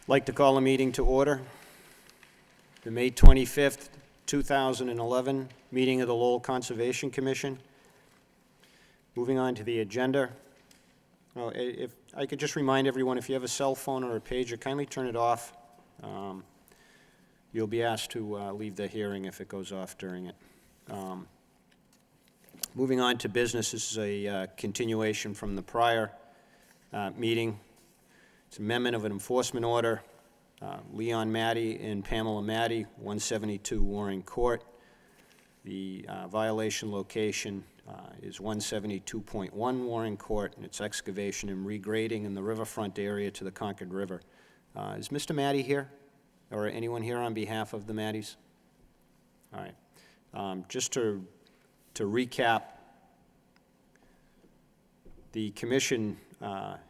Like to call a meeting to order. The May 25th, 2011 meeting of the Lowell Conservation Commission. Moving on to the agenda. Oh, if I could just remind everyone, if you have a cell phone or a pager, kindly turn it off. You'll be asked to leave the hearing if it goes off during it. Moving on to business, this is a continuation from the prior meeting. It's an amendment of an enforcement order. Leon Maddie and Pamela Maddie, 172 Warren Court. The violation location is 172.1 Warren Court, and it's excavation and regrading in the riverfront area to the Concord River. Is Mr. Maddie here, or anyone here on behalf of the Maddies? All right. Just to recap, the commission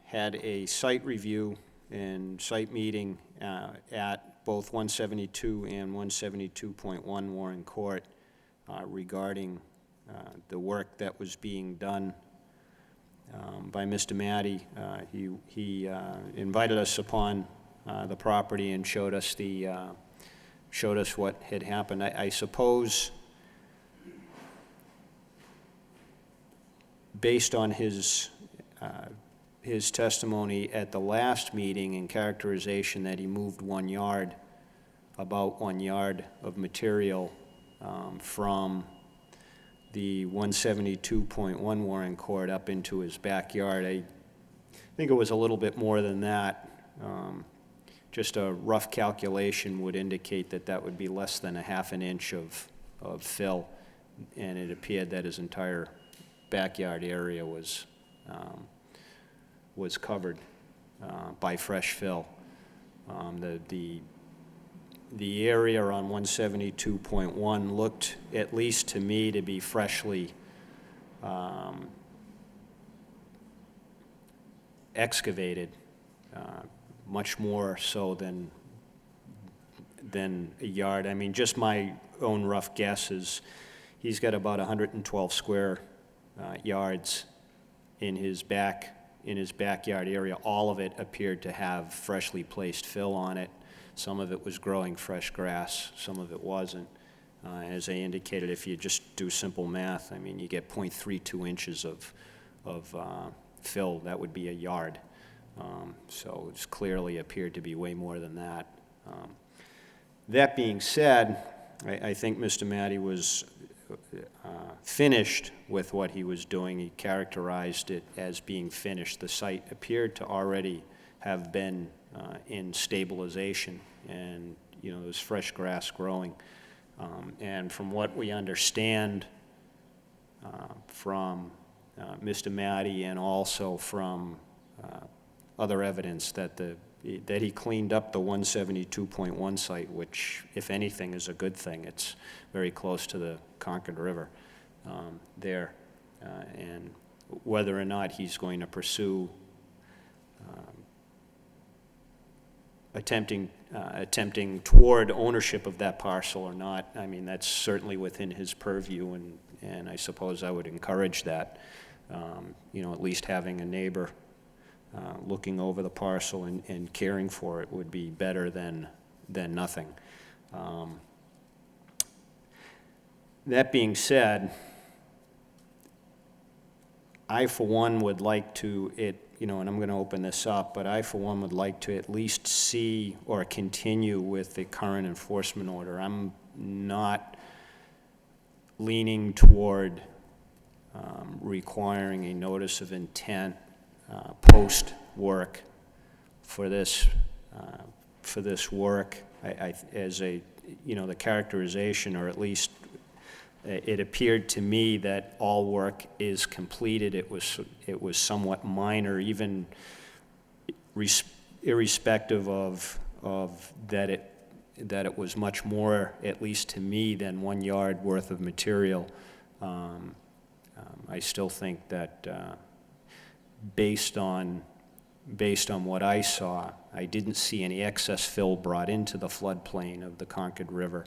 had a site review and site meeting at both 172 and 172.1 Warren Court regarding the work that was being done by Mr. Maddie. He invited us upon the property and showed us what had happened. I suppose, based on his testimony at the last meeting and characterization that he moved about 1 yard of material from the 172.1 Warren Court up into his backyard. I think it was a little bit more than that. Just a rough calculation would indicate that that would be less than a half an inch of fill, and it appeared that his entire backyard area was covered by fresh fill. The area on 172.1 looked, at least to me, to be freshly excavated, much more so than a yard. I mean, just my own rough guess is he's got about 112 square yards in his backyard area. All of it appeared to have freshly placed fill on it. Some of it was growing fresh grass, some of it wasn't. As I indicated, if you just do simple math, I mean, you get 0.32 inches of fill. That would be a yard. So it's clearly appeared to be way more than that. That being said, I think Mr. Maddie was finished with what he was doing. He characterized it as being finished. The site appeared to already have been in stabilization, and there's fresh grass growing. And from what we understand from Mr. Maddie, and also from other evidence that he cleaned up the 172.1 site, which, if anything, is a good thing. It's very close to the Concord River there. And whether or not he's going to pursue attempting toward ownership of that parcel or not, I mean, that's certainly within his purview, and I suppose I would encourage that. At least having a neighbor looking over the parcel and caring for it would be better than nothing. That being said, I, for one, would like to, and I'm going to open this up, but I, for one, would like to at least see or continue with the current enforcement order. I'm not leaning toward requiring a notice of intent post-work for this work. As the characterization, or at least it appeared to me that all work is completed. It was somewhat minor, even irrespective of that it was much more, at least to me, than 1 yard worth of material. I still think that based on what I saw, I didn't see any excess fill brought into the floodplain of the Concord River.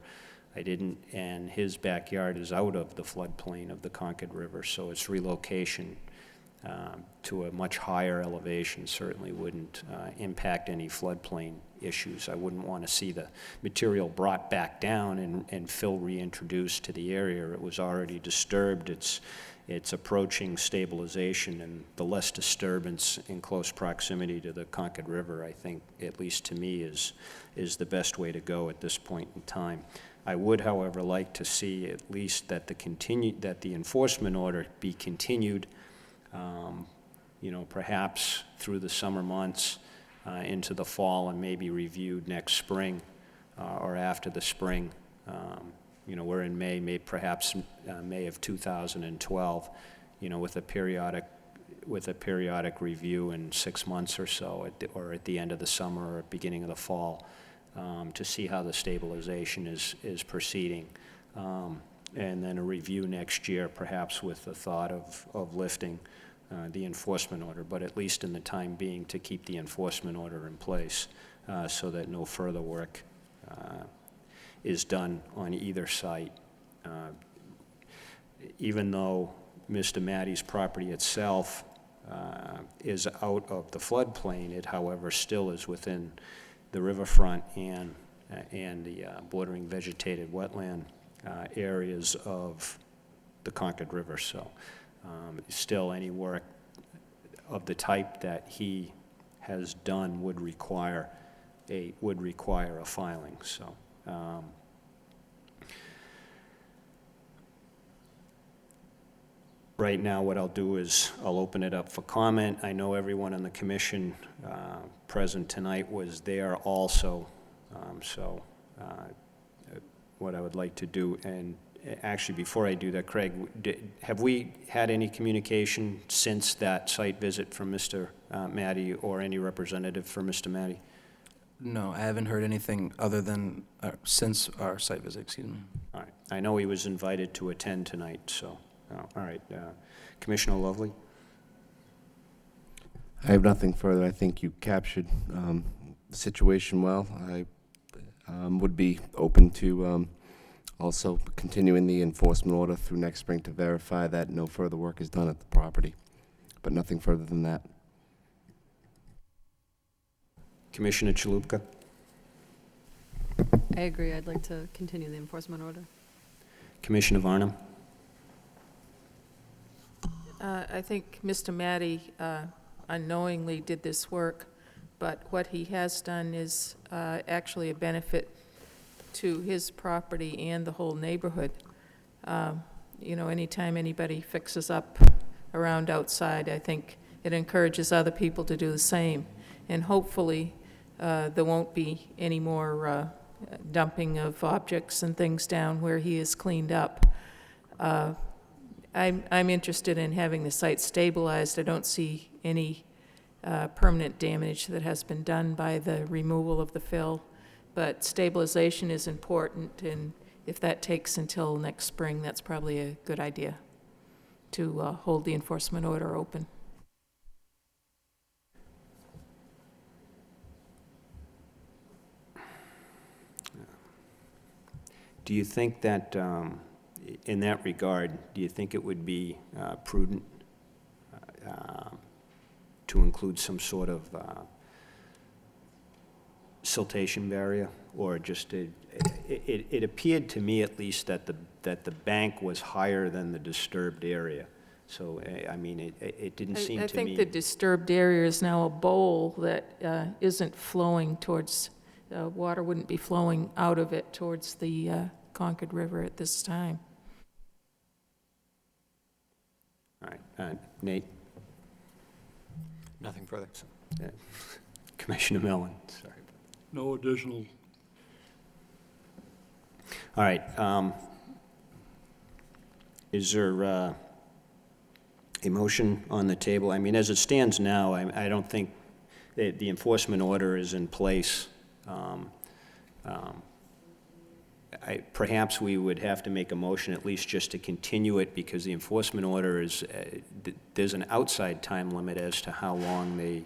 And his backyard is out of the floodplain of the Concord River, so its relocation to a much higher elevation certainly wouldn't impact any floodplain issues. I wouldn't want to see the material brought back down and fill reintroduced to the area. It was already disturbed. It's approaching stabilization, and the less disturbance in close proximity to the Concord River, I think, at least to me, is the best way to go at this point in time. I would, however, like to see at least that the enforcement order be continued, you know, perhaps through the summer months into the fall, and maybe reviewed next spring or after the spring. You know, we're in May, perhaps May of 2012, you know, with a periodic review in 6 months or so, or at the end of the summer or beginning of the fall, to see how the stabilization is proceeding. And then a review next year, perhaps with the thought of lifting the enforcement order, but at least in the time being to keep the enforcement order in place so that no further work is done on either site. Even though Mr. Maddie's property itself is out of the floodplain, it, however, still is within the riverfront and the bordering vegetated wetland areas of the Concord River. So still any work of the type that he has done would require a filing. So right now what I'll do is I'll open it up for comment. I know everyone on the commission present tonight was there also. What I would like to do, and actually before I do that, Craig, have we had any communication since that site visit from Mr. Maddie or any representative for Mr. Maddie? No, I haven't heard anything other than since our site visit, excuse me. All right. I know he was invited to attend tonight, so, all right. Commissioner Lovely? I have nothing further. I think you captured the situation well. I would be open to also continuing the enforcement order through next spring to verify that no further work is done at the property, but nothing further than that. Commissioner Chalupka? I agree. I'd like to continue the enforcement order. Commissioner Varnum? I think Mr. Maddie unknowingly did this work, but what he has done is actually a benefit to his property and the whole neighborhood. You know, anytime anybody fixes up around outside, I think it encourages other people to do the same. And hopefully, there won't be any more dumping of objects and things down where he is cleaned up. I'm interested in having the site stabilized. I don't see any permanent damage that has been done by the removal of the fill, but stabilization is important, and if that takes until next spring, that's probably a good idea to hold the enforcement order open. Do you think that, in that regard, do you think it would be prudent to include some sort of siltation barrier, or just it appeared to me at least that the bank was higher than the disturbed area. So I mean, it didn't seem to me. I think the disturbed area is now a bowl that isn't flowing towards. Water wouldn't be flowing out of it towards the Concord River at this time. All right, Nate. Nothing further. Commissioner Mellon, sorry. No additional. All right. Is there a motion on the table? I mean, as it stands now, I don't think the enforcement order is in place. Perhaps we would have to make a motion at least just to continue it, because the enforcement order is, there's an outside time limit as to how long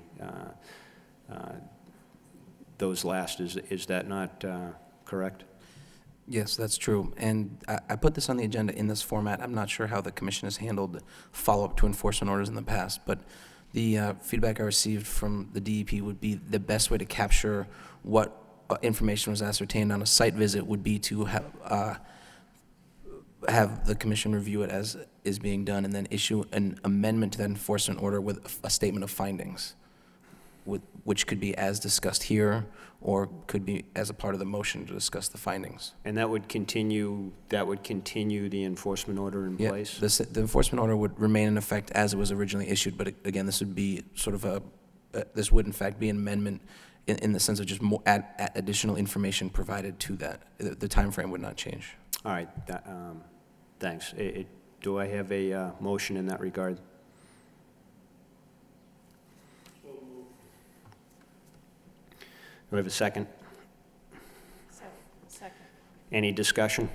those last. Is that not correct? Yes, that's true. And I put this on the agenda in this format. I'm not sure how the commission has handled follow-up to enforcement orders in the past, but The feedback I received from the DEP would be the best way to capture what information was ascertained on a site visit would be to have the commission review it as is being done and then issue an amendment to that enforcement order with a statement of findings, which could be as discussed here or could be as a part of the motion to discuss the findings. And that would continue the enforcement order in Yeah, place? the enforcement order would remain in effect as it was originally issued, but again, this would be sort of this would in fact be an amendment in the sense of just more additional information provided to that. The timeframe would not change. All right, thanks. Do I have a motion in that regard? Do I have a second? Second. Any discussion?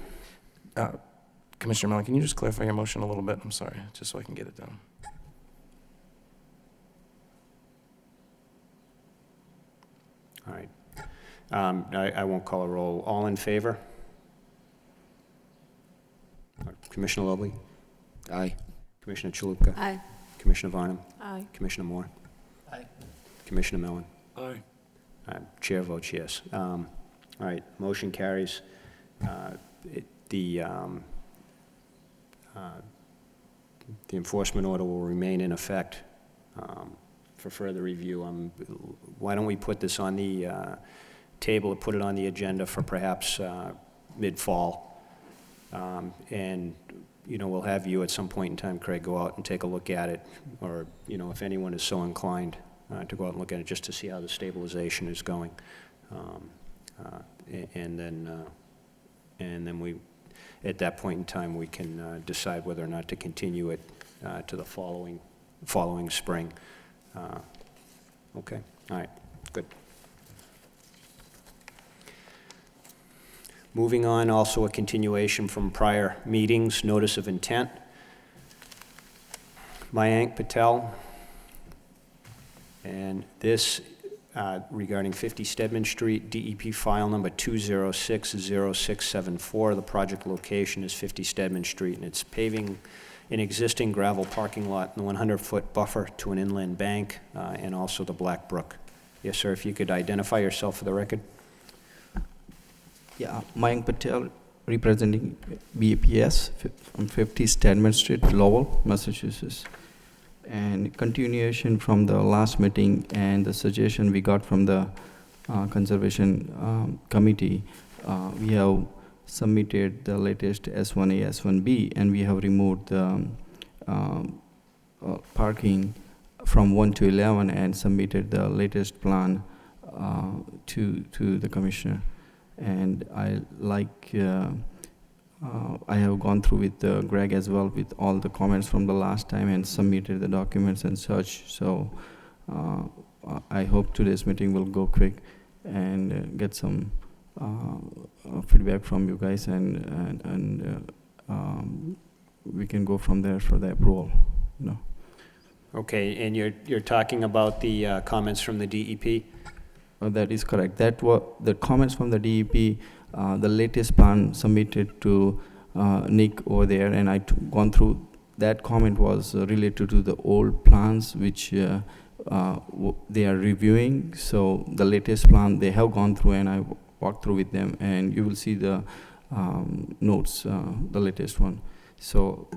Commissioner Mellon, can you just clarify your motion a little bit? I'm sorry, just so I can get it down. All right. I won't call a roll. All in favor? Commissioner Lobley? Aye. Commissioner Chalupka? Aye. Commissioner Varnum? Aye. Commissioner Moore? Aye. Commissioner Mellon? Aye. Chair votes yes. All right, motion carries. The enforcement order will remain in effect for further review. Why don't we put this on the table, put it on the agenda for perhaps mid-fall? And, we'll have you at some point in time, Craig, go out and take a look at it, or, if anyone is so inclined to go out and look at it, just to see how the stabilization is going. And then we, at that point in time, we can decide whether or not to continue it to the following spring. Okay, all right, good. Moving on, also a continuation from prior meetings, notice of intent. Mayank Patel, and this regarding 50 Stedman Street, DEP file number 2060674. The project location is 50 Stedman Street, and it's paving an existing gravel parking lot in the 100-foot buffer to an inland bank, and also the Black Brook. Yes, sir, if you could identify yourself for the record. Yeah, Mayank Patel, representing BAPS from 50 Stedman Street, Lowell, Massachusetts. And continuation from the last meeting and the suggestion we got from the Conservation Committee, we have submitted the latest S1A, S1B, and we have removed the parking from 1 to 11 and submitted the latest plan to the Commissioner. And I have gone through with Greg as well with all the comments from the last time and submitted the documents and such. So I hope today's meeting will go quick and get some feedback from you guys, and we can go from there for the approval. Okay, and you're talking about the comments from the DEP? That is correct. That was the comments from the DEP. The latest plan submitted to Nick over there, and gone through. That comment was related to the old plans which they are reviewing. So the latest plan they have gone through, and I walked through with them, and you will see the notes, the latest one. So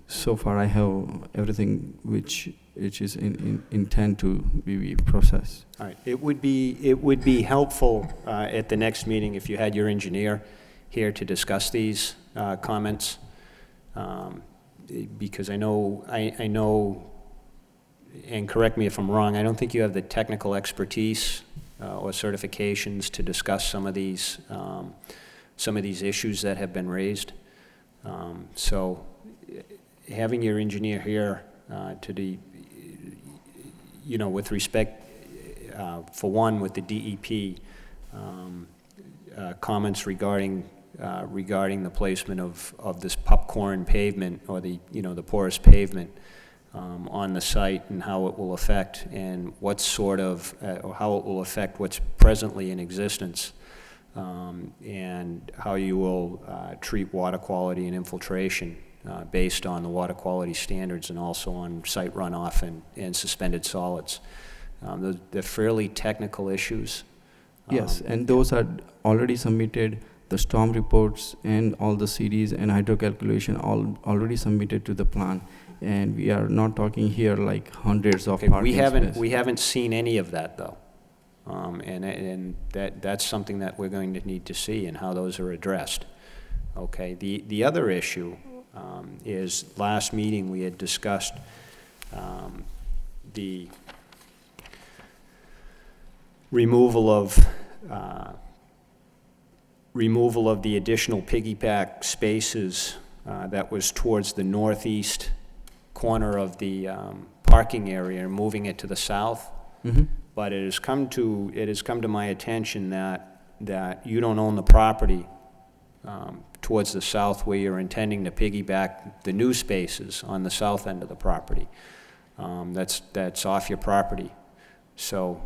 so far I have everything which is intent to be processed. All right. It would be helpful at the next meeting if you had your engineer here to discuss these comments, because I know, and correct me if I'm wrong, I don't think you have the technical expertise or certifications to discuss some of these issues that have been raised. So having your engineer here with respect, for one, with the DEP, comments regarding the placement of this popcorn pavement, or the porous pavement on the site, and how it will affect, and what sort of, or how it will affect what's presently in existence, and how you will treat water quality and infiltration based on the water quality standards and also on site runoff and suspended solids. They're fairly technical issues. Yes, and those are already submitted, the storm reports and all the CDs and hydro calculation all already submitted to the plan. And we are not talking here like hundreds of Okay, parking we spaces. haven't seen any of that, though. And that's something that we're going to need to see and how those are addressed. Okay, the other issue is last meeting we had discussed the removal of the additional piggyback spaces that was towards the northeast corner of the parking area and moving it to the south. Mhm. But it has come to my attention that you don't own the property towards the south where you're intending to piggyback the new spaces on the south end of the property. That's off your property. So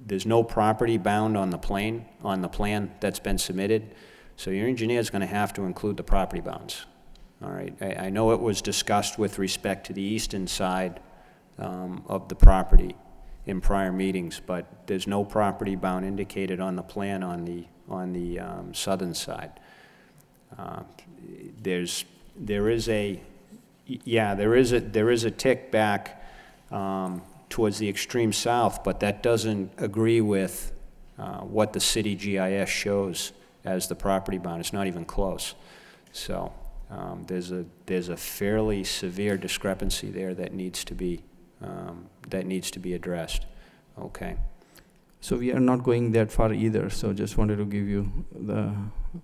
there's no property bound on the plan that's been submitted. So your engineer's going to have to include the property bounds. All right. I know it was discussed with respect to the eastern side of the property in prior meetings, but there's no property bound indicated on the plan on the southern side. There is a tick back towards the extreme south, but that doesn't agree with what the city GIS shows as the property bound. It's not even close. So there's a fairly severe discrepancy there that needs to be addressed. Okay. So we are not going that far either, so just wanted to give you the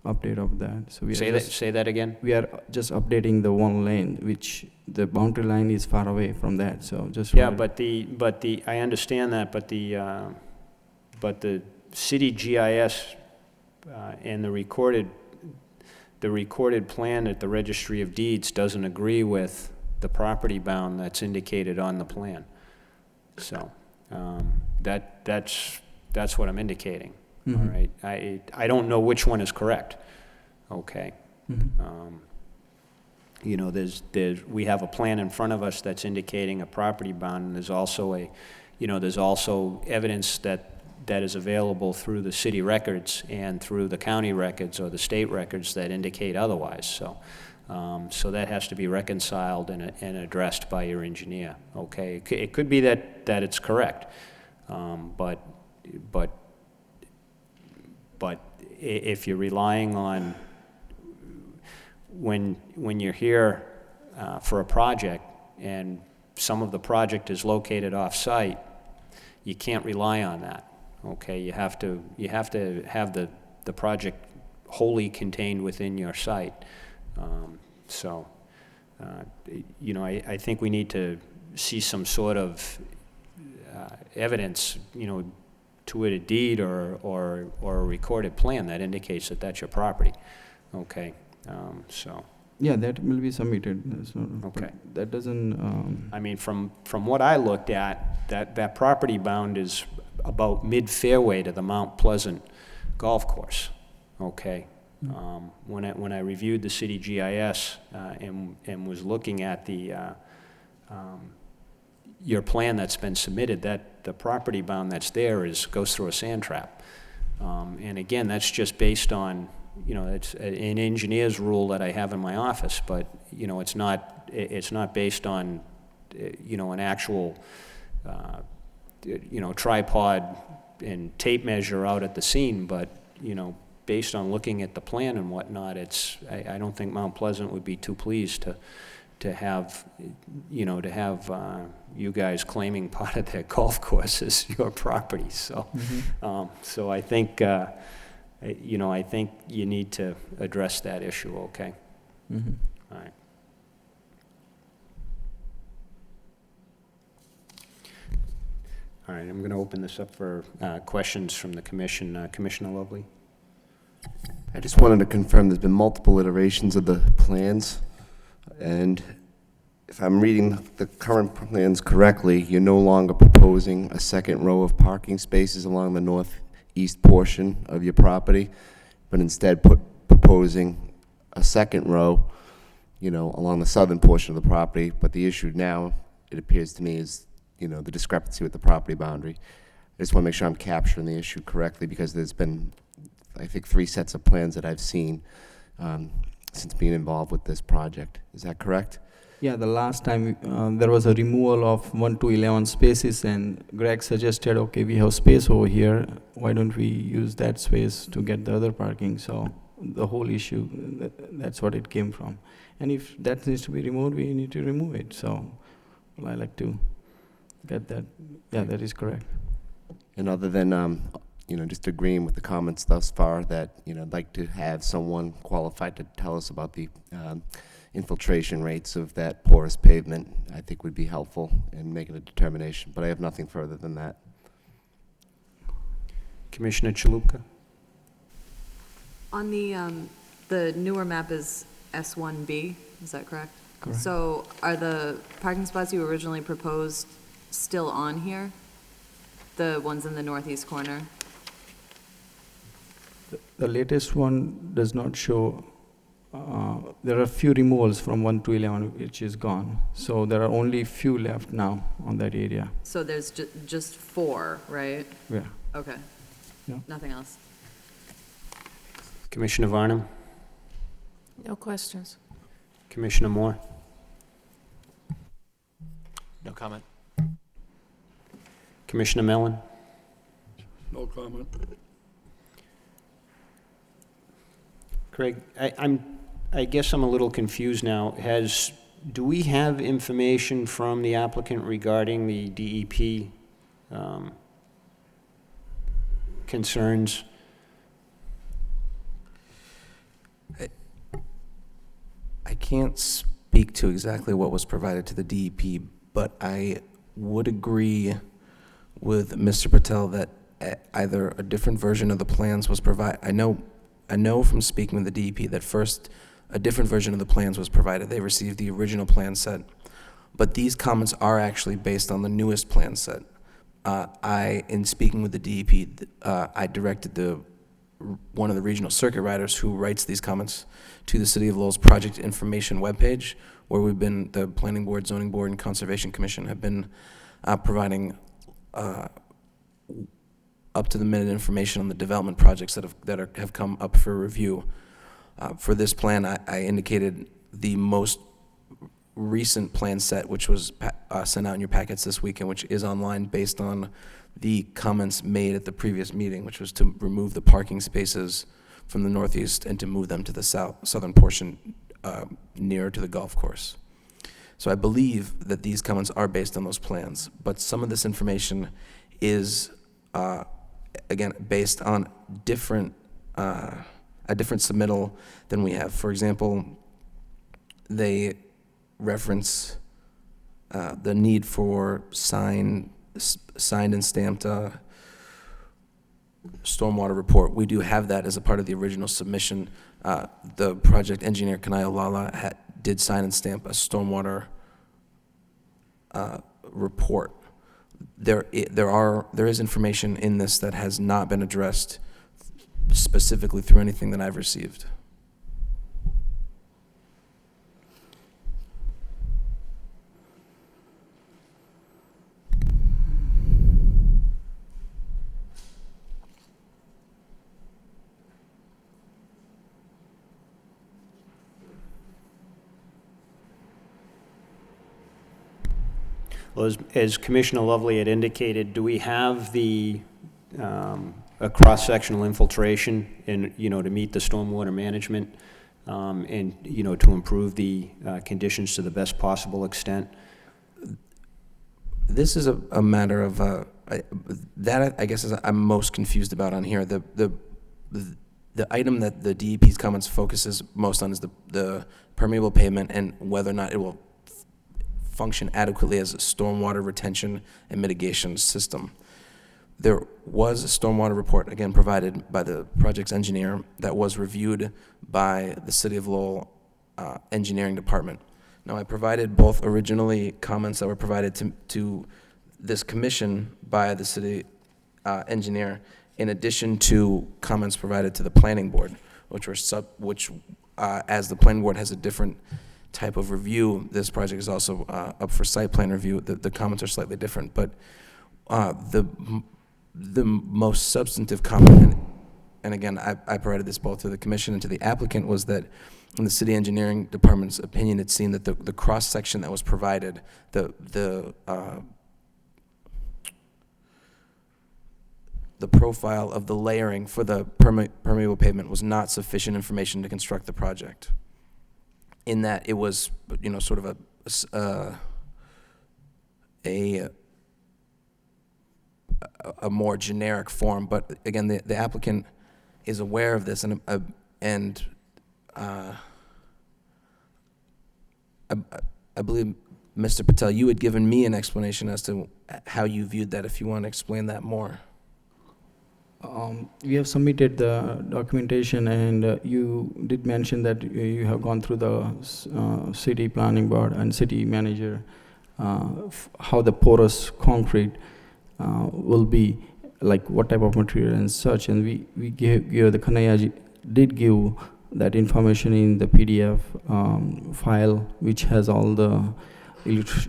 update of that. So we are Say that again. we are just updating the one lane, which the boundary line is far away from that, so just. Yeah, wanted- but I understand that, but the city GIS and the recorded plan at the Registry of Deeds doesn't agree with the property bound that's indicated on the plan. So, that's what I'm indicating, all Mhm. right? I don't know which one is correct, okay? Mhm. You know, we have a plan in front of us that's indicating a property bound, and there's also evidence that is available through the city records and through the county records or the state records that indicate otherwise, so that has to be reconciled and addressed by your engineer, okay? It could be that it's correct, but if you're relying on, when you're here for a project and some of the project is located off-site, you can't rely on that, okay? You have to have the project wholly contained within your site. I think we need to see some sort of evidence, to it, a deed or a recorded plan that indicates that that's your property, okay? Yeah, that will be submitted, Okay. that doesn't, I mean, from what I looked at, that property bound is about mid-fairway to the Mount Pleasant golf course, okay? When I reviewed the city GIS and was looking at your plan that's been submitted, that the property bound that's there goes through a sand trap. And again, that's just based on, it's an engineer's rule that I have in my office, but, it's not based on, an actual, tripod and tape measure out at the scene, but, based on looking at the plan and whatnot, I don't think Mount Pleasant would be too pleased to have you guys claiming part of their golf course as your property. So, so I think, I think you need to address that issue, okay? mhm. All right. All right, I'm going to open this up for questions from the commission. Commissioner Lovely? I just wanted to confirm there's been multiple iterations of the plans, and if I'm reading the current plans correctly, you're no longer proposing a second row of parking spaces along the northeast portion of your property, but instead proposing a second row along the southern portion of the property, but the issue now, it appears to me, is, the discrepancy with the property boundary. I just want to make sure I'm capturing the issue correctly, because there's been, I think, 3 sets of plans that I've seen since being involved with this project. Is that correct? Yeah, the last time there was a removal of 1 to 11 spaces, and Greg suggested, okay, we have space over here, why don't we use that space to get the other parking? So the whole issue, that's what it came from. And if that needs to be removed, we need to remove it. So I like to get that. Yeah, that is correct. And other than, just agreeing with the comments thus far, that, I'd like to have someone qualified to tell us about the infiltration rates of that porous pavement, I think would be helpful in making a determination. But I have nothing further than that. Commissioner Chalupa? On the newer map is S1B, is that correct? Correct. So are the parking spots you originally proposed still on here? The ones in the northeast corner? The latest one does not show. There are a few removals from 1 to 11, which is gone. So there are only few left now on that area. So there's just 4, right? Yeah. Okay. Yeah. Nothing else? Commissioner Varnum? No questions. Commissioner Moore? No comment. Commissioner Mellon? No comment. Craig, I guess I'm a little confused now. Do we have information from the applicant regarding the DEP concerns? I can't speak to exactly what was provided to the DEP, but I would agree with Mr. Patel that either a different version of the plans was provided. I know from speaking with the DEP that first a different version of the plans was provided. They received the original plan set, but these comments are actually based on the newest plan set. In speaking with the DEP, I directed one of the regional circuit riders who writes these comments to the City of Lowell's project information webpage, where the Planning Board, Zoning Board, and Conservation Commission have been providing up-to-the-minute information on the development projects that have come up for review. For this plan, I indicated the most recent plan set, which was sent out in your packets this week, and which is online based on the comments made at the previous meeting, which was to remove the parking spaces from the northeast and to move them to the southern portion nearer to the golf course. So I believe that these comments are based on those plans, but some of this information is again, based on a different submittal than we have. For example, they reference the need for signed and stamped stormwater report. We do have that as a part of the original submission. The project engineer, Kanaya Lala, did sign and stamp a stormwater report. There is information in this that has not been addressed specifically through anything that I've received. Well, as Commissioner Lovely had indicated, do we have a cross-sectional infiltration to meet the stormwater management and, to improve the conditions to the best possible extent? This is a matter of, that I guess is I'm most confused about on here. The item that the DEP's comments focuses most on is the permeable pavement and whether or not it will function adequately as a stormwater retention and mitigation system. There was a stormwater report, again, provided by the project's engineer that was reviewed by the City of Lowell Engineering Department. Now, I provided both originally comments that were provided to this commission by the city engineer, in addition to comments provided to the planning board, which as the planning board has a different type of review, this project is also up for site plan review. The comments are slightly different, but the most substantive comment, and again, I provided this both to the commission and to the applicant, was that in the city engineering department's opinion, it seemed that the cross-section that was provided, the profile of the layering for the permeable pavement was not sufficient information to construct the project. In that it was, sort of a more generic form. But again, the applicant is aware of this, and I believe, Mr. Patel, you had given me an explanation as to how you viewed that, if you want to explain that more. We have submitted the documentation, and you did mention that you have gone through the city planning board and city manager, how the porous concrete will be, like what type of material and such, and we gave the Kanaya did give that information in the PDF file, which has all the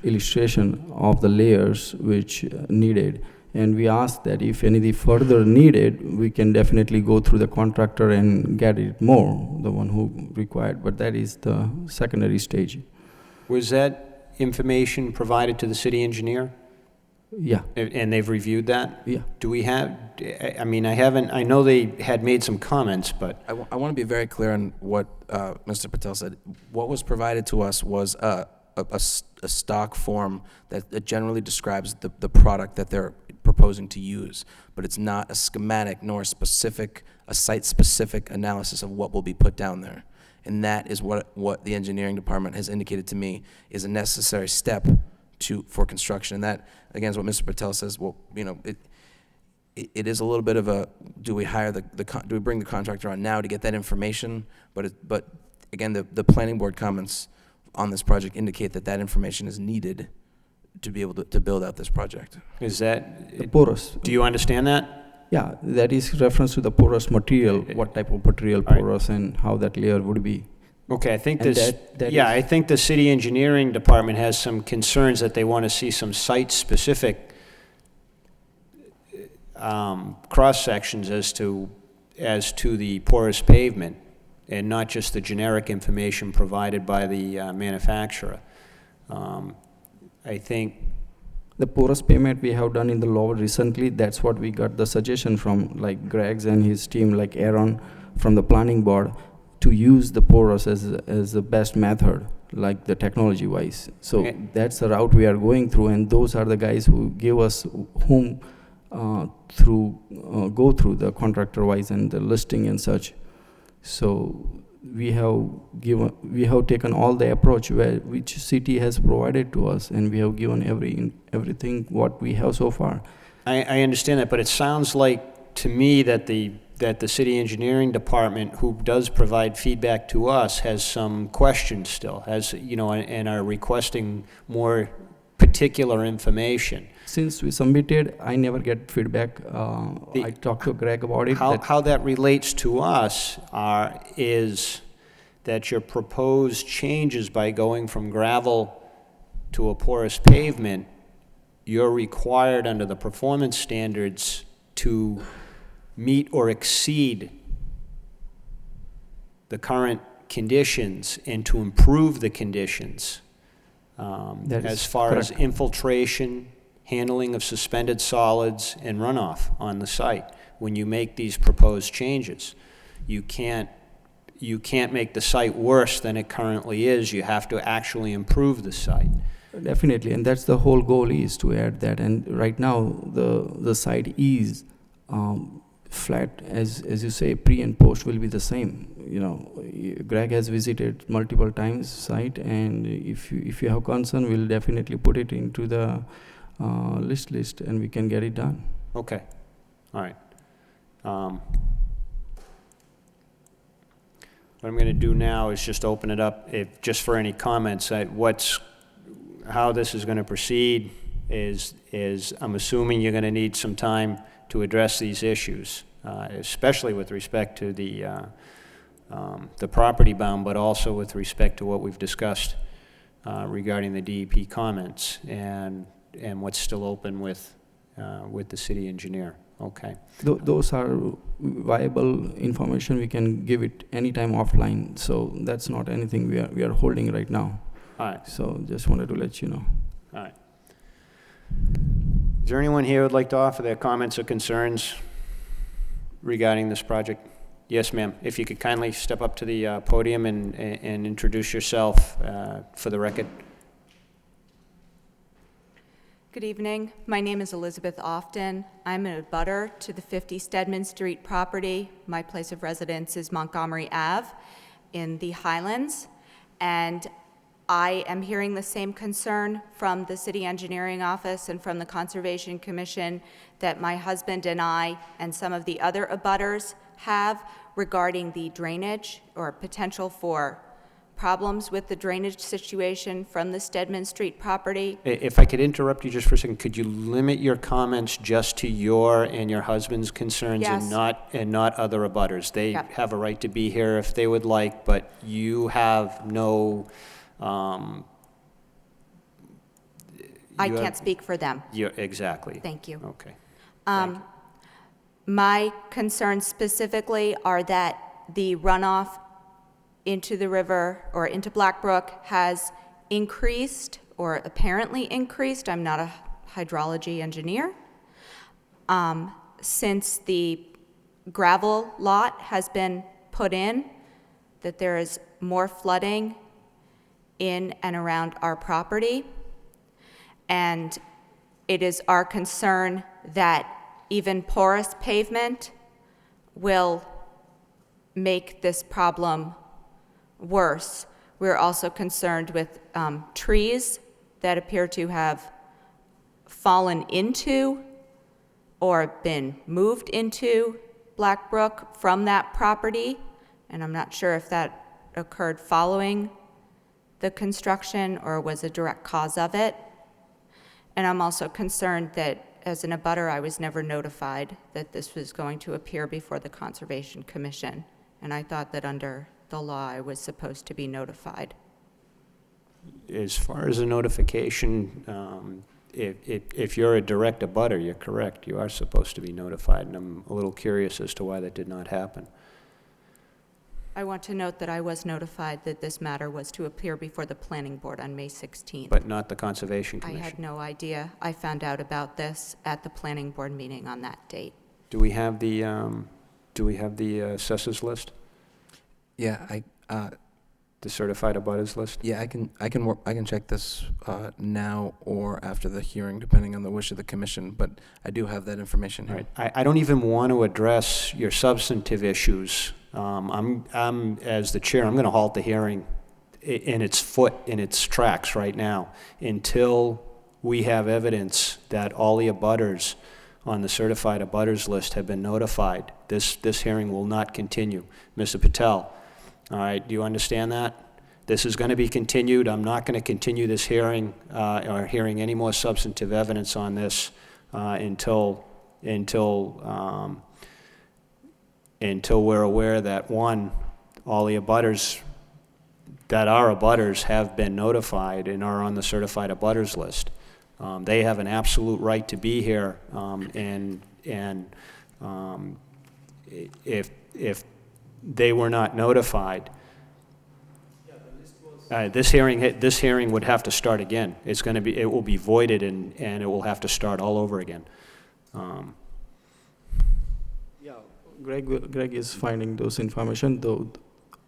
illustration of the layers which needed. And we asked that if any further needed, we can definitely go through the contractor and get it more, the one who required. But that is the secondary stage. Was that information provided to the city engineer? Yeah. And they've reviewed that? Yeah. Do we have, I mean, I know they had made some comments, but. I want to be very clear on what Mr. Patel said. What was provided to us was a stock form that generally describes the product that they're proposing to use, but it's not a schematic nor a site-specific analysis of what will be put down there. And that is what the engineering department has indicated to me is a necessary step for construction. And that, again, is what Mr. Patel says. Well, it is a little bit of a, do we hire do we bring the contractor on now to get that information? But again, the planning board comments on this project indicate that information is needed to be able to build out this project. Is that, The porous. do you understand that? Yeah, that is reference to the porous material, what type of material All right. porous and how that layer would be. Okay, I think And this, that yeah, is- I think the city engineering department has some concerns that they want to see some site-specific cross-sections as to the porous pavement, and not just the generic information provided by the manufacturer. I think, The porous pavement we have done in the Lowell recently, that's what we got the suggestion from, like Greg's and his team, like Aaron from the planning board, to use the porous as the best method, like the technology-wise. So Okay. that's the route we are going through, and those are the guys who give us go through the contractor-wise and the listing and such. So we have taken all the approach which city has provided to us, and we have given everything what we have so far. I understand that, but it sounds like to me that the city engineering department, who does provide feedback to us, has some questions still, and are requesting more particular information. Since we submitted, I never get feedback. I talked to Greg about it. How that relates to us is that your proposed changes by going from gravel to a porous pavement, you're required under the performance standards to meet or exceed the current conditions and to improve the conditions That is as far as correct. infiltration, handling of suspended solids, and runoff on the site. When you make these proposed changes, you can't make the site worse than it currently is. You have to actually improve the site. Definitely, and that's the whole goal, is to add that. And right now, the site is flat, as you say, pre and post will be the same. Greg has visited multiple times site, and if you have concern, we'll definitely put it into the list, and we can get it done. Okay, all right. What I'm going to do now is just open it up, just for any comments. How this is going to proceed is I'm assuming you're going to need some time to address these issues, especially with respect to the the property bound, but also with respect to what we've discussed regarding the DEP comments and what's still open with the city engineer. Okay. Those are viable information. We can give it anytime offline. So that's not anything we are holding right now. All right. So just wanted to let you know. All right. Is there anyone here who'd like to offer their comments or concerns regarding this project? Yes, ma'am. If you could kindly step up to the podium and introduce yourself for the record. Good evening. My name is Elizabeth Often. I'm a abutter to the 50 Stedman Street property. My place of residence is Montgomery Ave in the Highlands. And I am hearing the same concern from the City Engineering Office and from the Conservation Commission that my husband and I and some of the other abutters have regarding the drainage or potential for problems with the drainage situation from the Stedman Street property. If I could interrupt you just for a second, could you limit your comments just to your and your husband's concerns? Yes. And not other abutters? They Yep. have a right to be here if they would like, but you have no, I you have- can't speak for them. exactly. Thank you. Okay. Thank you. My concerns specifically are that the runoff into the river or into Black Brook has increased or apparently increased. I'm not a hydrology engineer. Since the gravel lot has been put in, that there is more flooding in and around our property. And it is our concern that even porous pavement will make this problem worse. We're also concerned with trees that appear to have fallen into or been moved into Black Brook from that property, and I'm not sure if that occurred following the construction or was a direct cause of it. And I'm also concerned that as an abutter, I was never notified that this was going to appear before the Conservation Commission, and I thought that under the law I was supposed to be notified. As far as a notification, if you're a direct abutter, you're correct. You are supposed to be notified, and I'm a little curious as to why that did not happen. I want to note that I was notified that this matter was to appear before the Planning Board on May 16th. But not the Conservation I Commission. had no idea. I found out about this at the Planning Board meeting on that date. Do we have the assessors list? Yeah, The certified abutters list? yeah, I can check this now or after the hearing, depending on the wish of the commission. But I do have that information All here. right. I don't even want to address your substantive issues. I'm as the chair, I'm going to halt the hearing in its tracks right now until we have evidence that all the abutters on the certified abutters list have been notified. This hearing will not continue. Mr. Patel, all right, do you understand that? This is going to be continued. I'm not going to continue this hearing or hearing any more substantive evidence on this until we're aware that, one, all the abutters that are abutters have been notified and are on the certified abutters list. They have an absolute right to be here, and if they were not notified, this hearing would have to start again. It will be voided and it will have to start all over again. Yeah, Greg is finding those information, though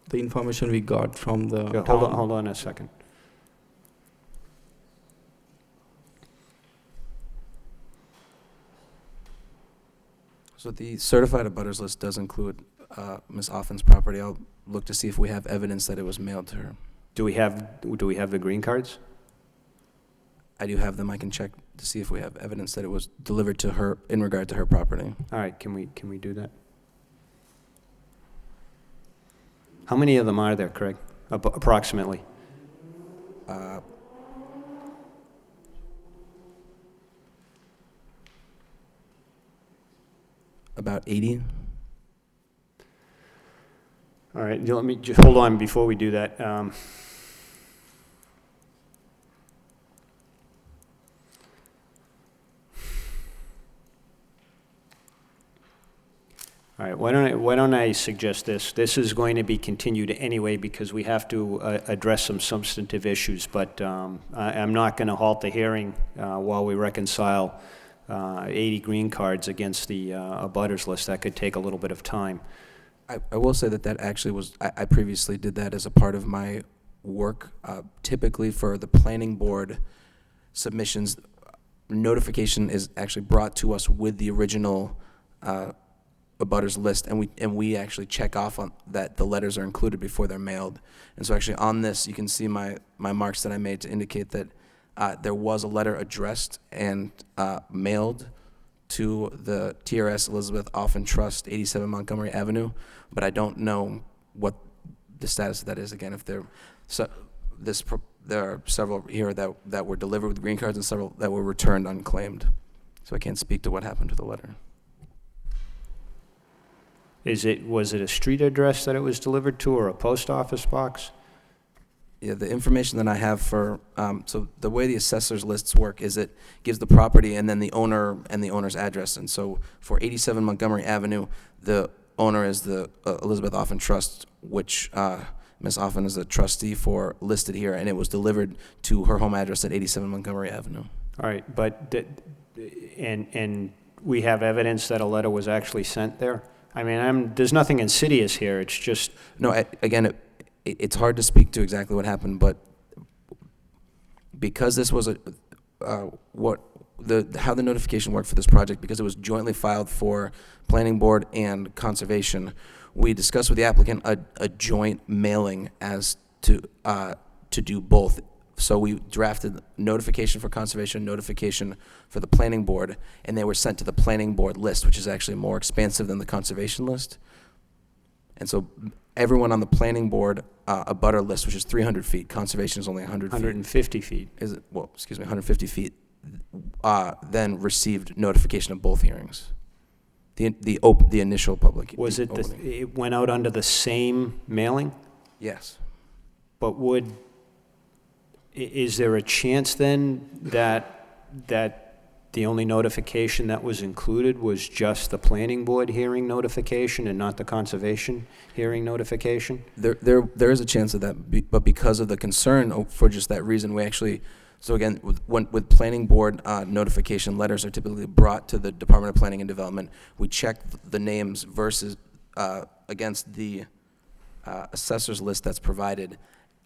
the information we got from the Yeah, town. hold on a second. So the certified abutters list does include Ms. Offen's property. I'll look to see if we have evidence that it was mailed to her. Do we have the green cards? I do have them. I can check to see if we have evidence that it was delivered to her in regard to her property. All right, can we do that? How many of them are there, Craig? Approximately? About 80. All right, let me, just hold on before we do that. All right, why don't I suggest this? This is going to be continued anyway because we have to address some substantive issues, but I'm not going to halt the hearing while we reconcile 80 green cards against the abutters list. That could take a little bit of time. I will say that that actually was, I previously did that as a part of my work. Typically for the planning board submissions, notification is actually brought to us with the original abutters list, and we actually check off on that the letters are included before they're mailed. And so actually on this, you can see my marks that I made to indicate that there was a letter addressed and mailed to the TRS Elizabeth Offen Trust, 87 Montgomery Avenue, but I don't know what the status of that is. Again, if there are several here that were delivered with green cards and several that were returned unclaimed. So I can't speak to what happened to the letter. Was it a street address that it was delivered to or a post office box? Yeah, the information that I have for, so the way the assessor's lists work is it gives the property and then the owner and the owner's address. And so for 87 Montgomery Avenue, the owner is the Elizabeth Offen Trust, which Ms. Offen is a trustee for, listed here, and it was delivered to her home address at 87 Montgomery Avenue. All right, but, and we have evidence that a letter was actually sent there? I mean, there's nothing insidious here, it's just... No, again, it's hard to speak to exactly what happened, but because this was how the notification worked for this project, because it was jointly filed for planning board and conservation, we discussed with the applicant a joint mailing as to do both. So we drafted notification for conservation, notification for the planning board, and they were sent to the planning board list, which is actually more expansive than the conservation list. And so everyone on the planning board abutter list, which is 300 feet, conservation is only 100 feet. 150 feet. Is it? Well, excuse me, 150 feet. Then received notification of both hearings. The initial public. Was it it went out under the same mailing? Yes. But is there a chance then that the only notification that was included was just the planning board hearing notification and not the conservation hearing notification? There is a chance of that, but because of the concern for just that reason, we actually, so again, with planning board notification, letters are typically brought to the Department of Planning and Development. We check the names versus against the assessor's list that's provided,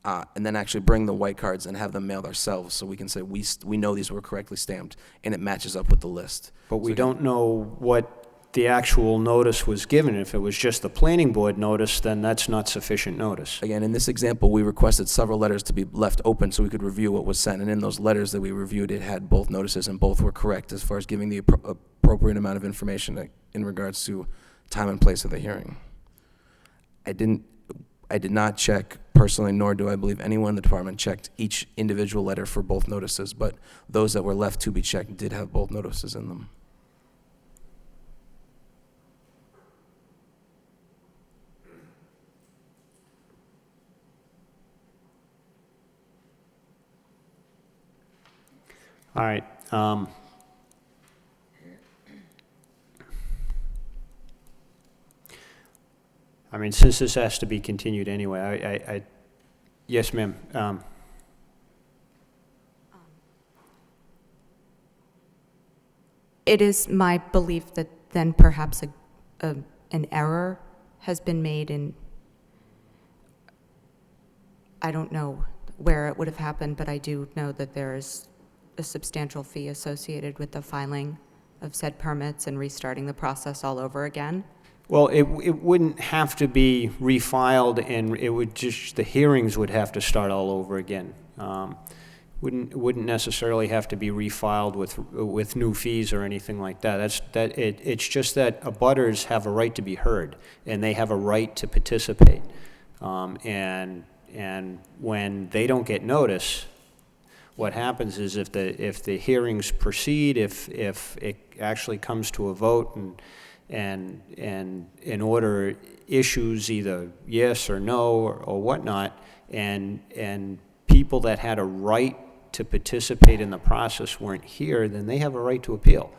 and then actually bring the white cards and have them mailed ourselves, so we can say we know these were correctly stamped and it matches up with the list. But we don't know what the actual notice was given. If it was just the planning board notice, then that's not sufficient notice. Again, in this example, we requested several letters to be left open so we could review what was sent, and in those letters that we reviewed, it had both notices and both were correct as far as giving the appropriate amount of information in regards to time and place of the hearing. I did not check personally, nor do I believe anyone in the department checked each individual letter for both notices, but those that were left to be checked did have both notices in them. All right. I mean, since this has to be continued anyway, yes, ma'am. It is my belief that then perhaps an error has been made in, I don't know where it would have happened, but I do know that there is a substantial fee associated with the filing of said permits and restarting the process all over again. Well, it wouldn't have to be refiled, and it would just, the hearings would have to start all over again. Wouldn't necessarily have to be refiled with new fees or anything like that. It's just that abutters have a right to be heard, and they have a right to participate. And when they don't get notice, what happens is if the hearings proceed, if it actually comes to a vote and in order issues either yes or no or whatnot, and people that had a right to participate in the process weren't here, then they have a right to appeal.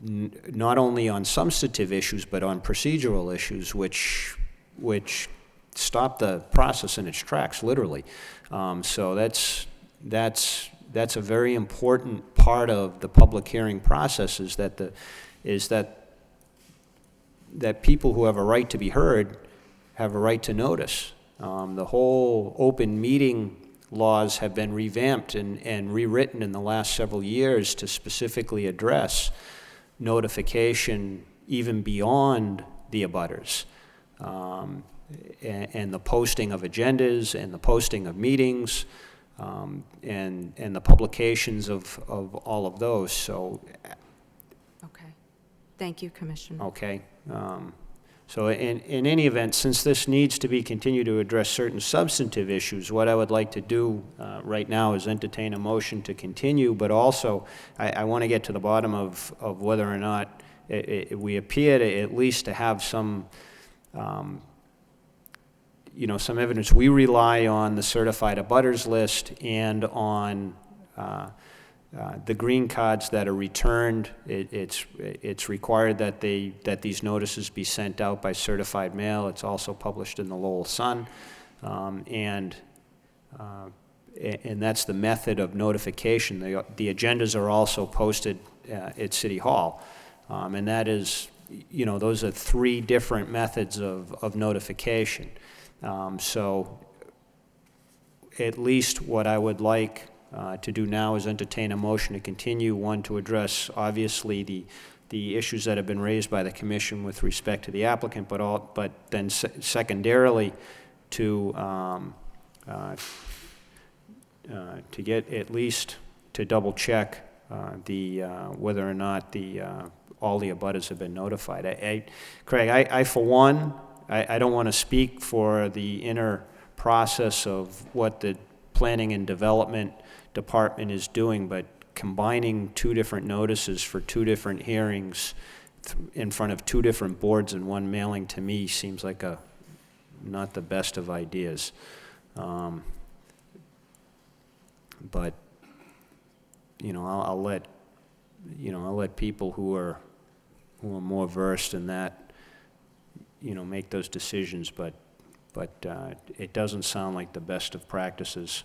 Not only on substantive issues, but on procedural issues, which stop the process in its tracks, literally. So that's a very important part of the public hearing process, is that people who have a right to be heard have a right to notice. The whole open meeting laws have been revamped and rewritten in the last several years to specifically address notification even beyond the abutters, and the posting of agendas and the posting of meetings, and the publications of all of those. So, Okay. Thank you, Commissioner. okay. So in any event, since this needs to be continued to address certain substantive issues, what I would like to do right now is entertain a motion to continue, but also I want to get to the bottom of whether or not we appear to at least to have some, some evidence. We rely on the certified abutters list and on the green cards that are returned. It's required that these notices be sent out by certified mail. It's also published in the Lowell Sun, and that's the method of notification. The agendas are also posted at City Hall, and that is, those are 3 different methods of notification. So at least what I would like to do now is entertain a motion to continue, one, to address obviously the issues that have been raised by the commission with respect to the applicant, but then secondarily to get at least to double check whether or not all the abutters have been notified. Craig, I for one, I don't want to speak for the inner process of what the planning and development department is doing, but combining 2 different notices for 2 different hearings in front of 2 different boards in one mailing, to me seems like not the best of ideas. But I'll let people who are more versed in that make those decisions, but it doesn't sound like the best of practices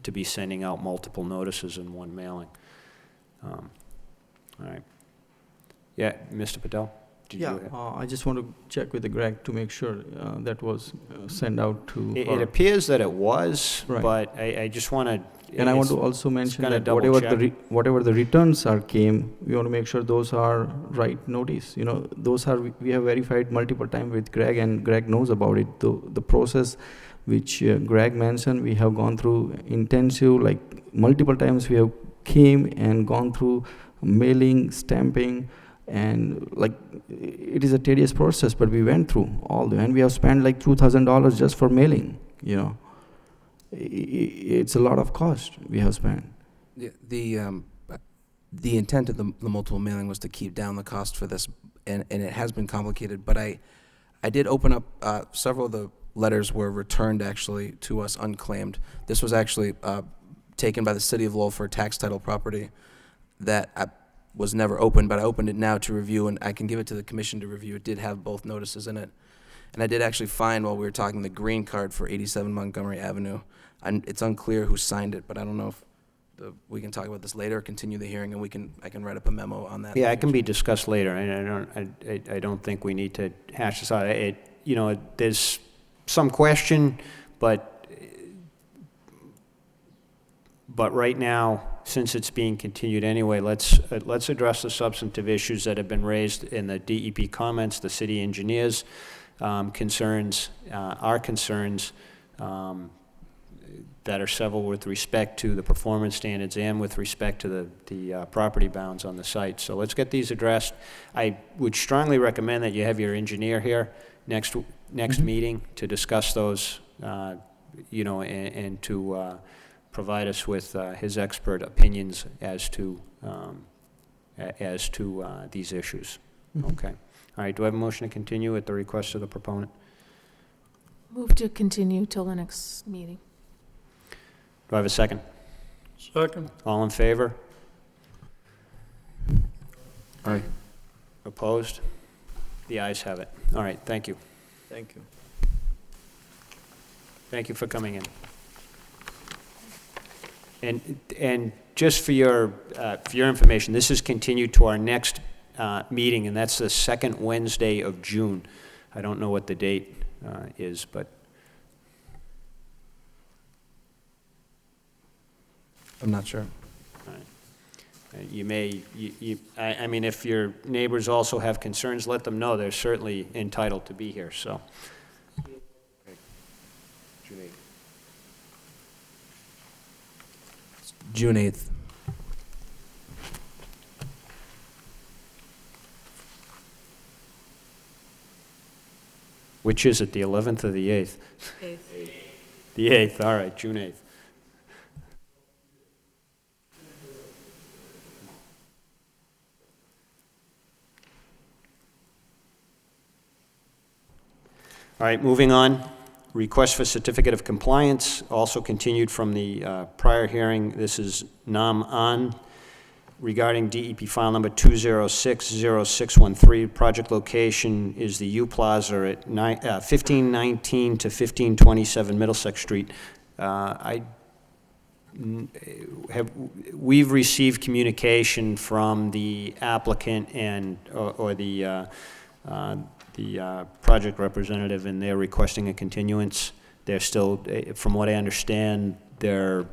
to be sending out multiple notices in one mailing. All right. Yeah, Mr. Patel? Did you have- I just want to check with Greg to make sure that was sent out to It her. appears that it was, Right. but I just want to... And I want to also mention gotta that double check. whatever the returns came, we want to make sure those are right notice. Those are, we have verified multiple times with Greg, and Greg knows about it. The process which Greg mentioned, we have gone through intensive, like multiple times we have came and gone through mailing, stamping, and like it is a tedious process, but we went through and we have spent like $2,000 just for mailing. It's a lot of cost we have spent. The intent of the multiple mailing was to keep down the cost for this, and it has been complicated, but I did open up, several of the letters were returned actually to us unclaimed. This was actually taken by the city of Lowell for tax title property that was never opened, but I opened it now to review, and I can give it to the commission to review. It did have both notices in it. And I did actually find, while we were talking, the green card for 87 Montgomery Avenue. And it's unclear who signed it, but I don't know if we can talk about this later, continue the hearing, and I can write up a memo on that. Yeah, it can be discussed later. I don't think we need to hash this out. There's some question, but right now, since it's being continued anyway, let's address the substantive issues that have been raised in the DEP comments, the city engineers' concerns, our concerns that are several with respect to the performance standards and with respect to the property bounds on the site. So let's get these addressed. I would strongly recommend that you have your engineer here next meeting to discuss those, and to provide us with his expert opinions as to as to these issues. Okay. All right, do I have a motion to continue at the request of the proponent? Move to continue till the next meeting. Do I have a second? Second. All in favor? Aye. Opposed? The ayes have it. All right, thank you. Thank you. Thank you for coming in. And just for your information, this is continued to our next meeting, and that's the second Wednesday of June. I don't know what the date is, but I'm not sure. you may, I mean, if your neighbors also have concerns, let them know. They're certainly entitled to be here, so. June 8th. Which is it, the 11th or the 8th? The 8th, all right, June 8th. All right, moving on. Request for certificate of compliance, also continued from the prior hearing. This is Nam An regarding DEP file number 2060613. Project location is the U Plaza at 1519 to 1527 Middlesex Street. We've received communication from the applicant and or the project representative, and they're requesting a continuance. They're still, from what I understand, they're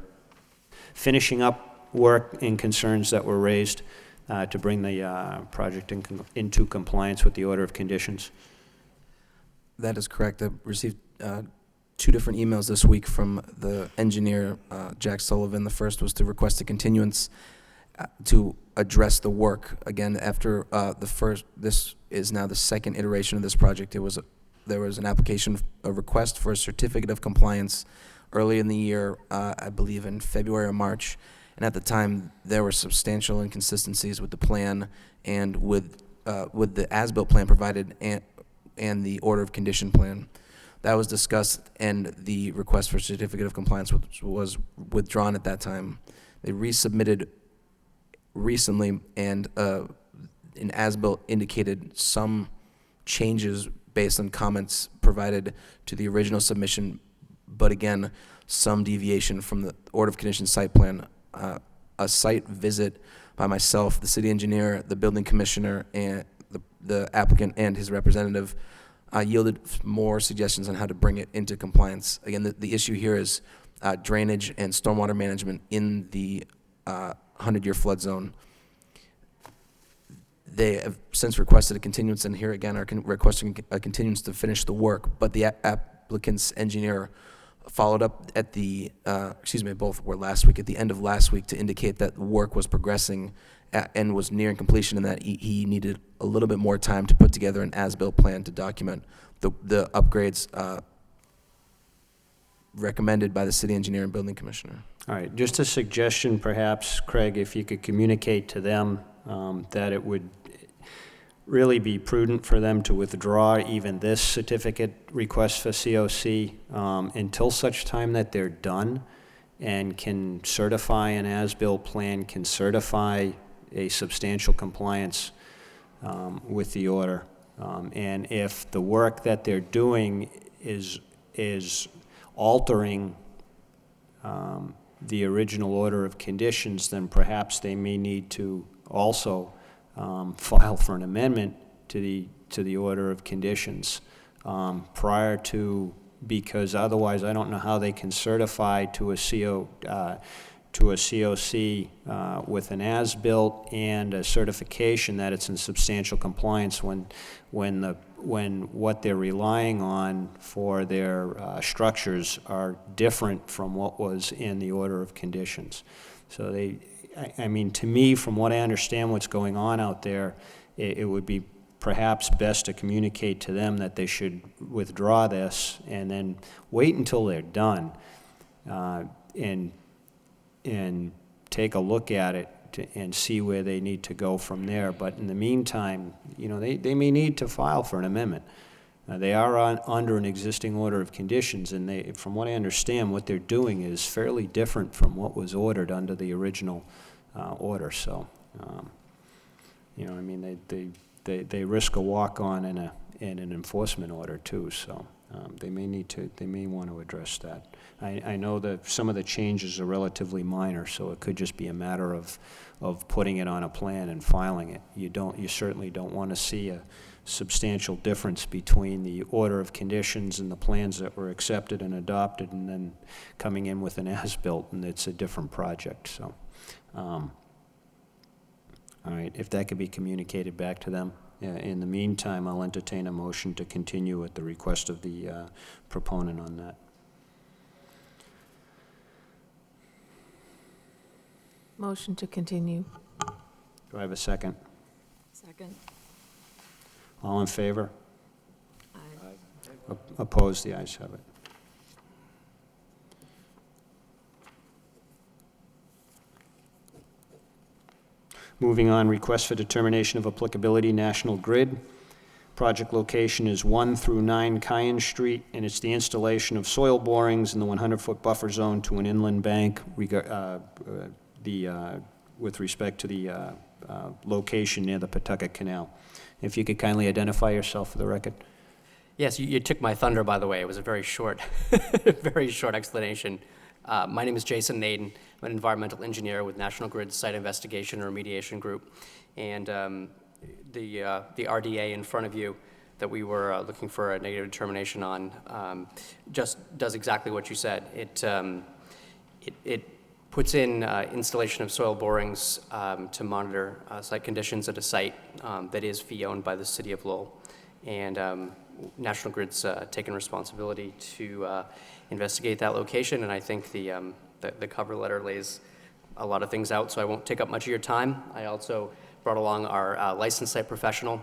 finishing up work and concerns that were raised to bring the project into compliance with the order of conditions. That is correct. I've received 2 different emails this week from the engineer, Jack Sullivan. The first was to request a continuance to address the work. Again, after the first, this is now the second iteration of this project. There was an application, a request for a certificate of compliance early in the year, I believe in February or March. And at the time, there were substantial inconsistencies with the plan and with the as-built plan provided and the order of condition plan. That was discussed, and the request for certificate of compliance was withdrawn at that time. They resubmitted recently, and an as-built indicated some changes based on comments provided to the original submission, but again, some deviation from the order of conditions site plan. A site visit by myself, the city engineer, the building commissioner, and the applicant and his representative yielded more suggestions on how to bring it into compliance. Again, the issue here is drainage and stormwater management in the 100-year flood zone. They have since requested a continuance, and here again are requesting a continuance to finish the work, but the applicant's engineer followed up at the, both were last week, at the end of last week, to indicate that work was progressing and was nearing completion, and that he needed a little bit more time to put together an as-built plan to document the upgrades recommended by the city engineer and building commissioner. All right, just a suggestion perhaps, Craig, if you could communicate to them that it would really be prudent for them to withdraw even this certificate request for COC until such time that they're done and can certify an as-built plan, can certify a substantial compliance with the order. And if the work that they're doing is altering the original order of conditions, then perhaps they may need to also file for an amendment to the order of conditions prior to, because otherwise I don't know how they can certify to a COC with an as-built and a certification that it's in substantial compliance when what they're relying on for their structures are different from what was in the order of conditions. So I mean, to me, from what I understand what's going on out there, it would be perhaps best to communicate to them that they should withdraw this and then wait until they're done and take a look at it and see where they need to go from there. But in the meantime, you know, they may need to file for an amendment. They are under an existing order of conditions, and they, from what I understand, what they're doing is fairly different from what was ordered under the original order. So, you know, I mean, they risk a walk-on in an enforcement order too. So they may want to address that. I know that some of the changes are relatively minor, so it could just be a matter of putting it on a plan and filing it. You certainly don't want to see a substantial difference between the order of conditions and the plans that were accepted and adopted, and then coming in with an as-built, and it's a different project. So, all right, if that could be communicated back to them. In the meantime, I'll entertain a motion to continue at the request of the proponent on that. Motion to continue. Do I have a second? Second. All in favor? Aye. Opposed? The ayes have it. Moving on, request for determination of applicability, National Grid. Project location is 1 through 9 Cayenne Street, and it's the installation of soil borings in the 100-foot buffer zone to an inland bank with respect to the location near the Pawtucket Canal. If you could kindly identify yourself for the record. Yes, you took my thunder, by the way. It was a very short, very short explanation. My name is Jason Naden. I'm an environmental engineer with National Grid's Site Investigation and Remediation Group. And the RDA in front of you that we were looking for a negative determination on just does exactly what you said. It puts in installation of soil borings to monitor site conditions at a site that is fee-owned by the City of Lowell. And National Grid's taken responsibility to investigate that location, and I think the cover letter lays a lot of things out, so I won't take up much of your time. I also brought along our licensed site professional.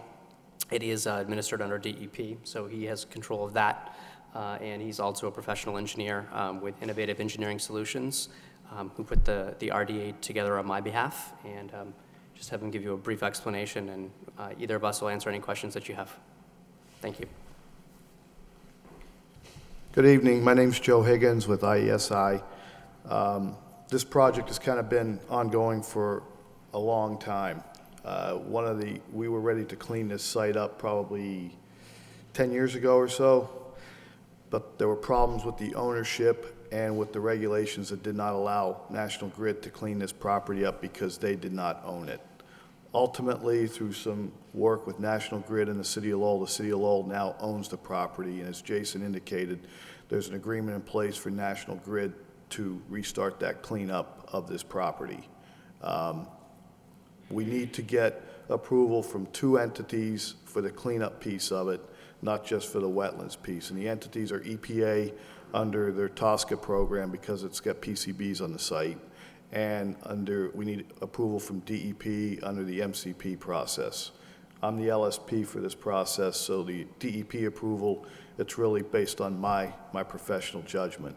It is administered under DEP, so he has control of that, and he's also a professional engineer with Innovative Engineering Solutions, who put the RDA together on my behalf, and just have him give you a brief explanation, and either of us will answer any questions that you have. Thank you. Good evening. My name's Joe Higgins with IESI. This project has kind of been ongoing for a long time. We were ready to clean this site up probably 10 years ago or so, but there were problems with the ownership and with the regulations that did not allow National Grid to clean this property up because they did not own it. Ultimately, through some work with National Grid and the City of Lowell, the City of Lowell now owns the property, and as Jason indicated, there's an agreement in place for National Grid to restart that cleanup of this property. We need to get approval from 2 entities for the cleanup piece of it, not just for the wetlands piece. And the entities are EPA under their TSCA program because it's got PCBs on the site, and we need approval from DEP under the MCP process. I'm the LSP for this process, so the DEP approval, it's really based on my professional judgment.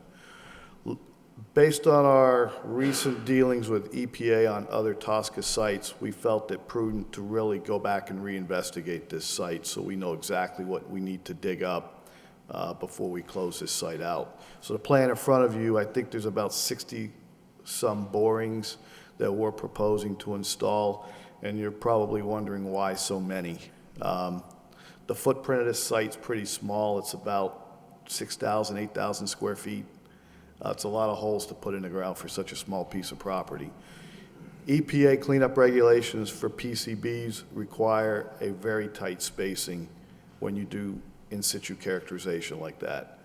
Based on our recent dealings with EPA on other TSCA sites, we felt it prudent to really go back and reinvestigate this site so we know exactly what we need to dig up before we close this site out. So the plan in front of you, I think there's about 60-some borings that we're proposing to install, and you're probably wondering why so many. The footprint of this site's pretty small. It's about 6,000, 8,000 square feet. It's a lot of holes to put in the ground for such a small piece of property. EPA cleanup regulations for PCBs require a very tight spacing when you do in situ characterization like that.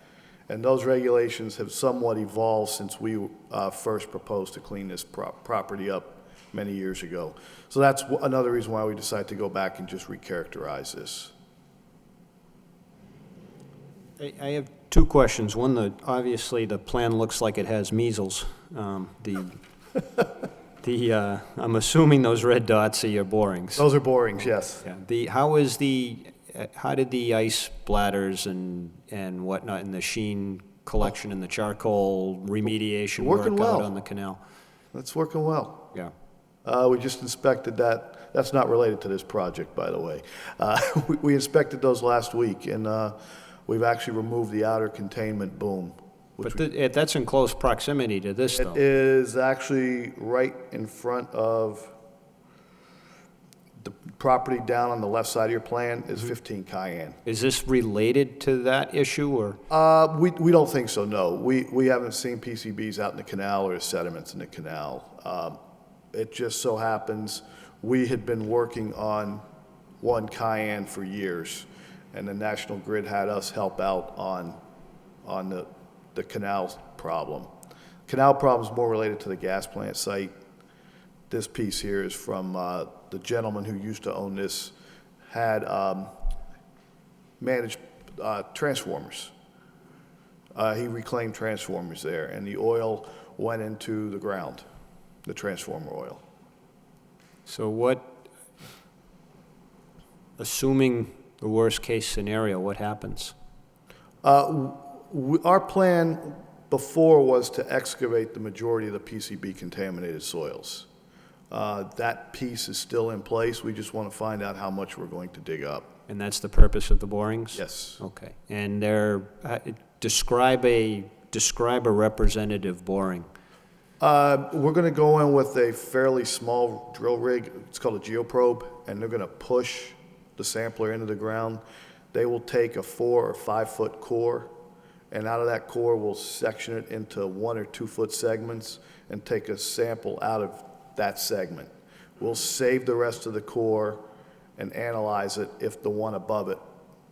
And those regulations have somewhat evolved since we first proposed to clean this property up many years ago. So that's another reason why we decided to go back and just recharacterize this. I have 2 questions. One, obviously the plan looks like it has measles. I'm assuming those red dots are your borings. Those are borings, yes. Yeah. How did the ice bladders and whatnot, and the sheen collection and the charcoal remediation work Working well. out on the canal? That's working well. Yeah. We just inspected that. That's not related to this project, by the way. We inspected those last week, and we've actually removed the outer containment boom. But that's in close proximity to this, It though. is actually right in front of the property down on the left side of your plan is 15 Cayenne. Is this related to that issue, or? We don't think so, no. We haven't seen PCBs out in the canal or sediments in the canal. It just so happens, we had been working on one Cayenne for years, and the National Grid had us help out on the canal problem. Canal problem is more related to the gas plant site. This piece here is from the gentleman who used to own this, had managed transformers. He reclaimed transformers there, and the oil went into the ground, the transformer oil. So what, assuming the worst-case scenario, what happens? Our plan before was to excavate the majority of the PCB contaminated soils. That piece is still in place. We just want to find out how much we're going to dig up. And that's the purpose of the borings? Yes. Okay. And describe a representative boring. We're going to go in with a fairly small drill rig. It's called a geoprobe, and they're going to push the sampler into the ground. They will take a 4 or 5 foot core, and out of that core, we'll section it into 1 or 2 foot segments and take a sample out of that segment. We'll save the rest of the core and analyze it if the one above it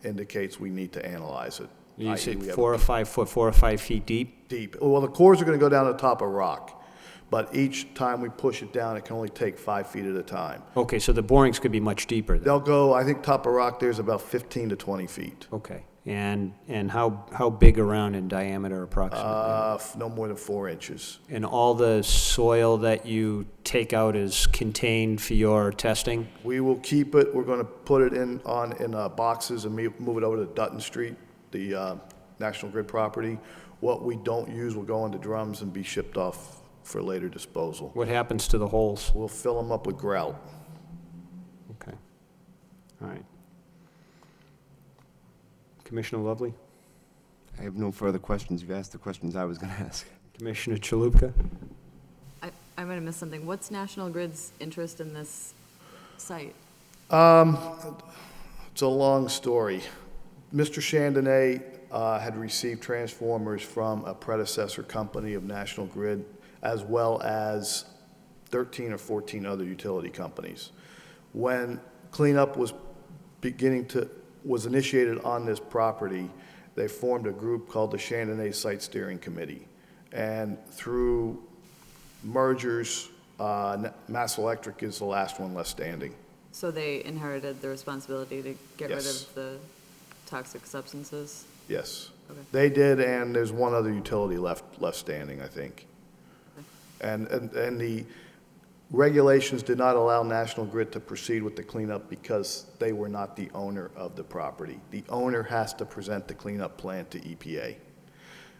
indicates we need to analyze it. You i.e. said we have 4 or 5 foot, 4 or 5 feet deep? deep. Well, the cores are going to go down to the top of rock, but each time we push it down, it can only take 5 feet at a time. Okay, so the borings could be much deeper then? They'll go, I think top of rock there's about 15 to 20 feet. Okay. And how big around in diameter approximately? No more than 4 inches. And all the soil that you take out is contained for your testing? We will keep it, we're going to put it in boxes and move it over to Dutton Street, the National Grid property. What we don't use will go into drums and be shipped off for later disposal. What happens to the holes? We'll fill them up with grout. Okay. All right. Commissioner Lovely? I have no further questions. You've asked the questions I was going to ask. Commissioner Chalupka? I might have missed something. What's National Grid's interest in this site? It's a long story. Mr. Chandonnet had received transformers from a predecessor company of National Grid, as well as 13 or 14 other utility companies. When cleanup was initiated on this property, they formed a group called the Chandonnet Site Steering Committee. And through mergers, Mass Electric is the last one left standing. So they inherited the responsibility to get rid Yes. of the toxic substances? Yes. Okay. They did, and there's one other utility left standing, I think. And the regulations did not allow National Grid to proceed with the cleanup because they were not the owner of the property. The owner has to present the cleanup plan to EPA.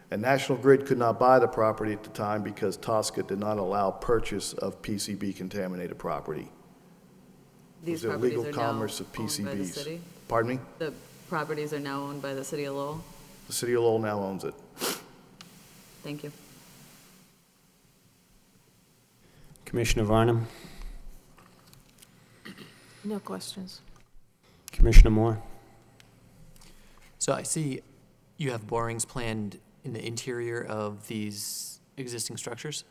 And National Grid could not buy the property at the time because TSCA did not allow purchase of PCB contaminated property. These It was properties illegal are now commerce of owned by the PCBs. city? Pardon me? The properties are now owned by the city of Lowell? The city of Lowell now owns it. Thank you. Commissioner Varnum? No questions. Commissioner Moore? So I see you have borings planned in the interior of these existing structures?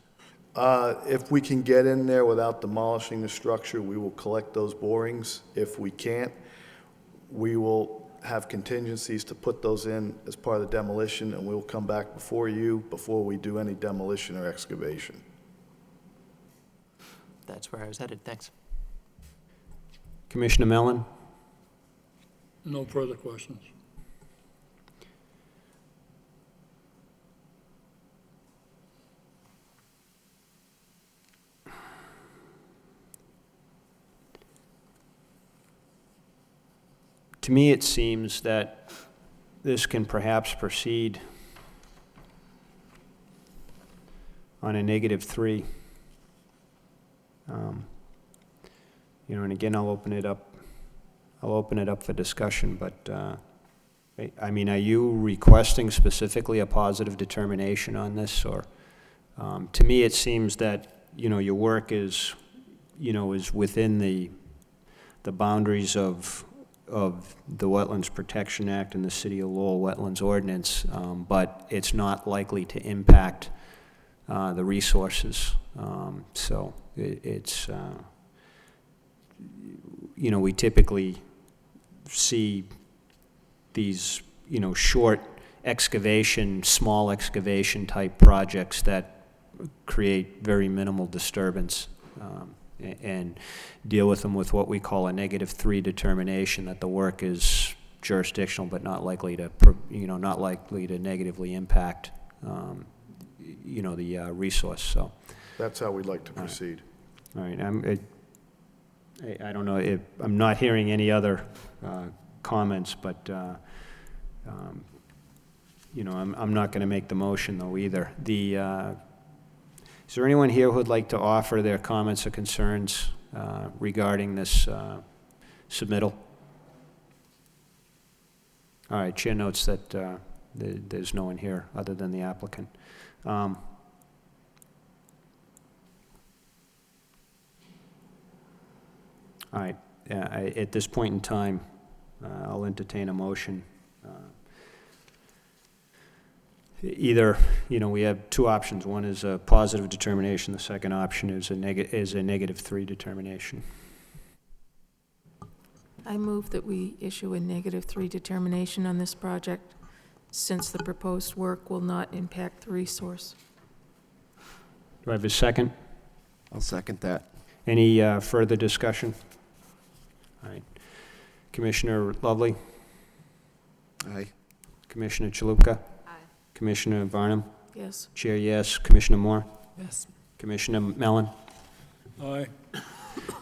If we can get in there without demolishing the structure, we will collect those borings. If we can't, we will have contingencies to put those in as part of the demolition, and we'll come back before you before we do any demolition or excavation. That's where I was headed, thanks. Commissioner Mellon? No further questions. To me, it seems that this can perhaps proceed on a -3. You know, and again, I'll open it up for discussion, but, I mean, are you requesting specifically a positive determination on this, or, to me, it seems that, you know, your work is, you know, is within the boundaries of the Wetlands Protection Act and the City of Lowell Wetlands Ordinance, but it's not likely to impact the resources. So it's, you know, we typically see these, you know, short excavation, small excavation type projects that create very minimal disturbance, and deal with them with what we call a -3 determination, that the work is jurisdictional but not likely to, you know, not likely to negatively impact, you know, the resource. So That's how we'd like to proceed. all right, I don't know if, I'm not hearing any other comments, but, you know, I'm not going to make the motion, though, either. Is there anyone here who'd like to offer their comments or concerns regarding this submittal? All right, Chair notes that there's no one here other than the applicant. All right, at this point in time, I'll entertain a motion. Either, you know, we have two options. One is a positive determination. The second option is a -3 determination. I move that we issue a -3 determination on this project, since the proposed work will not impact the resource. Do I have a second? I'll second that. Any further discussion? All right. Commissioner Lovely? Aye. Commissioner Chalupka? Aye. Commissioner Varnum? Yes. Chair, yes. Commissioner Moore? Yes. Commissioner Mellon? Aye.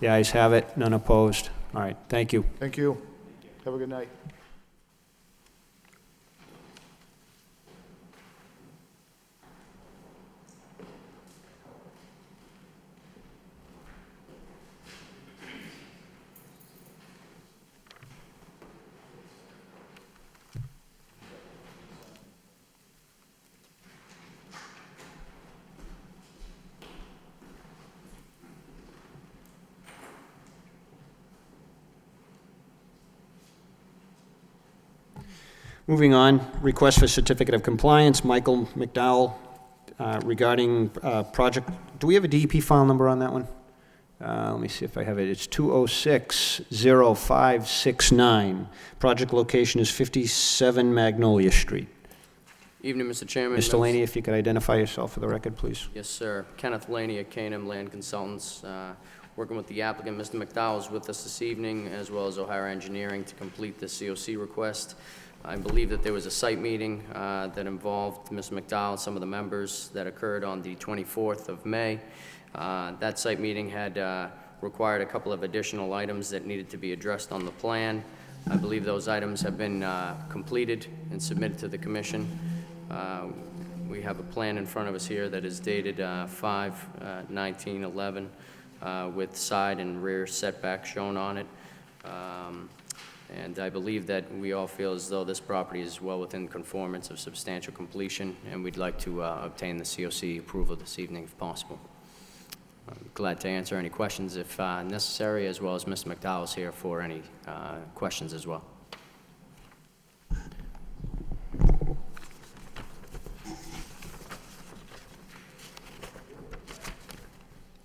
The ayes have it, none opposed. All right, thank you. Thank you. Have a good night. Moving on, request for certificate of compliance, Michael McDowell, regarding project, do we have a DEP file number on that one? Let me see if I have it. It's 206-0569. Project location is 57 Magnolia Street. Evening, Mr. Chairman. Mr. Laney, if you could identify yourself for the record, please. Yes, sir. Kenneth Laney at K&M Land Consultants, working with the applicant. Mr. McDowell is with us this evening, as well as O'Hara Engineering, to complete the COC request. I believe that there was a site meeting that involved Mr. McDowell and some of the members that occurred on the 24th of May. That site meeting had required a couple of additional items that needed to be addressed on the plan. I believe those items have been completed and submitted to the commission. We have a plan in front of us here that is dated 5/19/11 with side and rear setbacks shown on it. And I believe that we all feel as though this property is well within conformance of substantial completion, and we'd like to obtain the COC approval this evening if possible. I'm glad to answer any questions if necessary, as well as Mr. McDowell's here for any questions as well.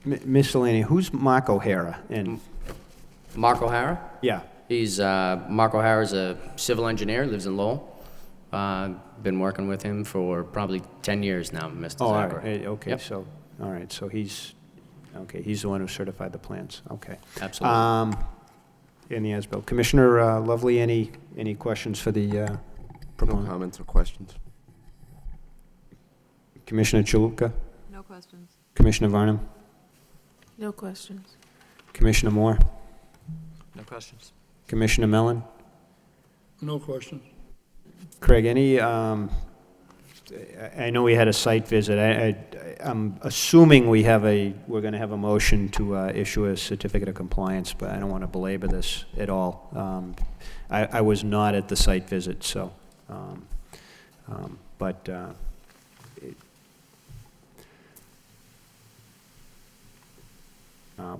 Ms. Laney, who's Mark O'Hara? And Mark O'Hara? yeah. He's, Mark O'Hara's a civil engineer, lives in Lowell. Been working with him for probably 10 years now, Mr. Oh, all Zapper. right, okay, Yep. so, all right, so he's the one who certified the plans, okay. Absolutely. In the as-built. Commissioner Lovely, any questions for the No proponent? comments or questions? Commissioner Chalupka? No questions. Commissioner Varnum? No questions. Commissioner Moore? No questions. Commissioner Mellon? No questions. Craig, any I know we had a site visit. I'm assuming we're going to have a motion to issue a certificate of compliance, but I don't want to belabor this at all. I was not at the site visit, so, but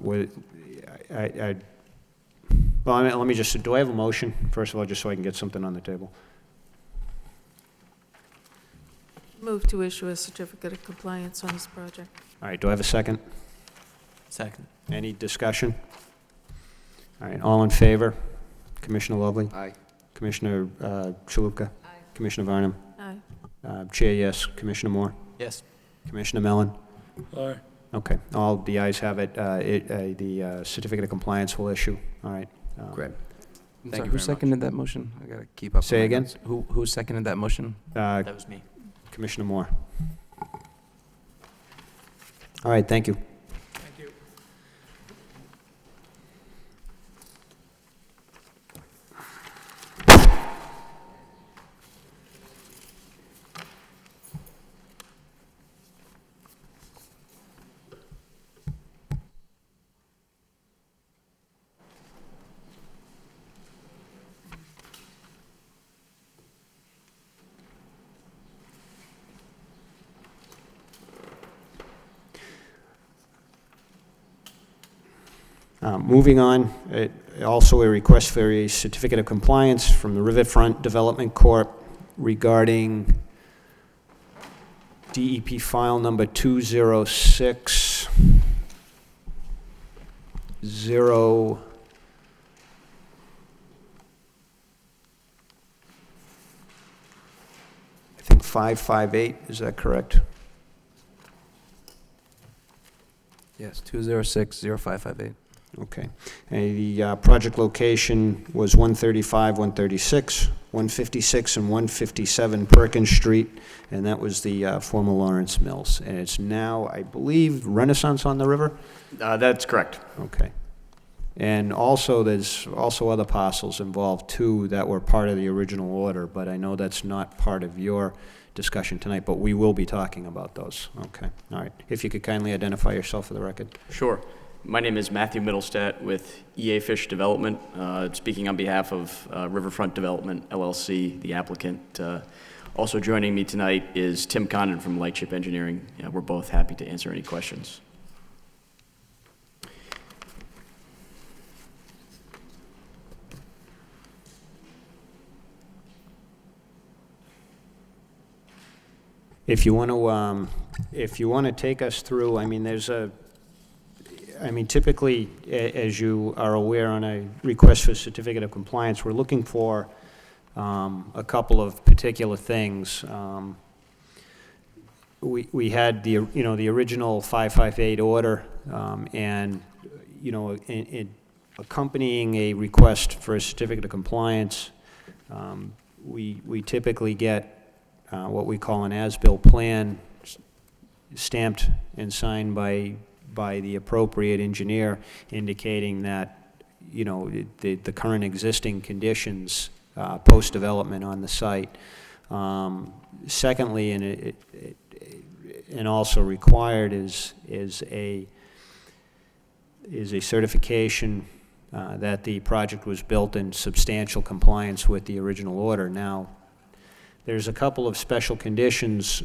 well, I mean, let me just, do I have a motion, first of all, just so I can get something on the table? Move to issue a certificate of compliance on this project. All right, do I have a second? Second. Any discussion? All right, all in favor? Commissioner Lovely? Aye. Commissioner Chalupka? Aye. Commissioner Varnum? Aye. Chair, yes. Commissioner Moore? Yes. Commissioner Mellon? Aye. Okay, all the ayes have it. The certificate of compliance will issue. All right. Great. I'm Thank sorry, you who very much. seconded that motion? I gotta keep up. Say with my again? notes. Who seconded that motion? That was me. Commissioner Moore. All right, thank you. Thank you. Moving on, also a request for a certificate of compliance from the Riverfront Development Corp. Regarding DEP file number 206 0 I think 558, is that correct? Yes, 206-0558. Okay. And the project location was 135, 136, 156, and 157 Perkins Street, and that was the former Lawrence Mills. And it's now, I believe, Renaissance on the River? That's correct. Okay. And also, there's also other parcels involved, too, that were part of the original order, but I know that's not part of your discussion tonight, but we will be talking about those. Okay. All right. If you could kindly identify yourself for the record. Sure. My name is Matthew Middlestat with EA Fish Development, speaking on behalf of Riverfront Development, LLC, the applicant. Also joining me tonight is Tim Condon from Lightship Engineering. We're both happy to answer any questions. If you want to take us through, I mean, typically, as you are aware, on a request for certificate of compliance, we're looking for a couple of particular things. We had the original 558 order, and in accompanying a request for a certificate of compliance, we typically get what we call an as-built plan stamped and signed by the appropriate engineer, indicating that, the current existing conditions post-development on the site. Secondly, and also required is a certification that the project was built in substantial compliance with the original order. Now, there's a couple of special conditions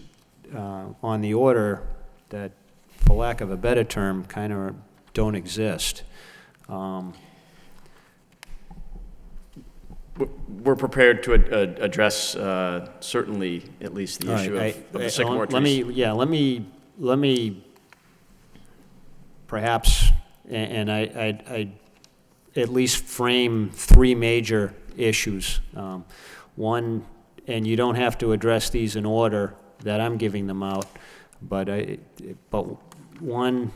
on the order that, for lack of a better term, kind of don't exist. We're prepared to address certainly at least the issue of the sycamore trees. Let me perhaps, and I at least frame three major issues. One, and you don't have to address these in order that I'm giving them out, but one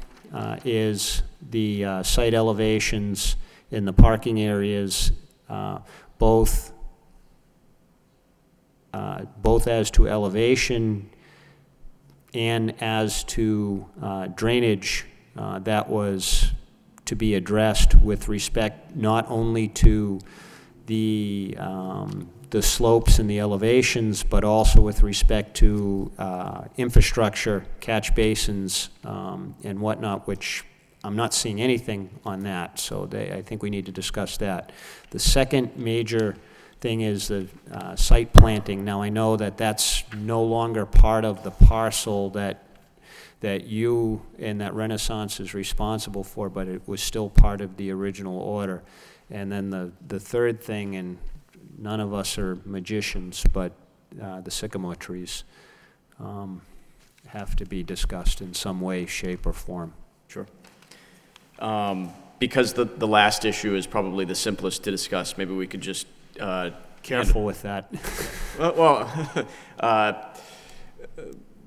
is the site elevations in the parking areas, both as to elevation and as to drainage, that was to be addressed with respect not only to the slopes and the elevations, but also with respect to infrastructure, catch basins, and whatnot, which I'm not seeing anything on that, so I think we need to discuss that. The second major thing is the site planting. Now, I know that that's no longer part of the parcel that you and that Renaissance is responsible for, but it was still part of the original order. And then the third thing, and none of us are magicians, but the sycamore trees have to be discussed in some way, shape, or form. Sure. Because the last issue is probably the simplest to discuss, maybe we could just Careful with that.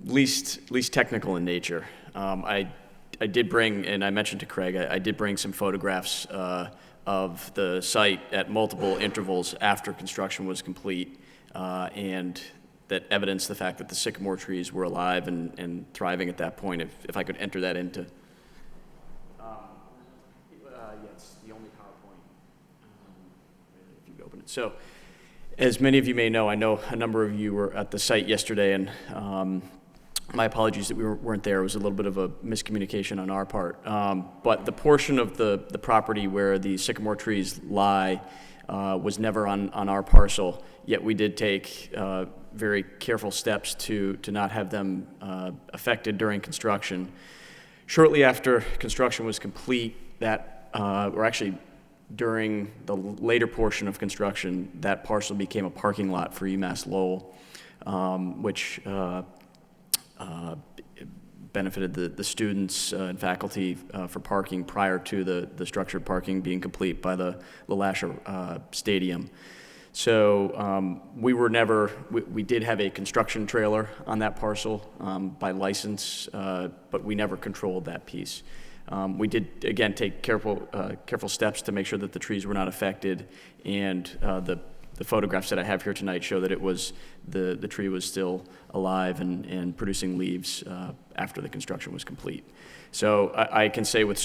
Least technical in nature. I did bring, and I mentioned to Craig, I did bring some photographs of the site at multiple intervals after construction was complete, and that evidence the fact that the sycamore trees were alive and thriving at that point. If I could enter that into. Yes, the only PowerPoint. If you could open it. So, as many of you may know, I know a number of you were at the site yesterday, and my apologies that we weren't there. It was a little bit of a miscommunication on our part. But the portion of the property where the sycamore trees lie was never on our parcel, yet we did take very careful steps to not have them affected during construction. Shortly after construction was complete, or actually during the later portion of construction, that parcel became a parking lot for UMass Lowell, which benefited the students and faculty for parking prior to the structured parking being complete by the Lasher Stadium. So we did have a construction trailer on that parcel by license, but we never controlled that piece. We did, again, take careful steps to make sure that the trees were not affected, and the photographs that I have here tonight show that the tree was still alive and producing leaves after the construction was complete. So I can say with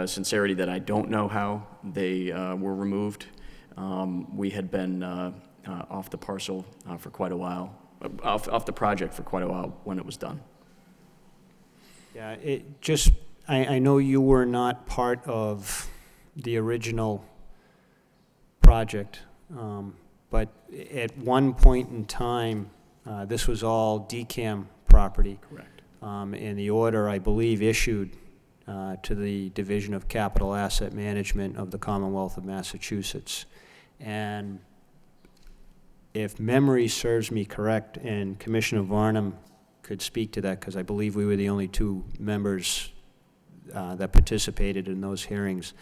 sincerity that I don't know how they were removed. We had been off the parcel for quite a while, off the project for quite a while when it was done. Yeah, I know you were not part of the original project, but at one point in time, this was all DCAM property. Correct. And the order, I believe, issued to the Division of Capital Asset Management of the Commonwealth of Massachusetts. And if memory serves me correct, and Commissioner Varnum could speak to that, because I believe we were the only two members that participated in those hearings,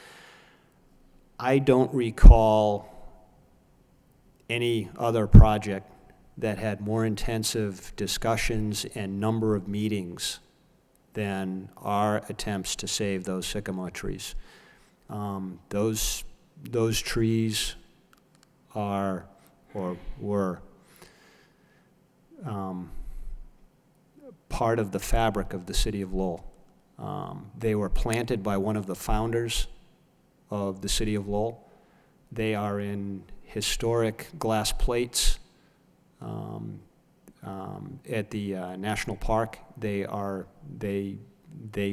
I don't recall any other project that had more intensive discussions and number of meetings than our attempts to save those sycamore trees. Those trees are, or were, part of the fabric of the city of Lowell. They were planted by one of the founders of the city of Lowell. They are in historic glass plates at the National Park. They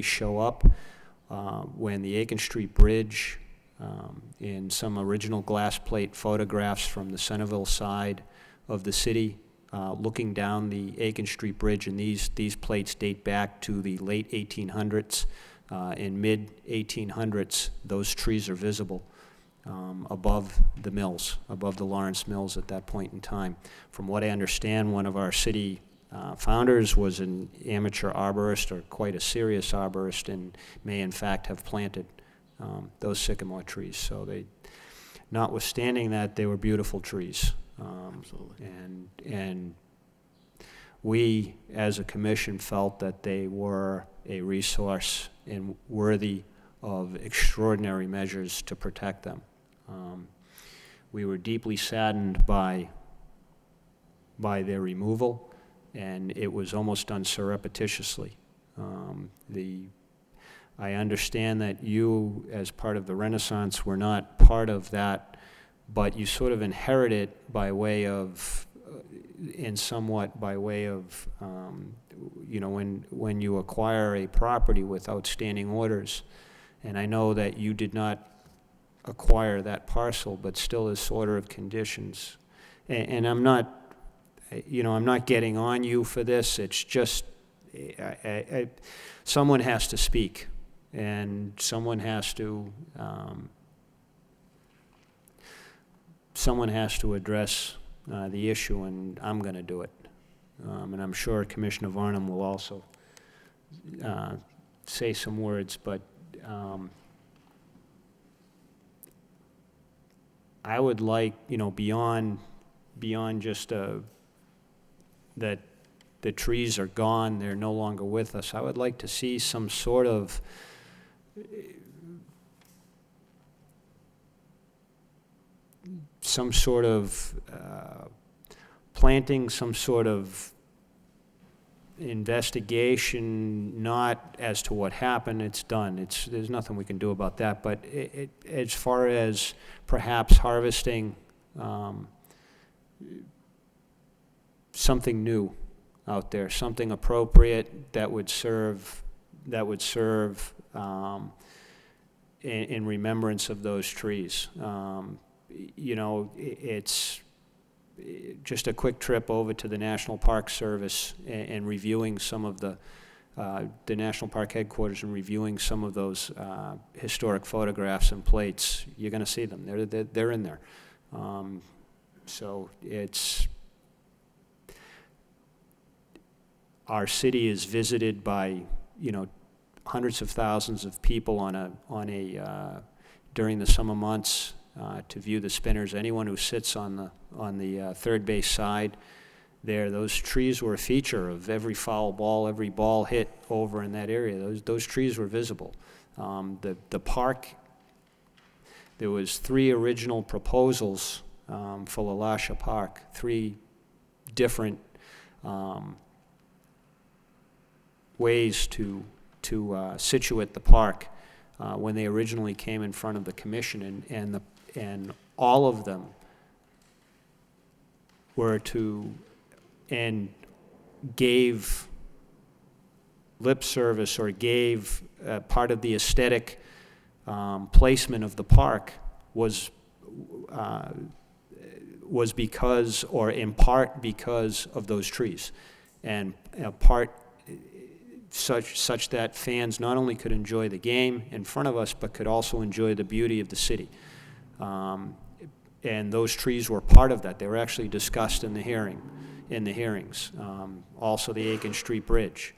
show up when the Aiken Street Bridge, in some original glass plate photographs from the Centerville side of the city, looking down the Aiken Street Bridge, and these plates date back to the late 1800s. In mid-1800s, those trees are visible above the mills, above the Lawrence Mills at that point in time. From what I understand, one of our city founders was an amateur arborist, or quite a serious arborist, and may in fact have planted those sycamore trees. So notwithstanding that, they were beautiful trees. Absolutely. And we, as a commission, felt that they were a resource and worthy of extraordinary measures to protect them. We were deeply saddened by their removal, and it was almost done surreptitiously. I understand that you, as part of the Renaissance, were not part of that, but you sort of inherit it by way of, and somewhat by way of, when you acquire a property with outstanding orders, and I know that you did not acquire that parcel, but still is order of conditions. And I'm not, I'm not getting on you for this, it's just, someone has to speak, and someone has to address the issue, and I'm going to do it. And I'm sure Commissioner Varnum will also say some words, but I would like, beyond just that the trees are gone, they're no longer with us, I would like to see some sort of planting, some sort of investigation, not as to what happened, it's done. There's nothing we can do about that, but as far as perhaps harvesting something new out there, something appropriate that would serve in remembrance of those trees. It's just a quick trip over to the National Park Service and reviewing some of the National Park headquarters and reviewing some of those historic photographs and plates. You're going to see them. They're in there. So our city is visited by hundreds of thousands of people during the summer months to view the spinners. Anyone who sits on the third base side there, those trees were a feature of every foul ball, every ball hit over in that area. Those trees were visible. The park, there was 3 original proposals for LaLasha Park, 3 different ways to situate the park when they originally came in front of the commission, and all of them were and gave lip service or gave part of the aesthetic placement of the park was because, or in part because of those trees, and part such that fans not only could enjoy the game in front of us, but could also enjoy the beauty of the city. And those trees were part of that. They were actually discussed in the hearings. Also the Aiken Street Bridge.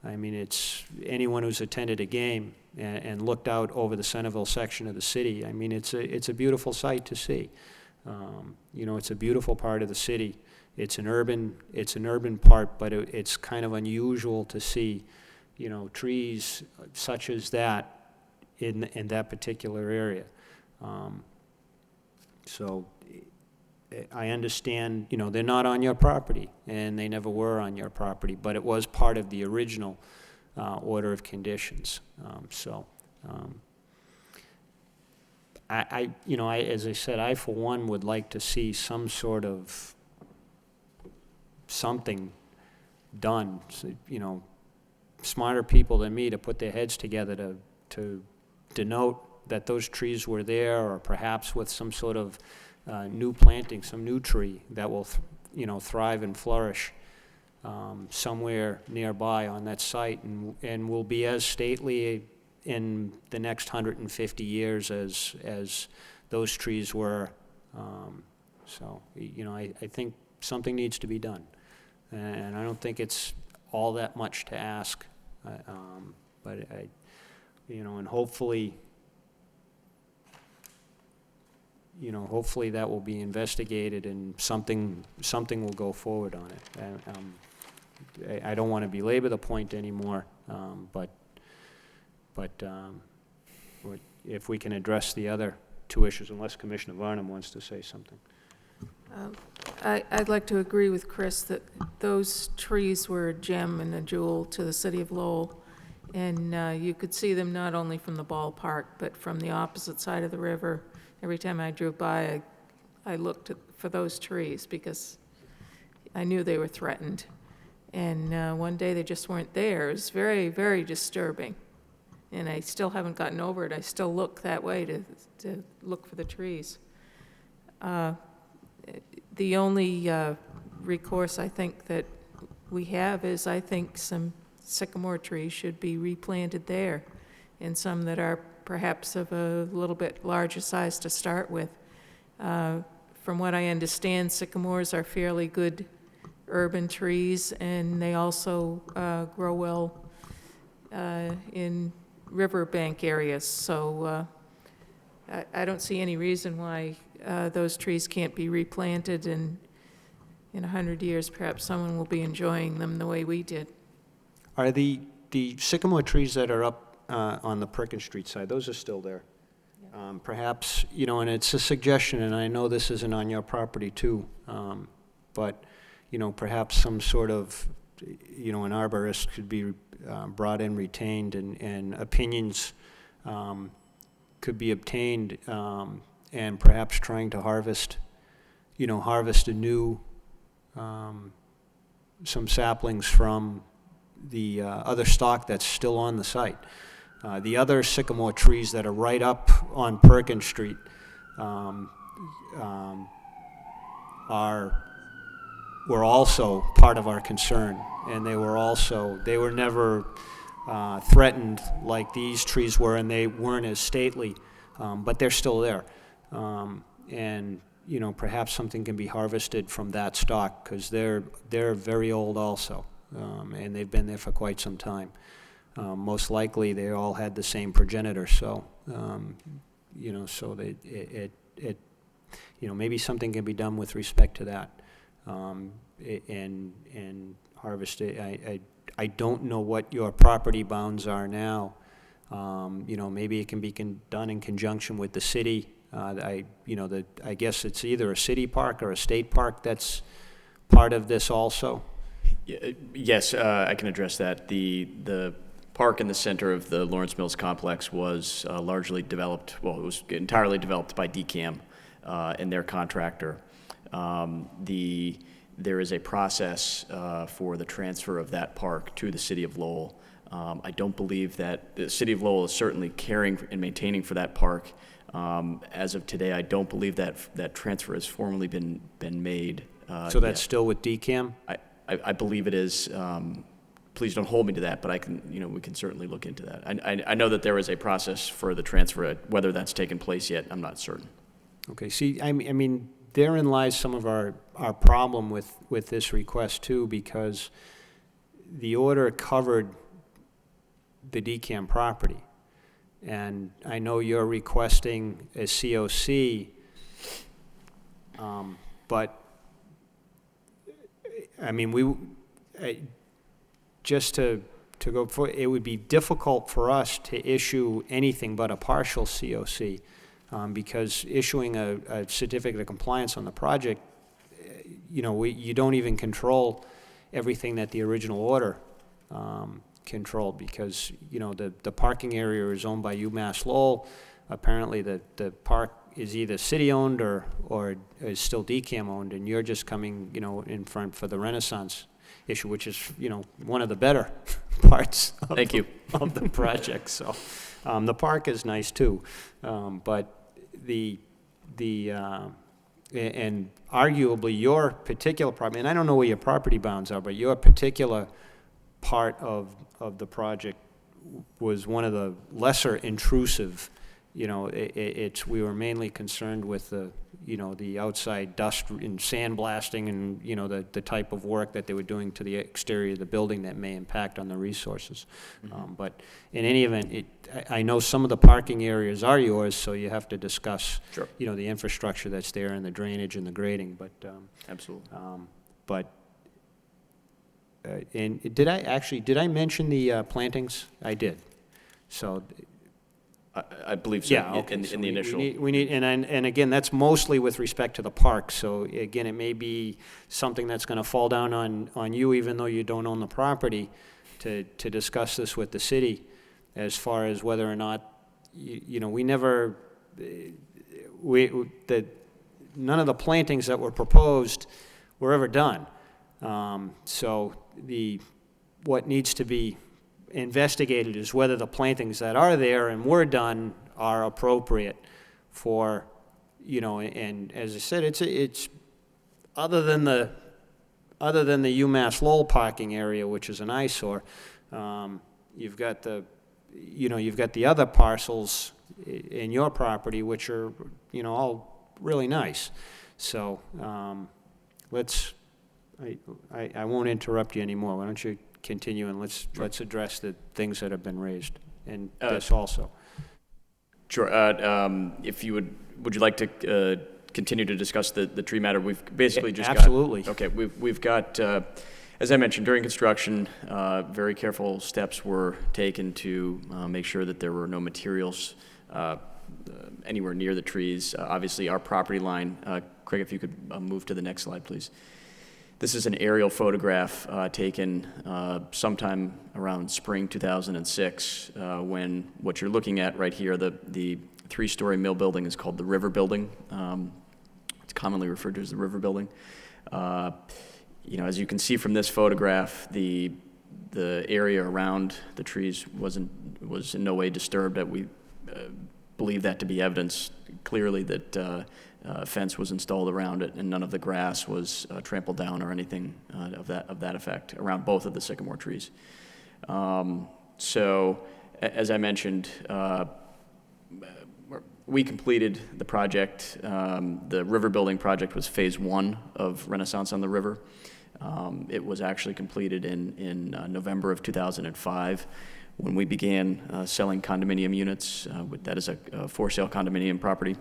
I mean, it's anyone who's attended a game and looked out over the Centerville section of the city. I mean, it's a beautiful sight to see. It's a beautiful part of the city. It's an urban part, but it's kind of unusual to see, trees such as that in that particular area. So I understand, they're not on your property, and they never were on your property, but it was part of the original order of conditions. As I said, I for one would like to see some sort of something done. So, smarter people than me to put their heads together to denote that those trees were there, or perhaps with some sort of new planting, some new tree that will, thrive and flourish somewhere nearby on that site, and will be as stately in the next 150 years as those trees were. I think something needs to be done, and I don't think it's all that much to ask, but and hopefully that will be investigated and something will go forward on it. I don't want to belabor the point anymore, but if we can address the other 2 issues, unless Commissioner Varnum wants to say something. I'd like to agree with Chris that those trees were a gem and a jewel to the city of Lowell, and you could see them not only from the ballpark, but from the opposite side of the river. Every time I drove by, I I looked for those trees because I knew they were threatened. And one day they just weren't there. It was very, very disturbing. And I still haven't gotten over it. I still look that way to look for the trees. The only recourse I think that we have is I think some sycamore trees should be replanted there, and some that are perhaps of a little bit larger size to start with. From what I understand, sycamores are fairly good urban trees, and they also grow well in riverbank areas. So I don't see any reason why those trees can't be replanted, and in 100 years, perhaps someone will be enjoying them the way we did. Are the sycamore trees that are up on the Perkins Street side, those are still there? Perhaps, and it's a suggestion, and I know this isn't on your property too, but, perhaps some sort of, an arborist could be brought in, retained, and opinions could be obtained, and perhaps trying to harvest a new, some saplings from the other stock that's still on the site. The other sycamore trees that are right up on Perkins Street were also part of our concern, and they were never threatened like these trees were, and they weren't as stately, but they're still there. And perhaps something can be harvested from that stock, because they're very old also, and they've been there for quite some time. Most likely, they all had the same progenitor, so so maybe something can be done with respect to that, and harvest it. I don't know what your property bounds are now. Maybe it can be done in conjunction with the city. I guess it's either a city park or a state park that's part of this also. Yes, I can address that. The park in the center of the Lawrence Mills complex was largely developed, it was entirely developed by DCAM and their contractor. There is a process for the transfer of that park to the city of Lowell. I don't believe that the city of Lowell is certainly caring and maintaining for that park. As of today, I don't believe that transfer has formally been made. So that's still with DCAM? I believe it is. Please don't hold me to that, but we can certainly look into that. I know that there is a process for the transfer. Whether that's taken place yet, I'm not certain. Okay. See, I mean, therein lies some of our problem with this request too, because the order covered the DCAM property, and I know you're requesting a COC, but I mean, just to go for it would be difficult for us to issue anything but a partial COC, because issuing a certificate of compliance on the project, you don't even control everything that the original order controlled, because the parking area is owned by UMass Lowell. Apparently the park is either city-owned or is still DCAM owned, and you're just coming in front for the Renaissance issue, which is one of the better parts of the project. So the park is nice too, but and arguably your particular property, and I don't know where your property bounds are, but your particular part of the project was one of the lesser intrusive. We were mainly concerned with the outside dust and sandblasting and, the type of work that they were doing to the exterior of the building that may impact on the resources. Mm-hmm. But in any event, I know some of the parking areas are yours, so you have to discuss, Sure. The infrastructure that's there and the drainage and the grading, but. Absolutely. And did I mention the plantings? I did. So. I believe so. Yeah, okay. In So the initial. We need, and again, that's mostly with respect to the park. So again, it may be something that's going to fall down on you, even though you don't own the property, to discuss this with the city, as far as whether or not, none of the plantings that were proposed were ever done. So what needs to be investigated is whether the plantings that are there and were done are appropriate for, and as I said, it's other than the UMass Lowell parking area, which is an eyesore, you've got the other parcels in your property, which are, all really nice. So, I won't interrupt you anymore. Why don't you continue, and let's address the things that have been raised, and this also. Sure. If you would you like to continue to discuss the tree matter? We've basically just absolutely. Okay. We've got, as I mentioned, during construction, very careful steps were taken to make sure that there were no materials anywhere near the trees. Obviously, our property line. Craig, if you could move to the next slide, please. This is an aerial photograph taken sometime around spring 2006, when what you're looking at right here, the three-story mill building is called the River Building. It's commonly referred to as the River Building. As you can see from this photograph, the area around the trees was in no way disturbed. That we believe that to be evidence clearly that a fence was installed around it, and none of the grass was trampled down or anything of that effect around both of the sycamore trees. So, as I mentioned, we completed the project. The river building project was phase 1 of Renaissance on the River. It was actually completed in November of 2005 when we began selling condominium units. That is a for-sale condominium property.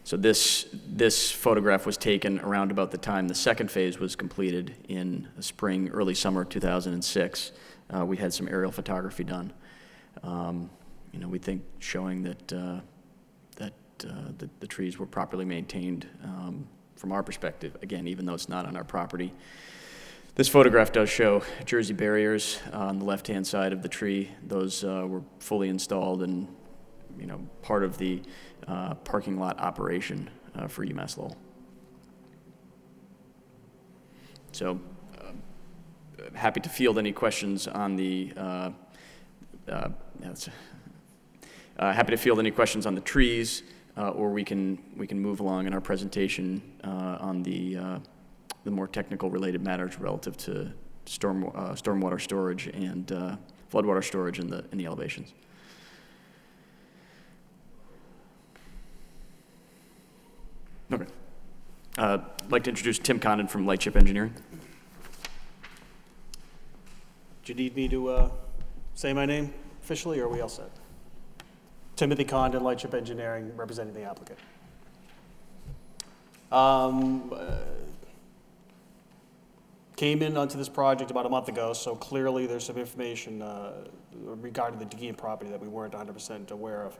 So this photograph was taken around about the time the second phase was completed in spring, early summer 2006. We had some aerial photography done. We think showing that the trees were properly maintained from our perspective. Again, even though it's not on our property. This photograph does show Jersey barriers on the left-hand side of the tree. Those were fully installed and part of the parking lot operation for UMass Lowell. So, happy to field any questions on the. Happy to field any questions on the trees, or we can move along in our presentation on the more technical related matters relative to stormwater storage and floodwater storage in the elevations. Okay. I'd like to introduce Tim Condon from Lightship Engineering. Do you need me to say my name officially, or are we all set? Timothy Condon, Lightship Engineering, representing the applicant. Came in onto this project about a month ago, so clearly there's some information regarding the Degean property that we weren't 100% aware of.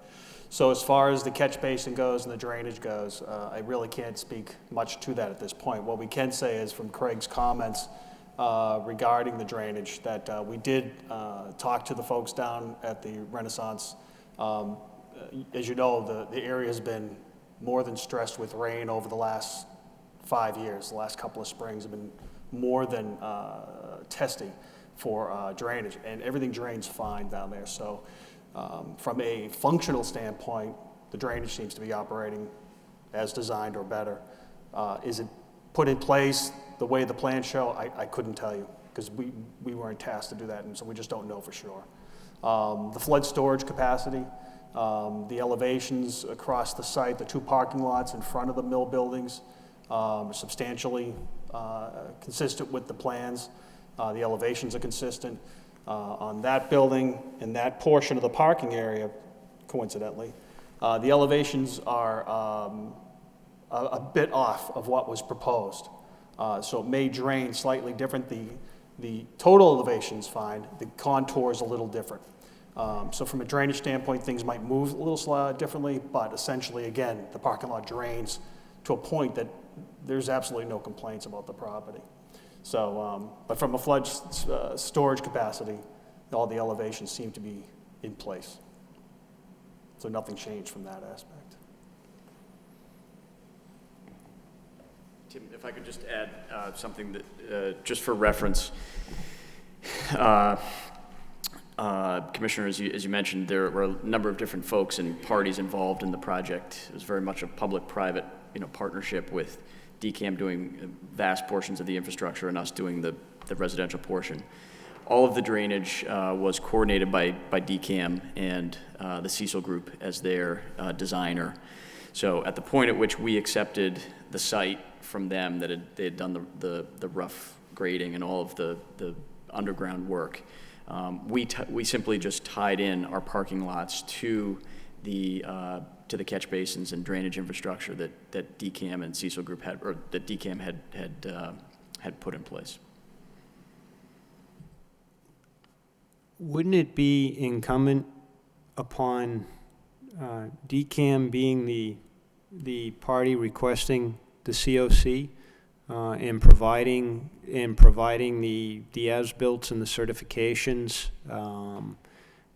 So as far as the catch basin goes and the drainage goes, I really can't speak much to that at this point. What we can say is from Craig's comments regarding the drainage that we did talk to the folks down at the Renaissance. As you know, the area has been more than stressed with rain over the last 5 years. The last couple of springs have been more than testing for drainage, and everything drains fine down there. So from a functional standpoint, the drainage seems to be operating as designed or better. Is it put in place the way the plans show? I couldn't tell you, because we weren't tasked to do that, and so we just don't know for sure. The flood storage capacity, the elevations across the site, the 2 parking lots in front of the mill buildings, are substantially consistent with the plans. The elevations are consistent. On that building and that portion of the parking area, coincidentally, the elevations are a bit off of what was proposed. So it may drain slightly different. The total elevation's fine. The contour's a little different. So from a drainage standpoint, things might move a little differently, but essentially, again, the parking lot drains to a point that there's absolutely no complaints about the property. So, but from a flood storage capacity, all the elevations seem to be in place. So nothing changed from that aspect. Tim, if I could just add something that, just for reference, Commissioner, as you mentioned, there were a number of different folks and parties involved in the project. It was very much a public-private, partnership with DCAM doing vast portions of the infrastructure and us doing the residential portion. All of the drainage was coordinated by DCAM and the Cecil Group as their designer. So at the point at which we accepted the site from them, that they had done the rough grading and all of the underground work, we simply just tied in our parking lots to the catch basins and drainage infrastructure that DCAM and Cecil Group had, or that DCAM had put in place. Wouldn't it be incumbent upon DCAM being the party requesting the COC and providing the as-built and the certifications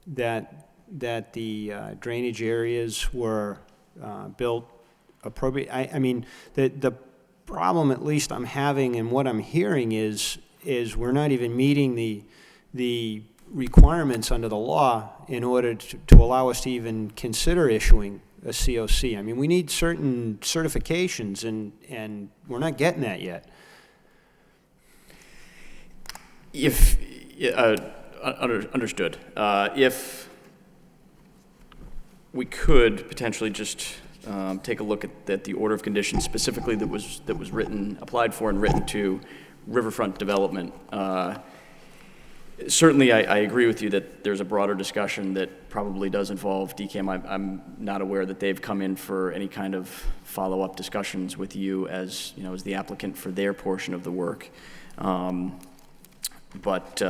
that the drainage areas were built appropriate? I mean, the problem, at least I'm having, and what I'm hearing is we're not even meeting the requirements under the law in order to allow us to even consider issuing a COC. I mean, we need certain certifications, and we're not getting that yet. If understood, if we could potentially just take a look at the order of conditions specifically that was applied for and written to Riverfront Development. Certainly, I agree with you that there's a broader discussion that probably does involve DCAM. I'm not aware that they've come in for any kind of follow-up discussions with you as the applicant for their portion of the work. But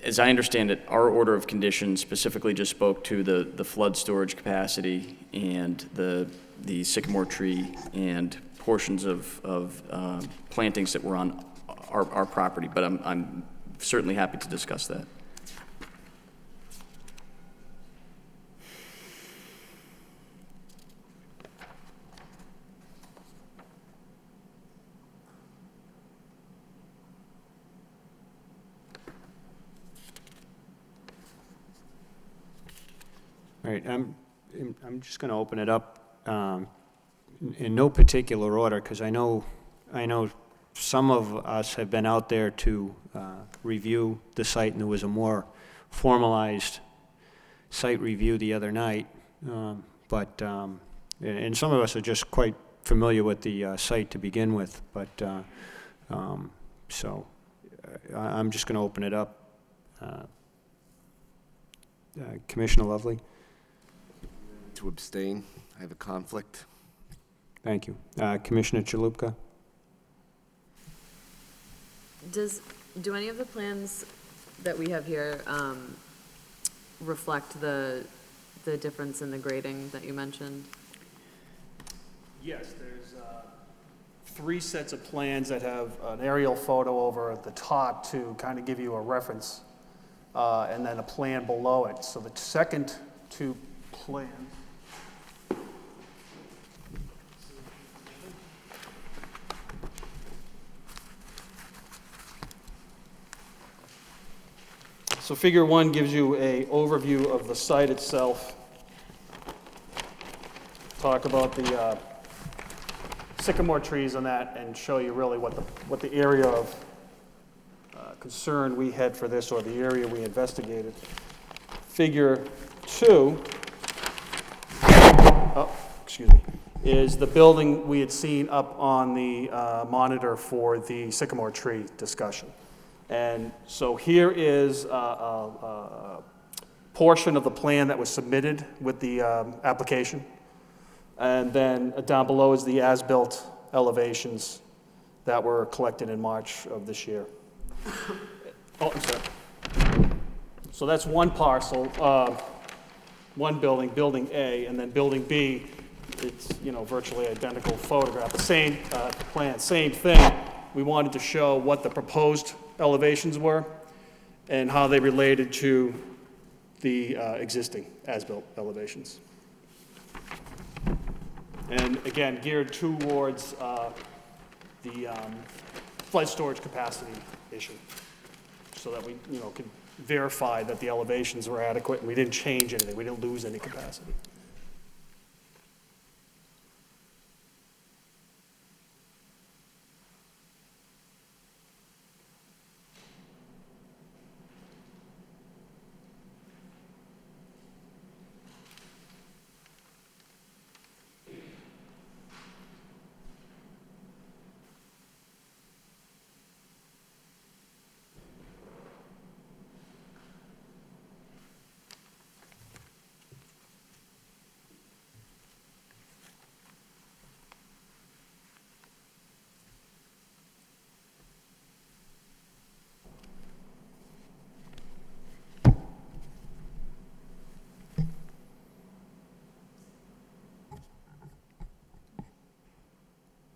as I understand it, our order of conditions specifically just spoke to the flood storage capacity and the sycamore tree and portions of plantings that were on our property, but I'm certainly happy to discuss that. All right, I'm just going to open it up in no particular order, because I know some of us have been out there to review the site, and there was a more formalized site review the other night. And some of us are just quite familiar with the site to begin with. But so I'm just going to open it up. Commissioner Lovely? To abstain. I have a conflict. Thank you. Commissioner Chalupka? Do any of the plans that we have here reflect the difference in the grading that you mentioned? Yes, there's 3 sets of plans that have an aerial photo over at the top to kind of give you a reference, and then a plan below it. So the second 2 plans. So figure 1 gives you an overview of the site itself. Talk about the sycamore trees on that and show you really what the area of concern we had for this, or the area we investigated. Figure 2, is the building we had seen up on the monitor for the sycamore tree discussion. And so here is a portion of the plan that was submitted with the application. And then down below is the as-built elevations that were collected in March of this year. Oh, I'm sorry. So that's one parcel, one building, Building A, and then Building B, it's virtually identical photograph, the same plan, same thing. We wanted to show what the proposed elevations were and how they related to the existing as-built elevations. And again, geared towards the flood storage capacity issue, so that we, could verify that the elevations were adequate and we didn't change anything, we didn't lose any capacity.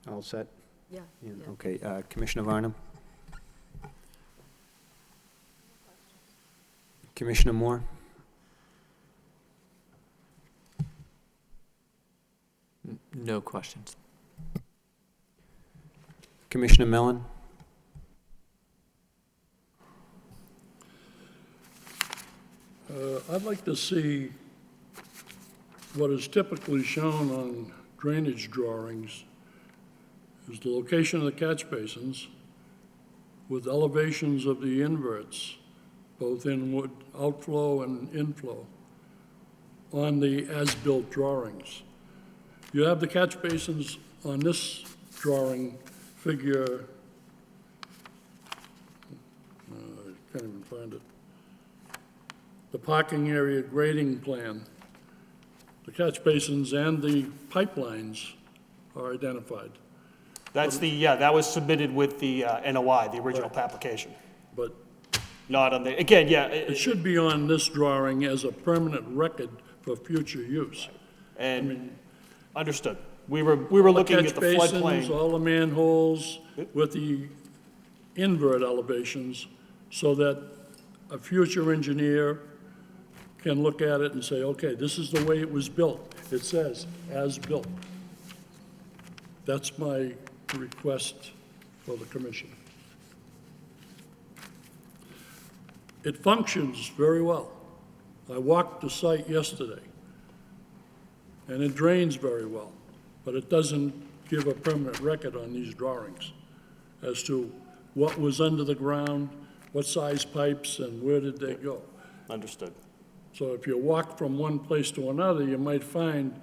All set? Yeah. Okay, Commissioner Varnum? Commissioner Moore? No questions. Commissioner Mellon? I'd like to see what is typically shown on drainage drawings is the location of the catch basins with elevations of the inverts, both inward outflow and inflow, on the as-built drawings. You have the catch basins on this drawing, figure, I can't even find it. The parking area grading plan. The catch basins and the pipelines are identified. That's that was submitted with the NOI, the original application. But Not on the, again, it should be on this drawing as a permanent record for future use. and understood. We were looking at the Catch basins, floodplain. all the manholes with the invert elevations, so that a future engineer can look at it and say, okay, this is the way it was built. It says, as built. That's my request for the commission. It functions very well. I walked the site yesterday, and it drains very well, but it doesn't give a permanent record on these drawings as to what was under the ground, what size pipes, and where did they go. Understood. So if you walk from one place to another, you might find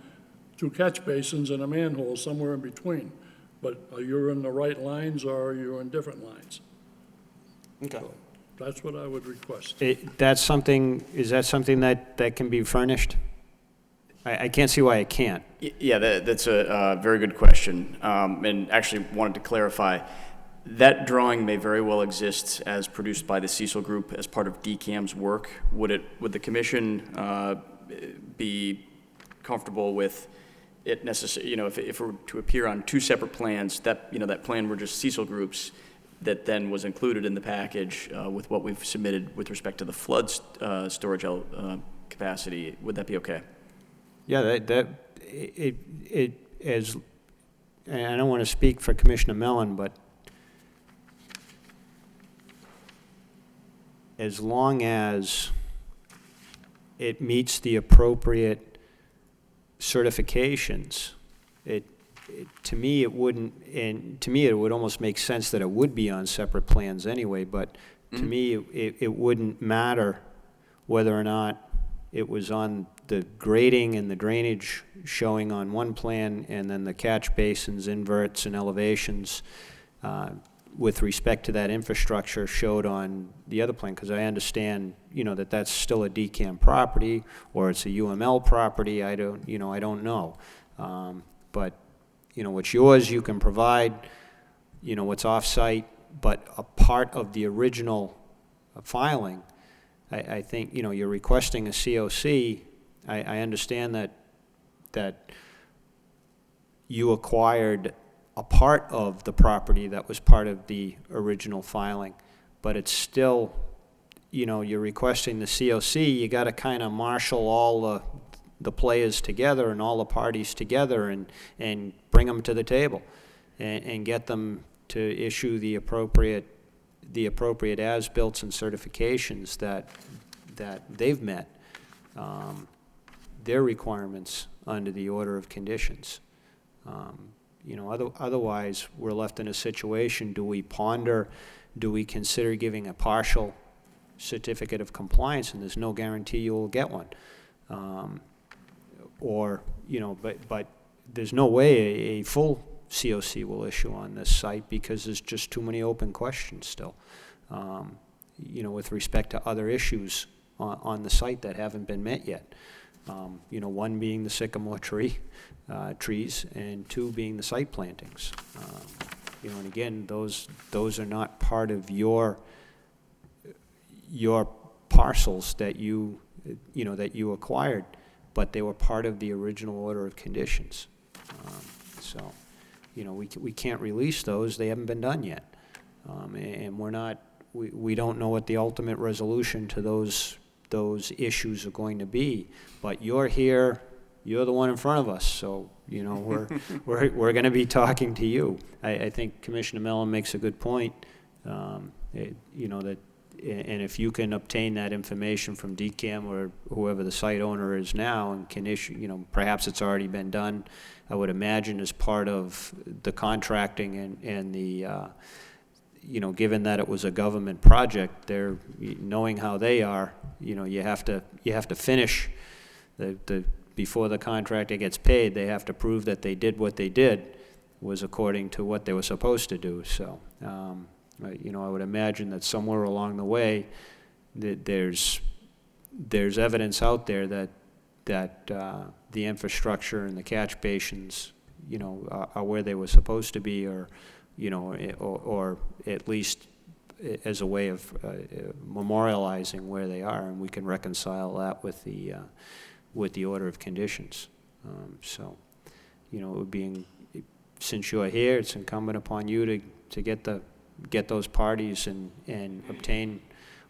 2 catch basins and a manhole somewhere in between. But are you in the right lines, or are you in different lines? Okay. So that's what I would request. Is that something that can be furnished? I can't see why it can't. Yeah, that's a very good question. And actually wanted to clarify, that drawing may very well exist as produced by the Cecil Group as part of DCAM's work. Would the commission be comfortable with it necessary, if it were to appear on 2 separate plans, that plan were just Cecil Group's, that then was included in the package with what we've submitted with respect to the flood storage capacity? Would that be okay? Yeah, and I don't want to speak for Commissioner Mellon, but as long as it meets the appropriate certifications, to me it wouldn't, and to me it would almost make sense that it would be on separate plans anyway, but to me it wouldn't matter whether or not it was on the grading and the drainage showing on one plan, and then the catch basins, inverts, and elevations with respect to that infrastructure showed on the other plan, because I understand, that that's still a DCAM property, or it's a UML property. I don't know. But, what's yours, you can provide, what's off-site, but a part of the original filing, I think, you're requesting a COC. I understand that you acquired a part of the property that was part of the original filing, but it's still, you're requesting the COC. You got to kind of marshal all the players together and all the parties together and bring them to the table and get them to issue the appropriate as-built and certifications that they've met their requirements under the order of conditions. You know, otherwise, we're left in a situation, do we consider giving a partial certificate of compliance, and there's no guarantee you will get one. Or, you know, but there's no way a full COC will issue on this site because there's just too many open questions still, you know, with respect to other issues on the site that haven't been met yet. You know, one being the sycamore trees, and two being the site plantings. You know, and again, those are not part of your parcels that you acquired, but they were part of the original order of conditions. So, you know, we can't release those. They haven't been done yet, and we don't know what the ultimate resolution to those issues are going to be. But you're here. You're the one in front of us, so you know we're going to be talking to you. I think Commissioner Mellon makes a good point. You know that, and if you can obtain that information from DCAM or whoever the site owner is now, and can issue, you know, perhaps it's already been done. I would imagine as part of the contracting and the, you know, given that it was a government project, they're knowing how they are. You know, you have to finish the before the contractor gets paid. They have to prove that they did what they did was according to what they were supposed to do. So, you know, I would imagine that somewhere along the way, that there's evidence out there that the infrastructure and the catch basins, you know, are where they were supposed to be, or, you know, or at least as a way of memorializing where they are, and we can reconcile that with the order of conditions. So, you know, it would be, since you're here, it's incumbent upon you to get those parties and obtain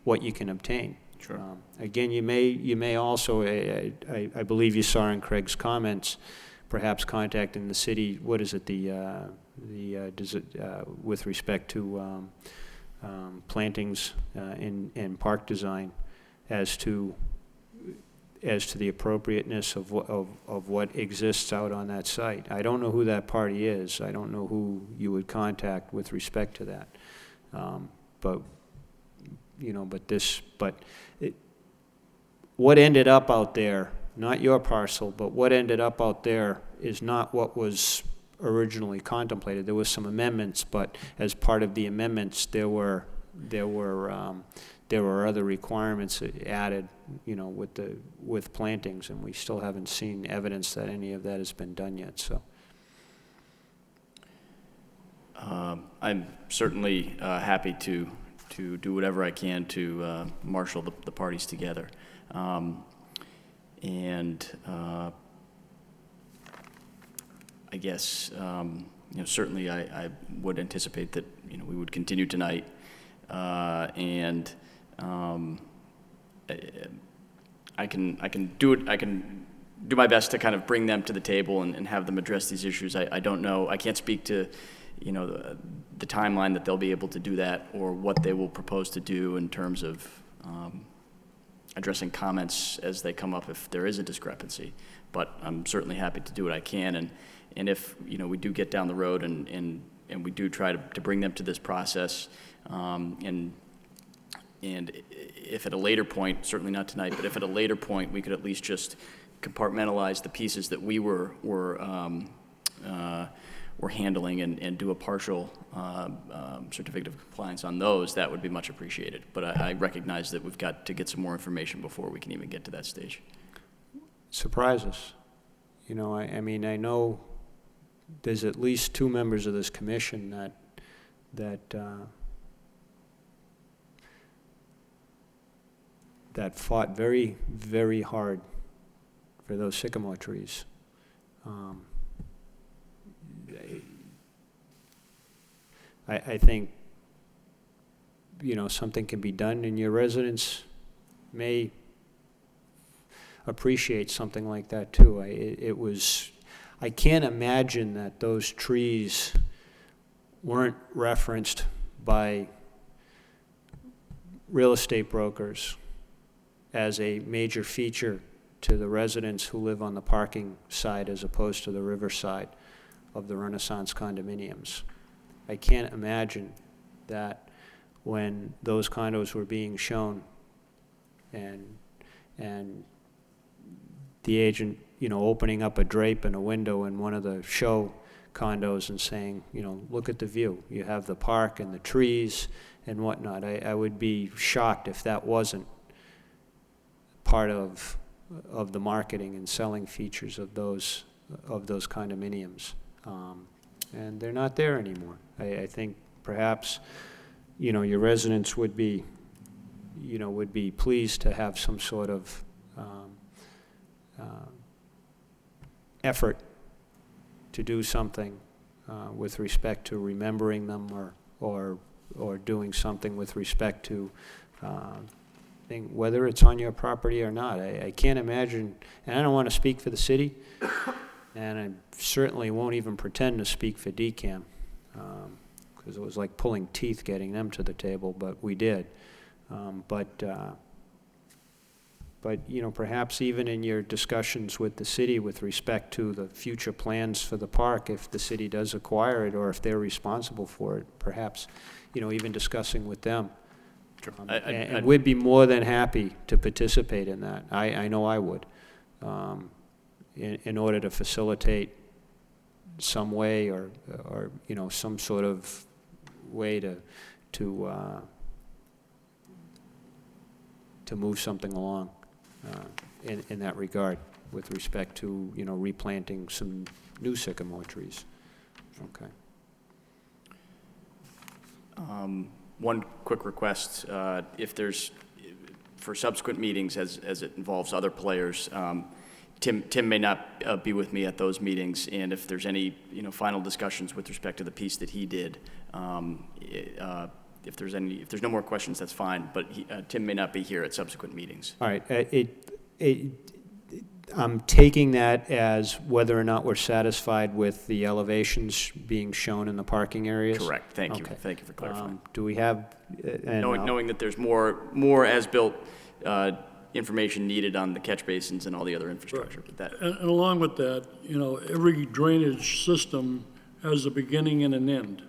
what you can obtain. Sure. Again, you may also, I believe you saw in Craig's comments, perhaps contacting the city. What is it? With respect to plantings and park design, as to the appropriateness of what exists out on that site. I don't know who that party is. I don't know who you would contact with respect to that. But you know, what ended up out there, not your parcel, but what ended up out there is not what was originally contemplated. There was some amendments, but as part of the amendments, there were other requirements added, you know, with plantings, and we still haven't seen evidence that any of that has been done yet. So, I'm certainly happy to do whatever I can to marshal the parties together, and I guess you know, certainly I would anticipate that, you know, we would continue tonight, and I can do it. I can do my best to kind of bring them to the table and have them address these issues. I don't know. I can't speak to, you know, the timeline that they'll be able to do that, or what they will propose to do in terms of addressing comments as they come up if there is a discrepancy. But I'm certainly happy to do what I can, and if, you know, we do get down the road and we do try to bring them to this process, and if at a later point, certainly not tonight, but if at a later point we could at least just compartmentalize the pieces that we were handling and do a partial certificate of compliance on those, that would be much appreciated. But I recognize that we've got to get some more information before we can even get to that stage. surprises. You know, I mean, I know there's at least two members of this commission that fought very, very hard for those sycamore trees. I think, you know, something can be done, and your residents may, appreciate something like that too. I can't imagine that those trees weren't referenced by real estate brokers as a major feature to the residents who live on the parking side as opposed to the riverside of the Renaissance condominiums. I can't imagine that when those condos were being shown and the agent, opening up a drape and a window in one of the show condos and saying, look at the view. You have the park and the trees and whatnot. I would be shocked if that wasn't part of the marketing and selling features of those condominiums. And they're not there anymore. I think perhaps, your residents would be pleased to have some sort of effort to do something with respect to remembering them or doing something with respect to whether it's on your property or not. I can't imagine, and I don't want to speak for the city, and I certainly won't even pretend to speak for DCAM, because it was like pulling teeth getting them to the table, but we did. But perhaps even in your discussions with the city with respect to the future plans for the park, if the city does acquire it or if they're responsible for it, perhaps, even discussing with them. Sure. And we'd be more than happy to participate in that. I know I would, in order to facilitate some way or some sort of way to move something along in that regard with respect to replanting some new sycamore trees. Okay. One quick request, if there's, for subsequent meetings as it involves other players, Tim may not be with me at those meetings, and if there's any final discussions with respect to the piece that he did, if there's no more questions, that's fine, but Tim may not be here at subsequent meetings. All right. I'm taking that as whether or not we're satisfied with the elevations being shown in the parking areas? Correct. Thank you. Okay. Thank you for clarifying. Do we have... knowing that there's more as-built information needed on the catch basins and all the other infrastructure. Right. But that, And along with that, every drainage system has a beginning and an end.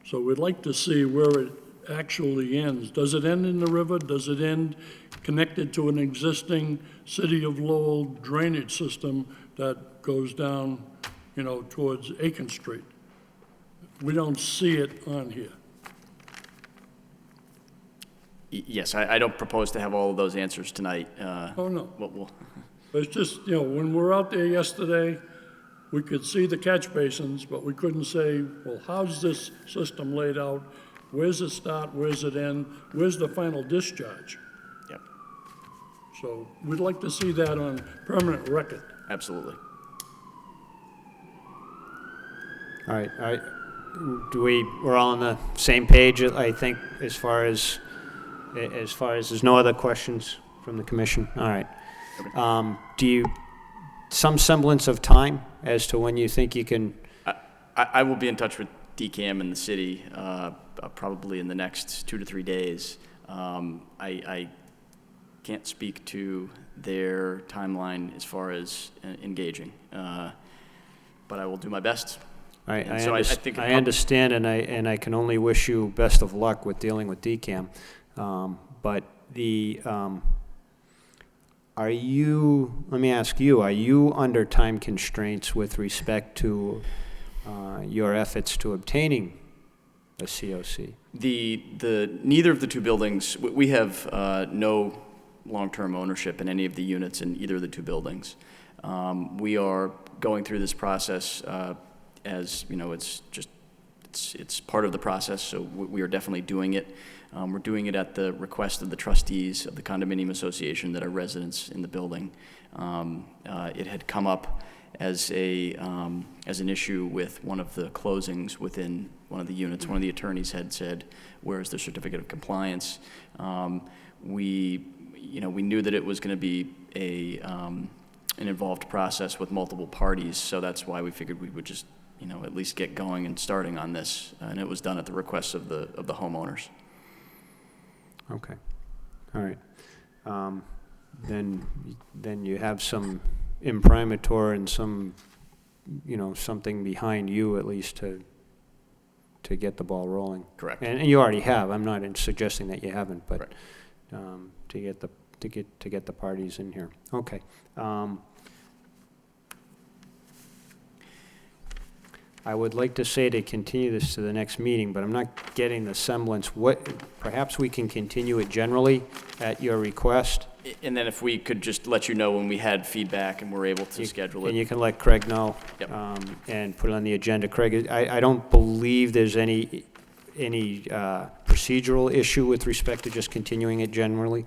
So we'd like to see where it actually ends. Does it end in the river? Does it end connected to an existing City of Lowell drainage system that goes down, towards Aiken Street? We don't see it on here. yes, I don't propose to have all of those answers tonight. Oh, no. We'll But it's just, when we were out there yesterday, we could see the catch basins, but we couldn't say, well, how's this system laid out? Where's it start? Where's it end? Where's the final discharge? Yep, So we'd like to see that on permanent record. absolutely. All right. We're all on the same page, I think, as far as there's no other questions from the commission? All right. Some semblance of time as to when you think you can... I will be in touch with DCAM and the city probably in the next 2 to 3 days. I can't speak to their timeline as far as engaging, but I will do my best. I think understand, and I can only wish you best of luck with dealing with DCAM. But let me ask you, are you under time constraints with respect to your efforts to obtaining a COC? Neither of the two buildings, we have no long-term ownership in any of the units in either of the two buildings. We are going through this process as, it's part of the process, so we are definitely doing it. We're doing it at the request of the trustees of the condominium association that are residents in the building. It had come up as an issue with one of the closings within one of the units. One of the attorneys had said, "Where is the certificate of compliance?" We knew that it was going to be an involved process with multiple parties, so that's why we figured we would just, at least get going and starting on this, and it was done at the request of the homeowners. Okay, all right. Then you have some imprimatur and some, something behind you at least to get the ball rolling. Correct. And you already have. I'm not suggesting that you haven't, but Right. to get the parties in here. Okay. I would like to say to continue this to the next meeting, but I'm not getting the semblance. Perhaps we can continue it generally at your request? And then if we could just let you know when we had feedback and were able to schedule it. And you can let Craig know. Yep. And put it on the agenda. Craig, I don't believe there's any procedural issue with respect to just continuing it generally.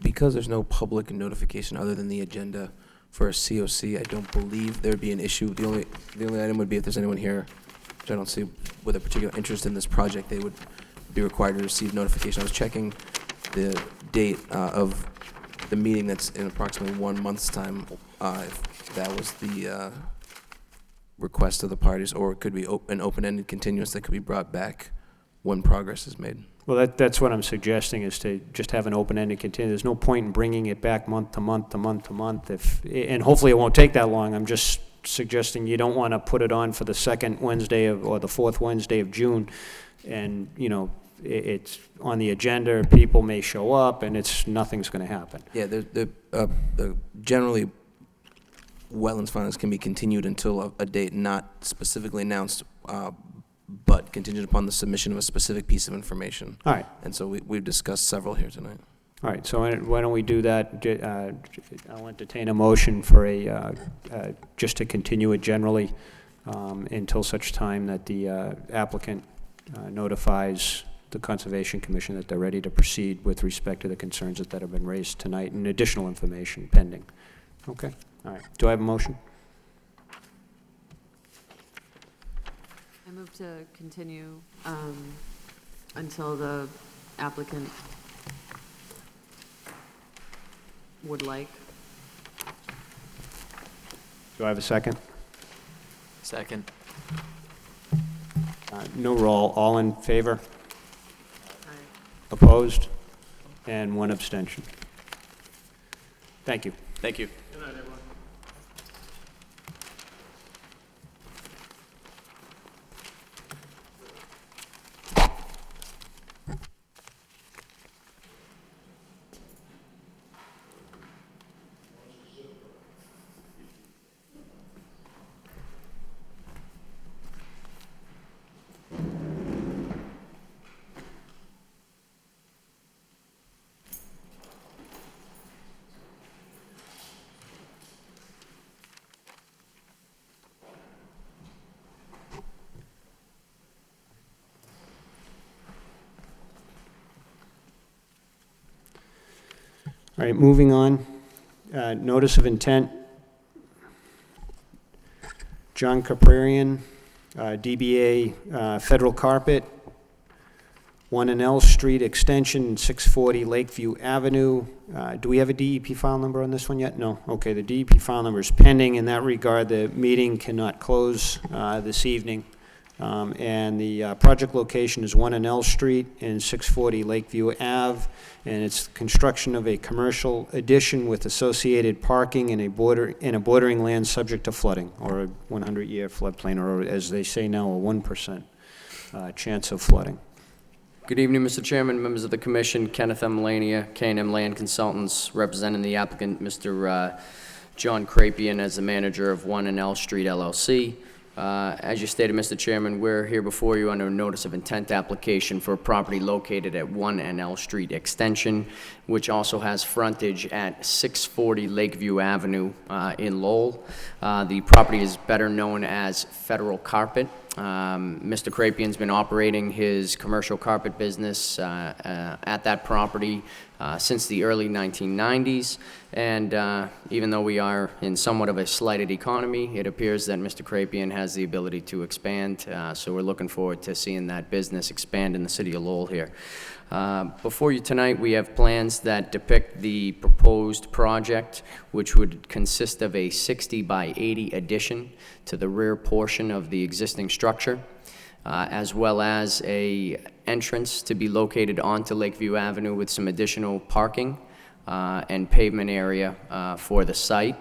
Because there's no public notification other than the agenda for a COC, I don't believe there'd be an issue. The only item would be if there's anyone here, which I don't see, with a particular interest in this project, they would be required to receive notification. I was checking the date of the meeting that's in approximately 1 month's time, if that was the request of the parties, or it could be an open-ended continuance that could be brought back when progress is made. Well, that's what I'm suggesting, is to just have an open-ended continue. There's no point in bringing it back month to month to month to month, and hopefully it won't take that long. I'm just suggesting you don't want to put it on for the second Wednesday or the fourth Wednesday of June, and, it's on the agenda, people may show up, and nothing's going to happen. Yeah, generally, wetlands filings can be continued until a date not specifically announced, but contingent upon the submission of a specific piece of information. All right. And so we've discussed several here tonight. All right, so why don't we do that? I'll entertain a motion for just to continue it generally until such time that the applicant notifies the Conservation Commission that they're ready to proceed with respect to the concerns that have been raised tonight, and additional information pending. Okay, all right. Do I have a motion? I move to continue until the applicant would like. Do I have a second? Second. No roll. All in favor? Opposed? And one abstention. Thank you. Thank you. Good night, everyone. All right, moving on. Notice of intent. John Caprarian, DBA Federal Carpet, 1 and L Street Extension, 640 Lakeview Avenue. Do we have a DEP file number on this one yet? No. Okay, the DEP file number is pending. In that regard, the meeting cannot close this evening. And the project location is 1 and L Street and 640 Lakeview Ave, and it's construction of a commercial addition with associated parking in a bordering land subject to flooding, or a 100-year floodplain, or as they say now, a 1% chance of flooding. Good evening, Mr. Chairman, members of the commission. Kenneth M. Lania, K&M Land Consultants, representing the applicant, Mr. John Crapian, as the manager of 1 and L Street LLC. As you stated, Mr. Chairman, we're here before you under a notice of intent application for a property located at 1 and L Street Extension, which also has frontage at 640 Lakeview Avenue in Lowell. The property is better known as Federal Carpet. Mr. Crapian's been operating his commercial carpet business at that property since the early 1990s. And even though we are in somewhat of a slighted economy, it appears that Mr. Krapian has the ability to expand. So we're looking forward to seeing that business expand in the city of Lowell here. Before you tonight, we have plans that depict the proposed project, which would consist of a 60 by 80 addition to the rear portion of the existing structure, as well as a entrance to be located onto Lakeview Avenue with some additional parking and pavement area for the site.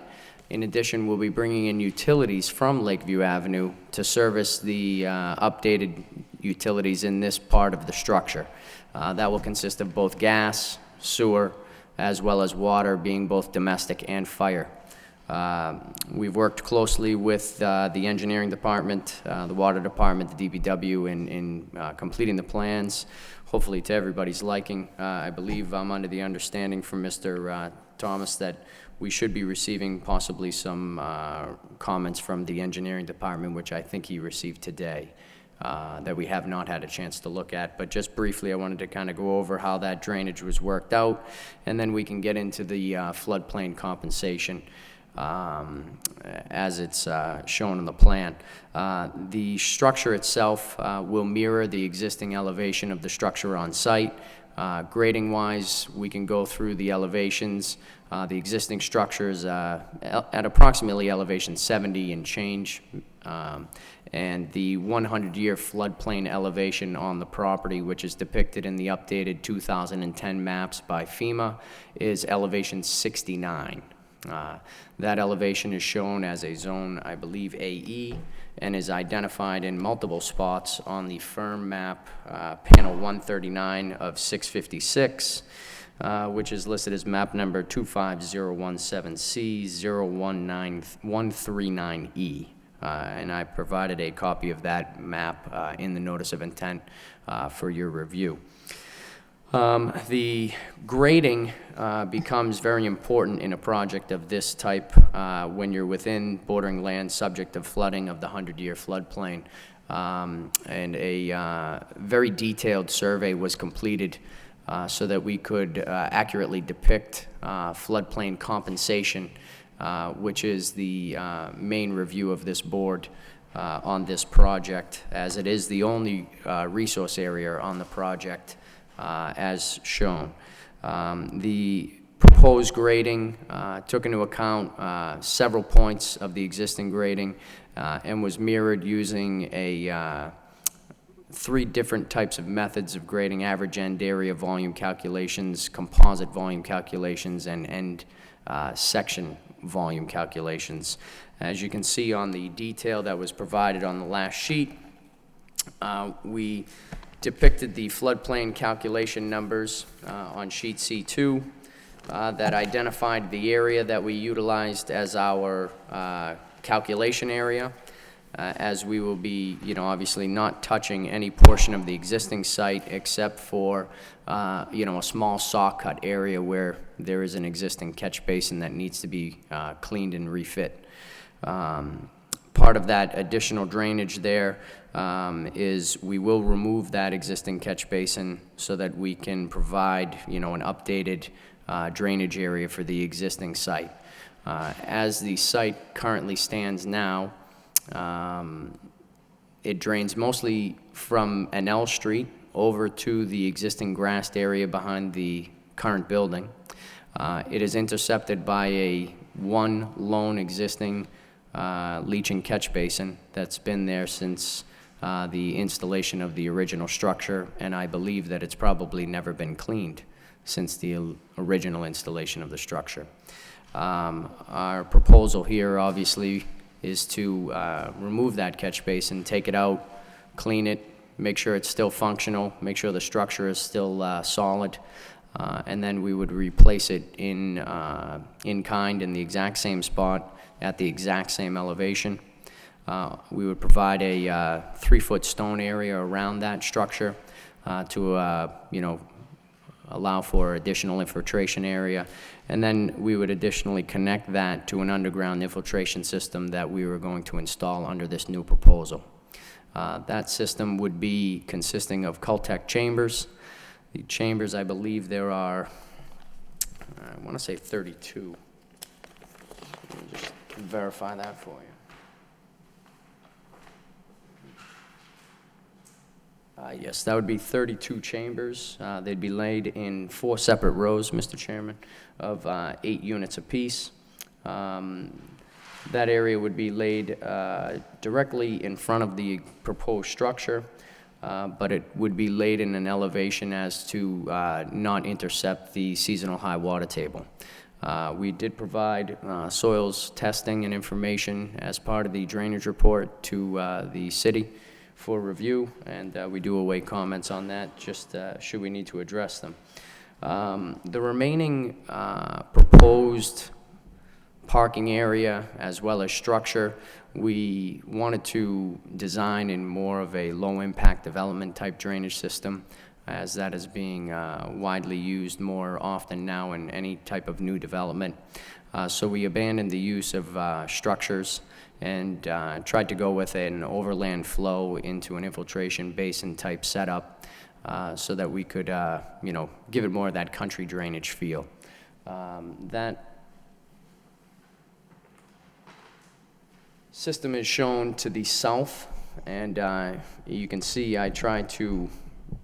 In addition, we'll be bringing in utilities from Lakeview Avenue to service the updated utilities in this part of the structure. That will consist of both gas, sewer, as well as water, being both domestic and fire. We've worked closely with the engineering department, the water department, the DPW in completing the plans, hopefully to everybody's liking. I believe I'm under the understanding from Mr. Thomas that we should be receiving possibly some comments from the engineering department, which I think he received today, that we have not had a chance to look at. But just briefly, I wanted to kind of go over how that drainage was worked out, and then we can get into the floodplain compensation as it's shown on the plan. The structure itself will mirror the existing elevation of the structure on site. Grading-wise, we can go through the elevations. The existing structure is at approximately elevation 70 and change, and the 100-year floodplain elevation on the property, which is depicted in the updated 2010 maps by FEMA, is elevation 69. That elevation is shown as a zone, I believe, AE, and is identified in multiple spots on the firm map, panel 139 of 656, which is listed as map number 25017C019139E. And I provided a copy of that map in the notice of intent for your review. The grading becomes very important in a project of this type when you're within bordering land subject to flooding of the 100-year floodplain. And a very detailed survey was completed so that we could accurately depict floodplain compensation, which is the main review of this board on this project, as it is the only resource area on the project as shown. The proposed grading took into account several points of the existing grading and was mirrored using a 3 different types of methods of grading: average end area volume calculations, composite volume calculations, and end section volume calculations. As you can see on the detail that was provided on the last sheet, we depicted the floodplain calculation numbers on sheet C2 that identified the area that we utilized as our calculation area, as we will be, obviously not touching any portion of the existing site except for, a small saw cut area where there is an existing catch basin that needs to be cleaned and refit. Part of that additional drainage there is we will remove that existing catch basin so that we can provide, an updated drainage area for the existing site. As the site currently stands now, it drains mostly from an L Street over to the existing grassed area behind the current building. It is intercepted by one lone existing leach and catch basin that's been there since the installation of the original structure, and I believe that it's probably never been cleaned since the original installation of the structure. Our proposal here obviously is to remove that catch basin, take it out, clean it, make sure it's still functional, make sure the structure is still solid, and then we would replace it in kind in the exact same spot at the exact same elevation. We would provide a 3-foot stone area around that structure to allow for additional infiltration area, and then we would additionally connect that to an underground infiltration system that we were going to install under this new proposal. That system would be consisting of Cultec chambers. The chambers, I believe there are I want to say 32. Let me just verify that for you. Yes, that would be 32 chambers. They'd be laid in 4 separate rows, Mr. Chairman, of 8 units apiece. That area would be laid directly in front of the proposed structure, but it would be laid in an elevation as to not intercept the seasonal high water table. We did provide soils testing and information as part of the drainage report to the city for review, and we do await comments on that, just should we need to address them. The remaining proposed parking area as well as structure, we wanted to design in more of a low-impact development type drainage system, as that is being widely used more often now in any type of new development. So we abandoned the use of structures and tried to go with an overland flow into an infiltration basin type setup, so that we could, you know, give it more of that country drainage feel. That system is shown to the south, and you can see I tried to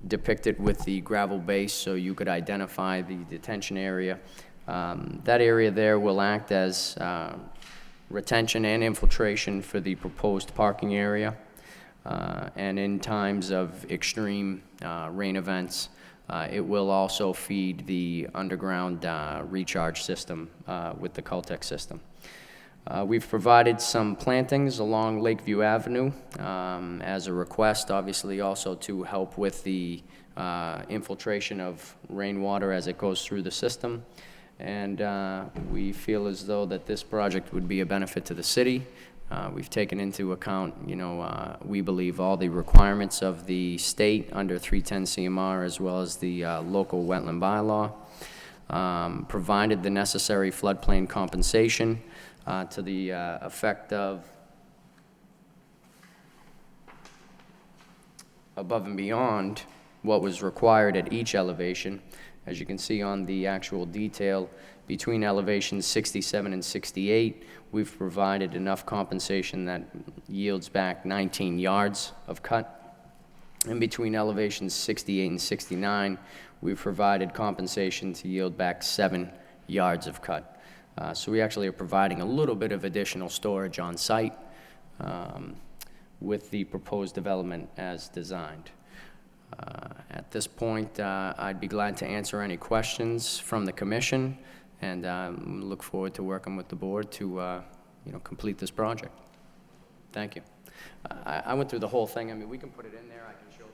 depict it with the gravel base so you could identify the detention area. That area there will act as retention and infiltration for the proposed parking area. And in times of extreme rain events, it will also feed the underground recharge system with the Caltech system. We've provided some plantings along Lakeview Avenue as a request, obviously also to help with the infiltration of rainwater as it goes through the system. And we feel as though that this project would be a benefit to the city. We've taken into account, you know, we believe all the requirements of the state under 310 CMR as well as the local wetland bylaw, provided the necessary floodplain compensation to the effect of above and beyond what was required at each elevation. As you can see on the actual detail, between elevations 67 and 68, we've provided enough compensation that yields back 19 yards of cut. And between elevations 68 and 69, we've provided compensation to yield back 7 yards of cut. So we actually are providing a little bit of additional storage on site with the proposed development as designed. At this point, I'd be glad to answer any questions from the commission, and look forward to working with the board to you know, complete this project. Thank you. I went through the whole thing. I mean, we can put it in there. I can show them.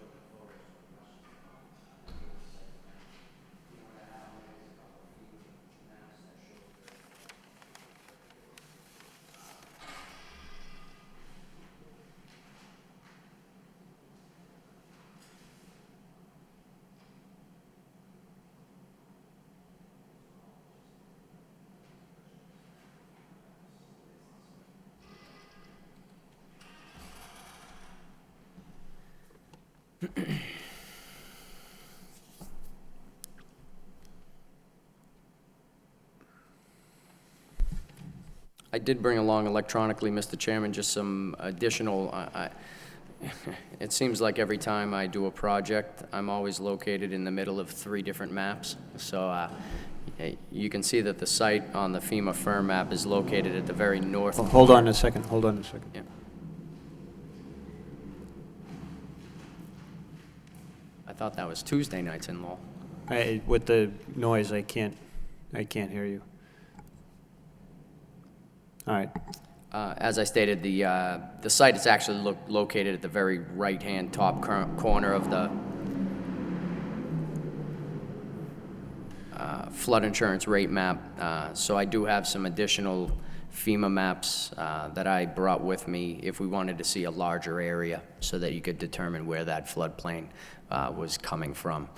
I did bring along electronically, Mr. Chairman, just some additional, it seems like every time I do a project, I'm always located in the middle of 3 different maps. So you can see that the site on the FEMA firm map is located at the very north. Hold on a second, hold on a second. Yeah. I thought that was Tuesday nights in Lowell. With the noise, I can't hear you. All right. As I stated, the site is actually located at the very right-hand top corner of the flood insurance rate map. So I do have some additional FEMA maps that I brought with me if we wanted to see a larger area so that you could determine where that floodplain was coming from.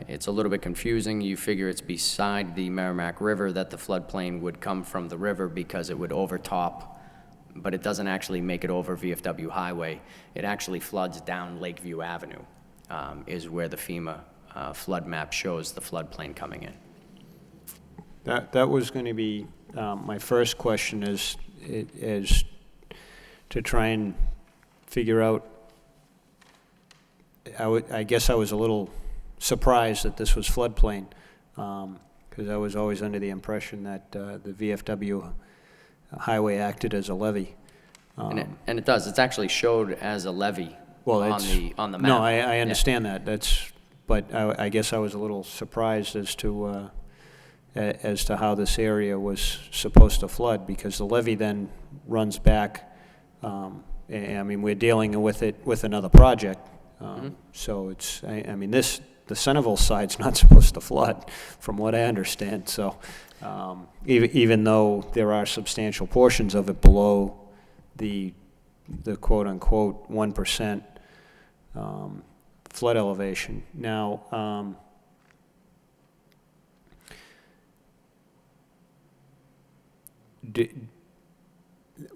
It's a little bit confusing. You figure it's beside the Merrimack River that the floodplain would come from the river because it would overtop, but it doesn't actually make it over VFW Highway. It actually floods down Lakeview Avenue, is where the FEMA flood map shows the floodplain coming in. That was going to be my first question, is to try and figure out. I guess I was a little surprised that this was floodplain, because I was always under the impression that the VFW highway acted as a levee. And it does. It's actually showed as a levee Well, on the map. No, I understand that. But I guess I was a little surprised as to how this area was supposed to flood, because the levee then runs back. I mean, we're dealing with it with another project. So the Centerville side's not supposed to flood, from what I understand. So even though there are substantial portions of it below the quote-unquote 1% flood elevation. Now,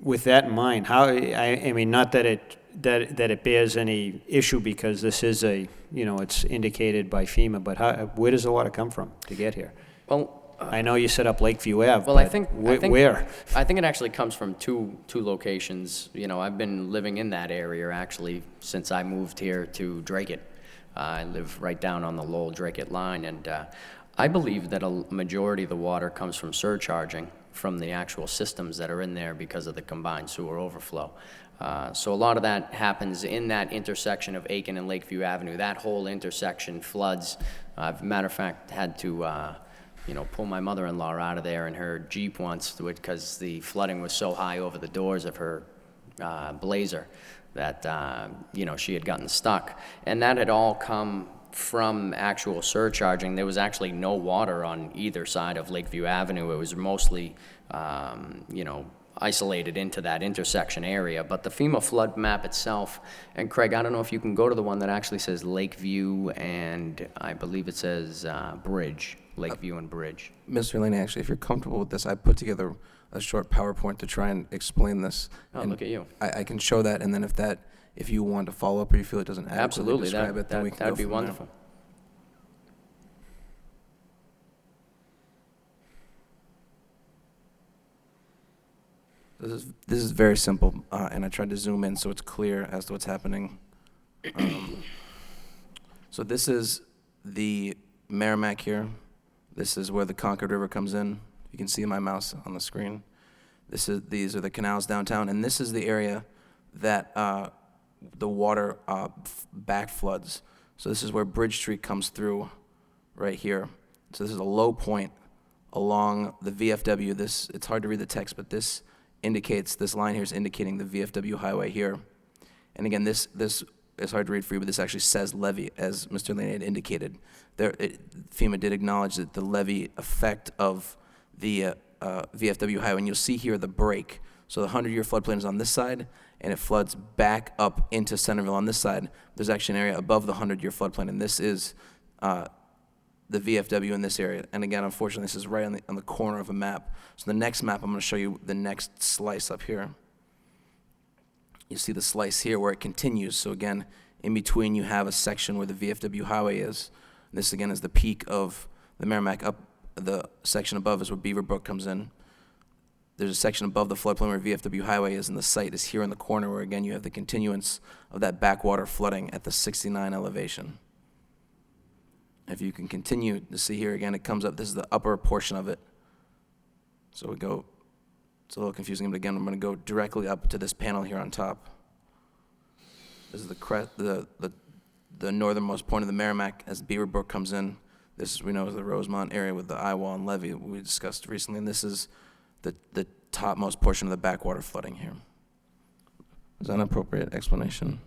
with that in mind, I mean, not that it bears any issue, because this is it's indicated by FEMA, but where does the water come from to get here? Well, I know you set up Lakeview Ave, well, but I think where? I think it actually comes from two locations. I've been living in that area actually since I moved here to Dracut. I live right down on the Lowell Dracut line, and I believe that a majority of the water comes from surcharging from the actual systems that are in there because of the combined sewer overflow. So a lot of that happens in that intersection of Aiken and Lakeview Avenue. That whole intersection floods. I've, matter of fact, had to pull my mother-in-law out of there in her Jeep once because the flooding was so high over the doors of her Blazer that, she had gotten stuck. And that had all come from actual surcharging. There was actually no water on either side of Lakeview Avenue. It was mostly, isolated into that intersection area. But the FEMA flood map itself, and Craig, I don't know if you can go to the one that actually says Lakeview, and I believe it says Bridge, Lakeview and Bridge. Mr. Laney, actually, if you're comfortable with this, I put together a short PowerPoint to try and explain this. Oh, and look at you. I can show that, and then if you want to follow up or you feel it doesn't adequately Absolutely, describe it, then we can go that'd be from there. wonderful. This is very simple, and I tried to zoom in so it's clear as to what's happening. So this is the Merrimack here. This is where the Concord River comes in. You can see my mouse on the screen. These are the canals downtown, and this is the area that the water back floods. So this is where Bridge Street comes through right here. So this is a low point along the VFW. It's hard to read the text, but this line here is indicating the VFW highway here. And again, this is hard to read for you, but this actually says levee, as Mr. Laney had indicated. FEMA did acknowledge that the levee effect of the VFW highway, and you'll see here the break. So the 100-year floodplain is on this side, and it floods back up into Centerville on this side. There's actually an area above the 100-year floodplain, and this is the VFW in this area. And again, unfortunately, this is right on the corner of a map. So the next map, I'm going to show you the next slice up here. You see the slice here where it continues. So again, in between you have a section where the VFW highway is. This again is the peak of the Merrimack. Up the section above is where Beaver Brook comes in. There's a section above the floodplain where VFW highway is, and the site is here in the corner where again you have the continuance of that backwater flooding at the 69 elevation. If you can continue to see here again, it comes up. This is the upper portion of it. So it's a little confusing, but again, I'm going to go directly up to this panel here on top. This is the northernmost point of the Merrimack as Beaver Brook comes in. This, we know, is the Rosemont area with the eye wall and levee we discussed recently, and this is the topmost portion of the backwater flooding here. Is that an appropriate explanation?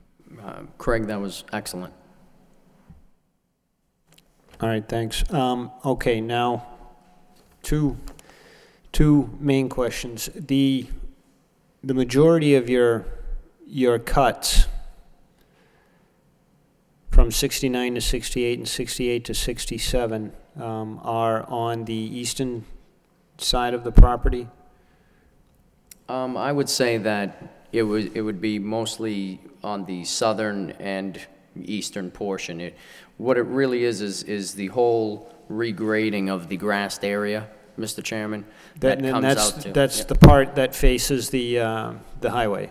Craig, that was excellent. All right, thanks. Okay, now, two main questions. The majority of your cuts from 69 to 68 and 68 to 67 are on the eastern side of the property? I would say that it would be mostly on the southern and eastern portion. What it really is the whole regrading of the grassed area. Mr. Chairman, That- that and comes that's, out to. that's Yep. the part that faces the highway.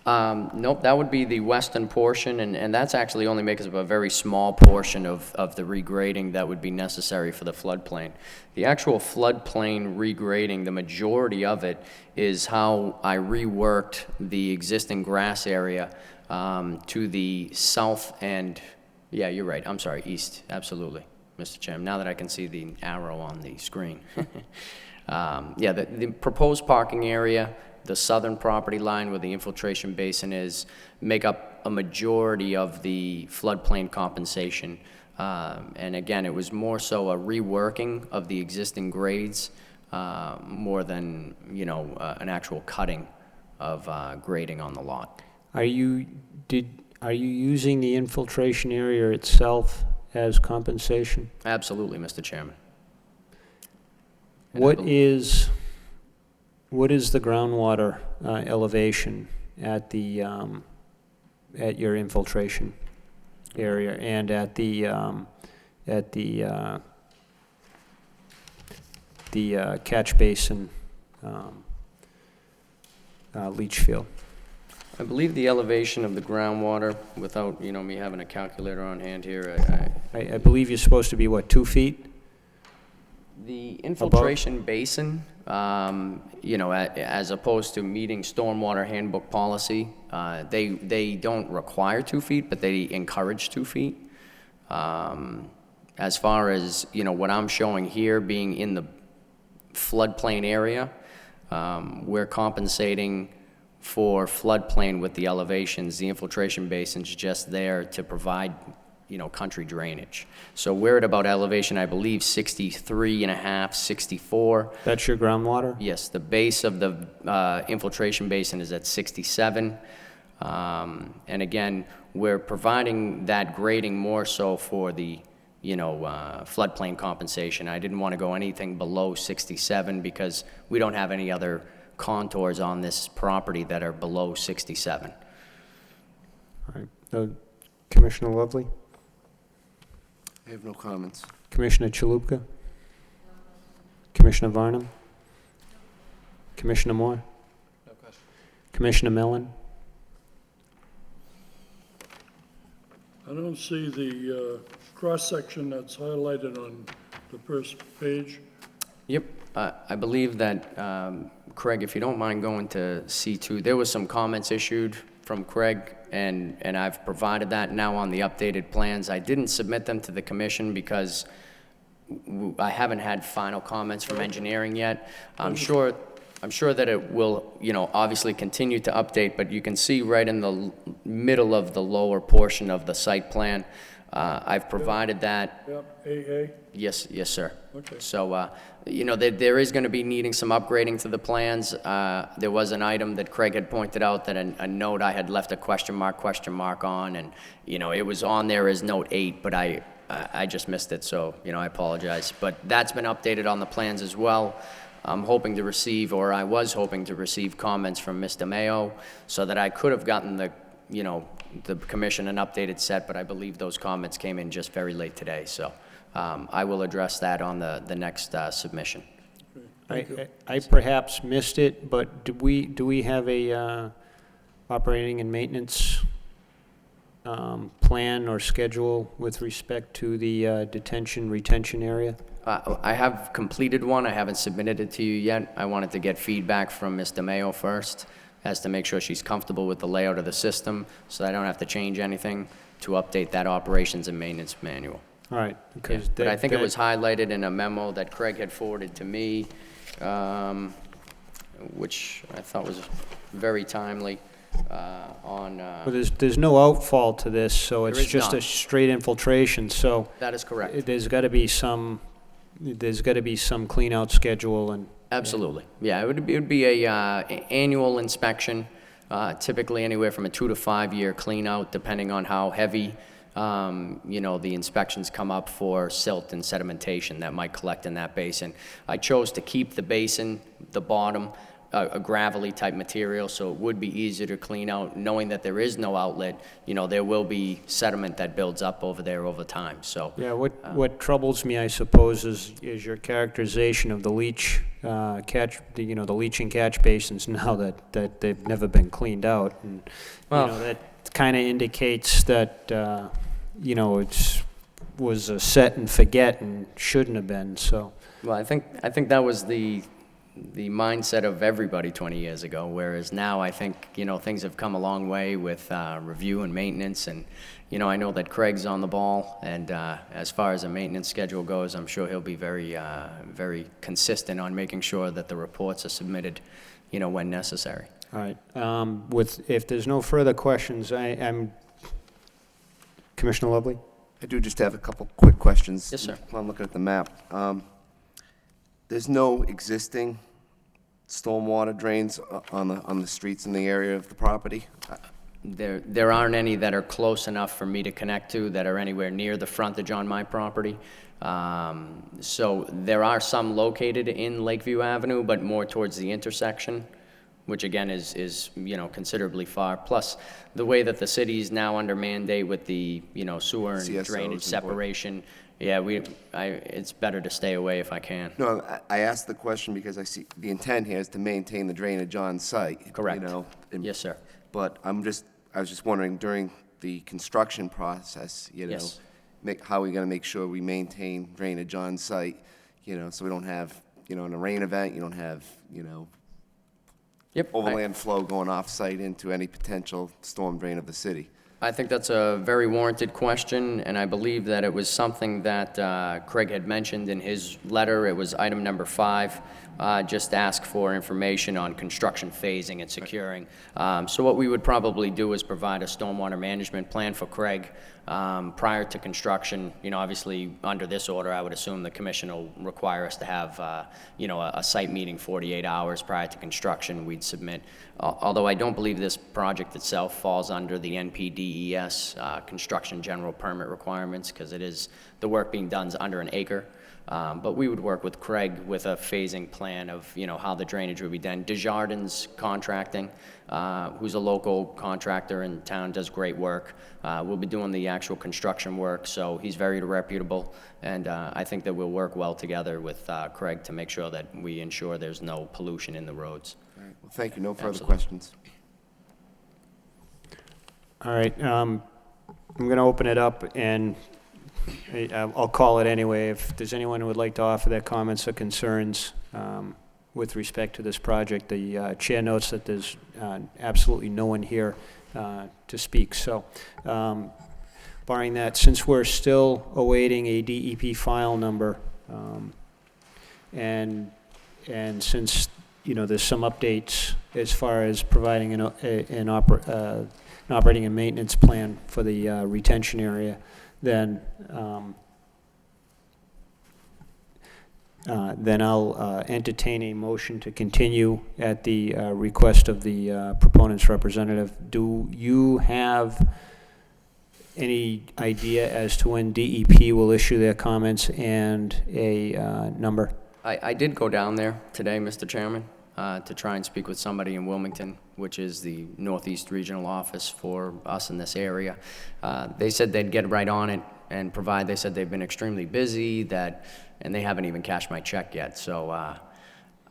Nope, that would be the western portion, and that's actually only makes up a very small portion of the regrading that would be necessary for the floodplain. The actual floodplain regrading, the majority of it is how I reworked the existing grass area to the south and, yeah, you're right, I'm sorry, east, absolutely, Mr. Chairman, now that I can see the arrow on the screen. Yeah, the proposed parking area, the southern property line where the infiltration basin is, make up a majority of the floodplain compensation. And again, it was more so a reworking of the existing grades, more than, you know, an actual cutting of grading on the lot. Are you using the infiltration area itself as compensation? Absolutely, Mr. Chairman. What is the groundwater elevation at the at your infiltration area and at the catch basin leach field? I believe the elevation of the groundwater, without, you know, me having a calculator on hand here, I believe you're supposed to be, what, 2 feet? the infiltration basin, you know, as opposed to meeting stormwater handbook policy, they don't require 2 feet, but they encourage 2 feet. As far as, you know, what I'm showing here being in the floodplain area, we're compensating for floodplain with the elevations. The infiltration basin's just there to provide, you know, country drainage. So we're at about elevation, I believe, 63 and a half, 64. That's your groundwater? Yes, the base of the infiltration basin is at 67. And again, we're providing that grading more so for the, you know, floodplain compensation. I didn't want to go anything below 67 because we don't have any other contours on this property that are below 67. All right. Commissioner Lovely? I have no comments. Commissioner Chalupka? Commissioner Varnum? Commissioner Moore? No question. Commissioner Mellon? I don't see the cross-section that's highlighted on the first page. Yep, I believe that, Craig, if you don't mind going to C2, there was some comments issued from Craig, and I've provided that now on the updated plans. I didn't submit them to the commission because I haven't had final comments from engineering yet. I'm sure that it will, you know, obviously continue to update, but you can see right in the middle of the lower portion of the site plan, I've provided that. Yep, AA. Yes, sir. Okay. So, you know, there is going to be needing some upgrading to the plans. There was an item that Craig had pointed out that a note I had left a question mark on, and, you know, it was on there as note 8, but I just missed it, so, you know, I apologize. But that's been updated on the plans as well. I'm hoping to receive, or I was hoping to receive comments from Mr. Mayo so that I could have gotten the, you know, the commission an updated set, but I believe those comments came in just very late today, so I will address that on the next submission. I perhaps missed it, but do we have a operating and maintenance plan or schedule with respect to the detention retention area? I have completed one. I haven't submitted it to you yet. I wanted to get feedback from Mr. Mayo first, as to make sure she's comfortable with the layout of the system, so I don't have to change anything to update that operations and maintenance manual. All right. Yeah, Because but I think it was highlighted in a memo that Craig had forwarded to me, which I thought was very timely on... Well, there's no outfall to this, so it's There is just not. a straight infiltration, so That is correct. there's got to be some clean out schedule and. Absolutely. Yeah, it would be a annual inspection, typically anywhere from a 2 to 5 year clean out, depending on how heavy, you know, the inspections come up for silt and sedimentation that might collect in that basin. I chose to keep the basin, the bottom, a gravelly type material, so it would be easier to clean out, knowing that there is no outlet. There will be sediment that builds up over there over time, so. Yeah, what troubles me, I suppose, is your characterization of the leach the leaching catch basins now that they've never been cleaned out. And, that kind of indicates that, it was a set and forget and shouldn't have been, so. Well, I think that was the mindset of everybody 20 years ago, whereas now I think, things have come a long way with review and maintenance, and, I know that Craig's on the ball, and as far as a maintenance schedule goes, I'm sure he'll be very, very consistent on making sure that the reports are submitted, when necessary. All right. If there's no further questions, I'm Commissioner Lovely? I do just have a couple quick questions. Yes, sir. While I'm looking at the map. There's no existing stormwater drains on the streets in the area of the property? There aren't any that are close enough for me to connect to that are anywhere near the frontage on my property. So there are some located in Lakeview Avenue, but more towards the intersection, which again is considerably far. Plus, the way that the city is now under mandate with the sewer and CSOs drainage and separation, it's better to stay away if I can. No, I asked the question because I see the intent here is to maintain the drainage on site. Correct. Yes, sir. But I was just wondering during the construction process, Yes. how are we going to make sure we maintain drainage on site, so we don't have, in a rain event, you don't have, Yep. overland flow going off-site into any potential storm drain of the city. I think that's a very warranted question, and I believe that it was something that Craig had mentioned in his letter. It was item number 5, just ask for information on construction phasing and securing. So what we would probably do is provide a stormwater management plan for Craig prior to construction. Obviously, under this order, I would assume the commission will require us to have, a site meeting 48 hours prior to construction. We'd submit, although I don't believe this project itself falls under the NPDES construction general permit requirements, because it is, the work being done is under an acre. But we would work with Craig with a phasing plan of, how the drainage would be done. Desjardins Contracting, who's a local contractor in town, does great work. We'll be doing the actual construction work, so he's very reputable, and I think that we'll work well together with Craig to make sure that we ensure there's no pollution in the roads. All right. Well, thank you. No further Absolutely. questions. All right. I'm going to open it up, and I'll call it anyway. If there's anyone who would like to offer their comments or concerns with respect to this project, the chair notes that there's absolutely no one here to speak. So, barring that, since we're still awaiting a DEP file number, and since there's some updates as far as providing an operating and maintenance plan for the retention area, then I'll entertain a motion to continue at the request of the proponent's representative. Do you have any idea as to when DEP will issue their comments and a number? I did go down there today, Mr. Chairman, to try and speak with somebody in Wilmington, which is the Northeast Regional Office for us in this area. They said they'd get right on it and provide. They said they've been extremely busy, and they haven't even cashed my check yet. So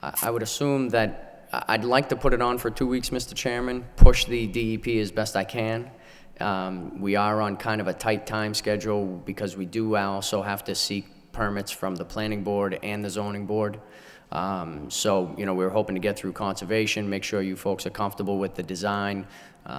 I would assume that I'd like to put it on for 2 weeks, Mr. Chairman, push the DEP as best I can. We are on kind of a tight time schedule because we do also have to seek permits from the planning board and the zoning board. So, we're hoping to get through conservation, make sure you folks are comfortable with the design.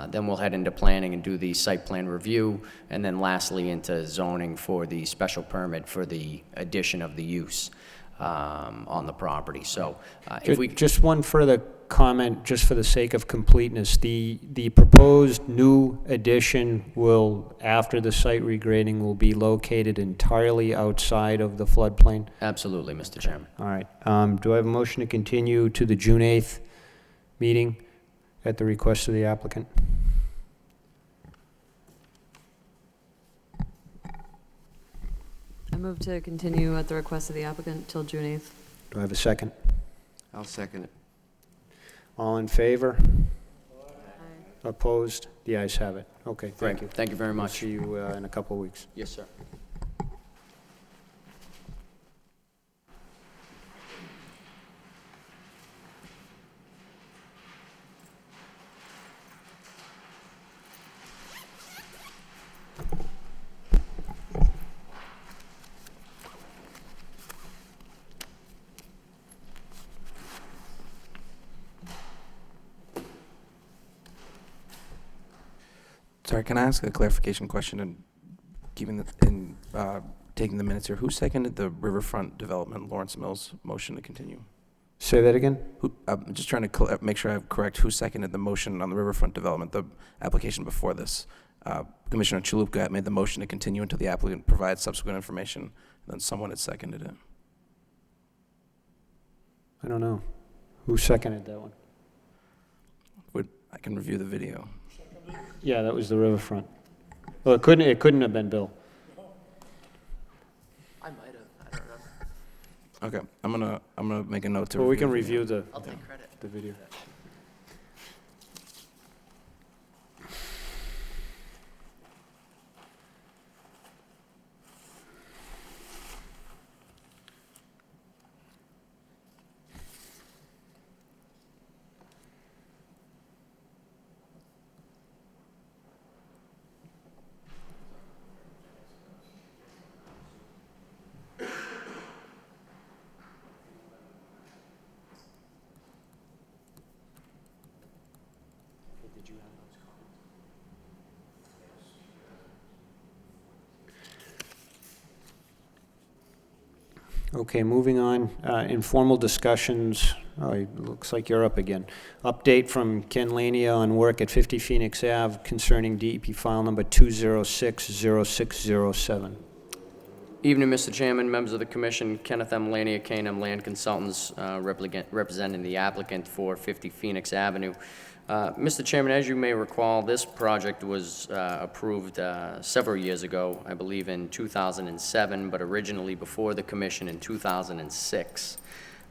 Then we'll head into planning and do the site plan review, and then lastly into zoning for the special permit for the addition of the use on the property. So if we... Just one further comment, just for the sake of completeness. The proposed new addition will, after the site regrading, will be located entirely outside of the floodplain? Absolutely, Mr. Chairman. All right. Do I have a motion to continue to the June 8th meeting at the request of the applicant? I move to continue at the request of the applicant till June 8th. Do I have a second? I'll second it. All in favor? Opposed? The ayes have it. Okay, thank you. Thank you very We'll much. see you in a couple of weeks. Yes, sir. Sorry, can I ask a clarification question and taking the minutes here? Who seconded the Riverfront Development Lawrence Mills motion to continue? Say that again? I'm just trying to make sure I have correct. Who seconded the motion on the Riverfront Development, the application before this? Commissioner Chalupka made the motion to continue until the applicant provides subsequent information, and then someone had seconded it. I don't know. Who seconded that one? I can review the video. Yeah, that was the Riverfront. Well, it couldn't have been Bill. I might have, I don't remember. Okay, I'm gonna make a note to. Well, we can the review video. I'll take credit. the video. Okay, moving on, informal discussions. Oh, it looks like you're up again. Update from Ken Lania on work at 50 Phoenix Ave concerning DEP file number 2060607. Evening, Mr. Chairman, members of the commission, Kenneth M. Lania, K&M Land Consultants, representing the applicant for 50 Phoenix Avenue. Mr. Chairman, as you may recall, this project was approved several years ago, I believe in 2007, but originally before the commission in 2006.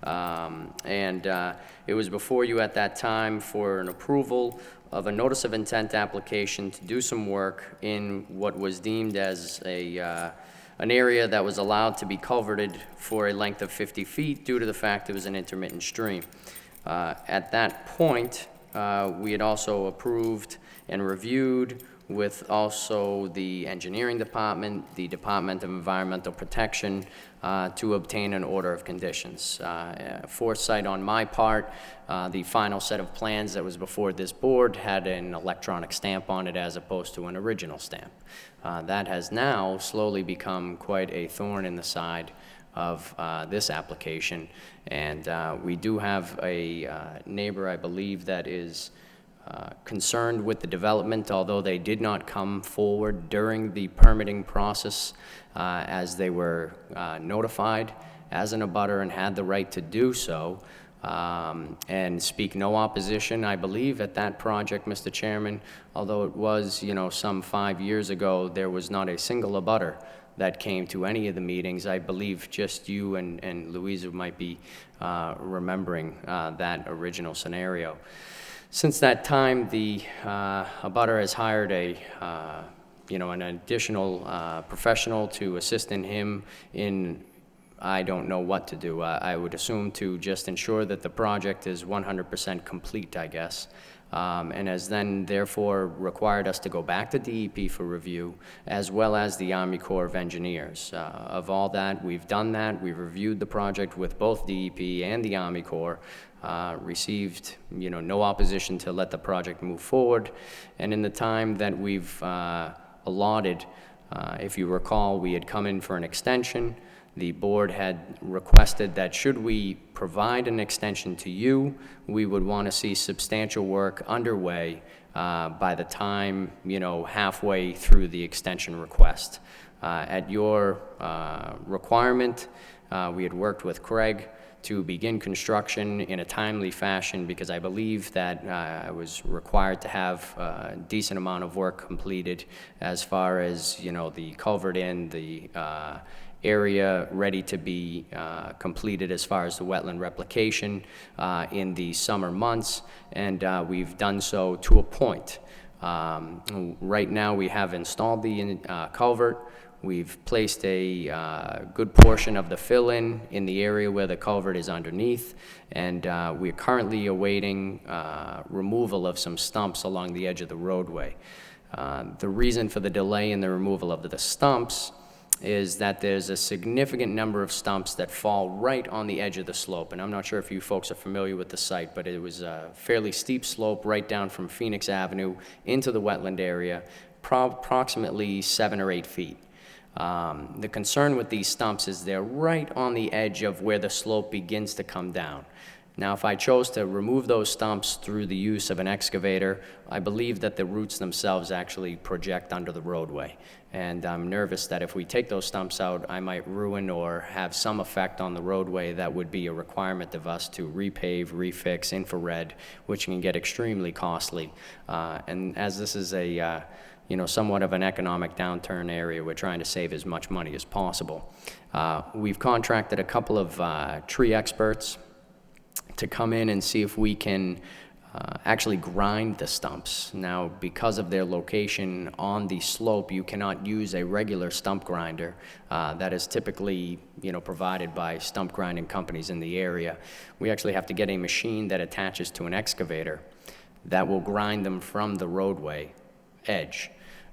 It was before you at that time for an approval of a notice of intent application to do some work in what was deemed as an area that was allowed to be culverted for a length of 50 feet due to the fact it was an intermittent stream. At that point, we had also approved and reviewed with also the engineering department, the Department of Environmental Protection, to obtain an order of conditions. Foresight on my part, the final set of plans that was before this board had an electronic stamp on it as opposed to an original stamp. That has now slowly become quite a thorn in the side of this application, and we do have a neighbor, I believe, that is concerned with the development, although they did not come forward during the permitting process as they were notified as an abutter and had the right to do so, and speak no opposition, I believe, at that project, Mr. Chairman. Although it was, some 5 years ago, there was not a single abutter that came to any of the meetings. I believe just you and Louisa might be remembering that original scenario. Since that time, the abutter has hired an additional professional to assist in him in, I don't know what to do. I would assume to just ensure that the project is 100% complete, I guess. And has then therefore required us to go back to DEP for review, as well as the Army Corps of Engineers. Of all that, we've done that. We've reviewed the project with both DEP and the Army Corps, received no opposition to let the project move forward. And in the time that we've allotted, if you recall, we had come in for an extension. The board had requested that should we provide an extension to you, we would want to see substantial work underway by the time, halfway through the extension request. At your requirement, we had worked with Craig to begin construction in a timely fashion because I believe that I was required to have a decent amount of work completed as far as, the culvert in, the area ready to be completed as far as the wetland replication in the summer months, and we've done so to a point. Right now, we have installed the culvert. We've placed a good portion of the fill-in in the area where the culvert is underneath, and we're currently awaiting removal of some stumps along the edge of the roadway. The reason for the delay in the removal of the stumps is that there's a significant number of stumps that fall right on the edge of the slope. And I'm not sure if you folks are familiar with the site, but it was a fairly steep slope right down from Phoenix Avenue into the wetland area, approximately 7 or 8 feet. The concern with these stumps is they're right on the edge of where the slope begins to come down. Now, if I chose to remove those stumps through the use of an excavator, I believe that the roots themselves actually project under the roadway. And I'm nervous that if we take those stumps out, I might ruin or have some effect on the roadway that would be a requirement of us to repave, refix, infrared, which can get extremely costly. And as this is a somewhat of an economic downturn area, we're trying to save as much money as possible. We've contracted a couple of tree experts to come in and see if we can actually grind the stumps. Now, because of their location on the slope, you cannot use a regular stump grinder that is typically, provided by stump grinding companies in the area. We actually have to get a machine that attaches to an excavator that will grind them from the roadway edge.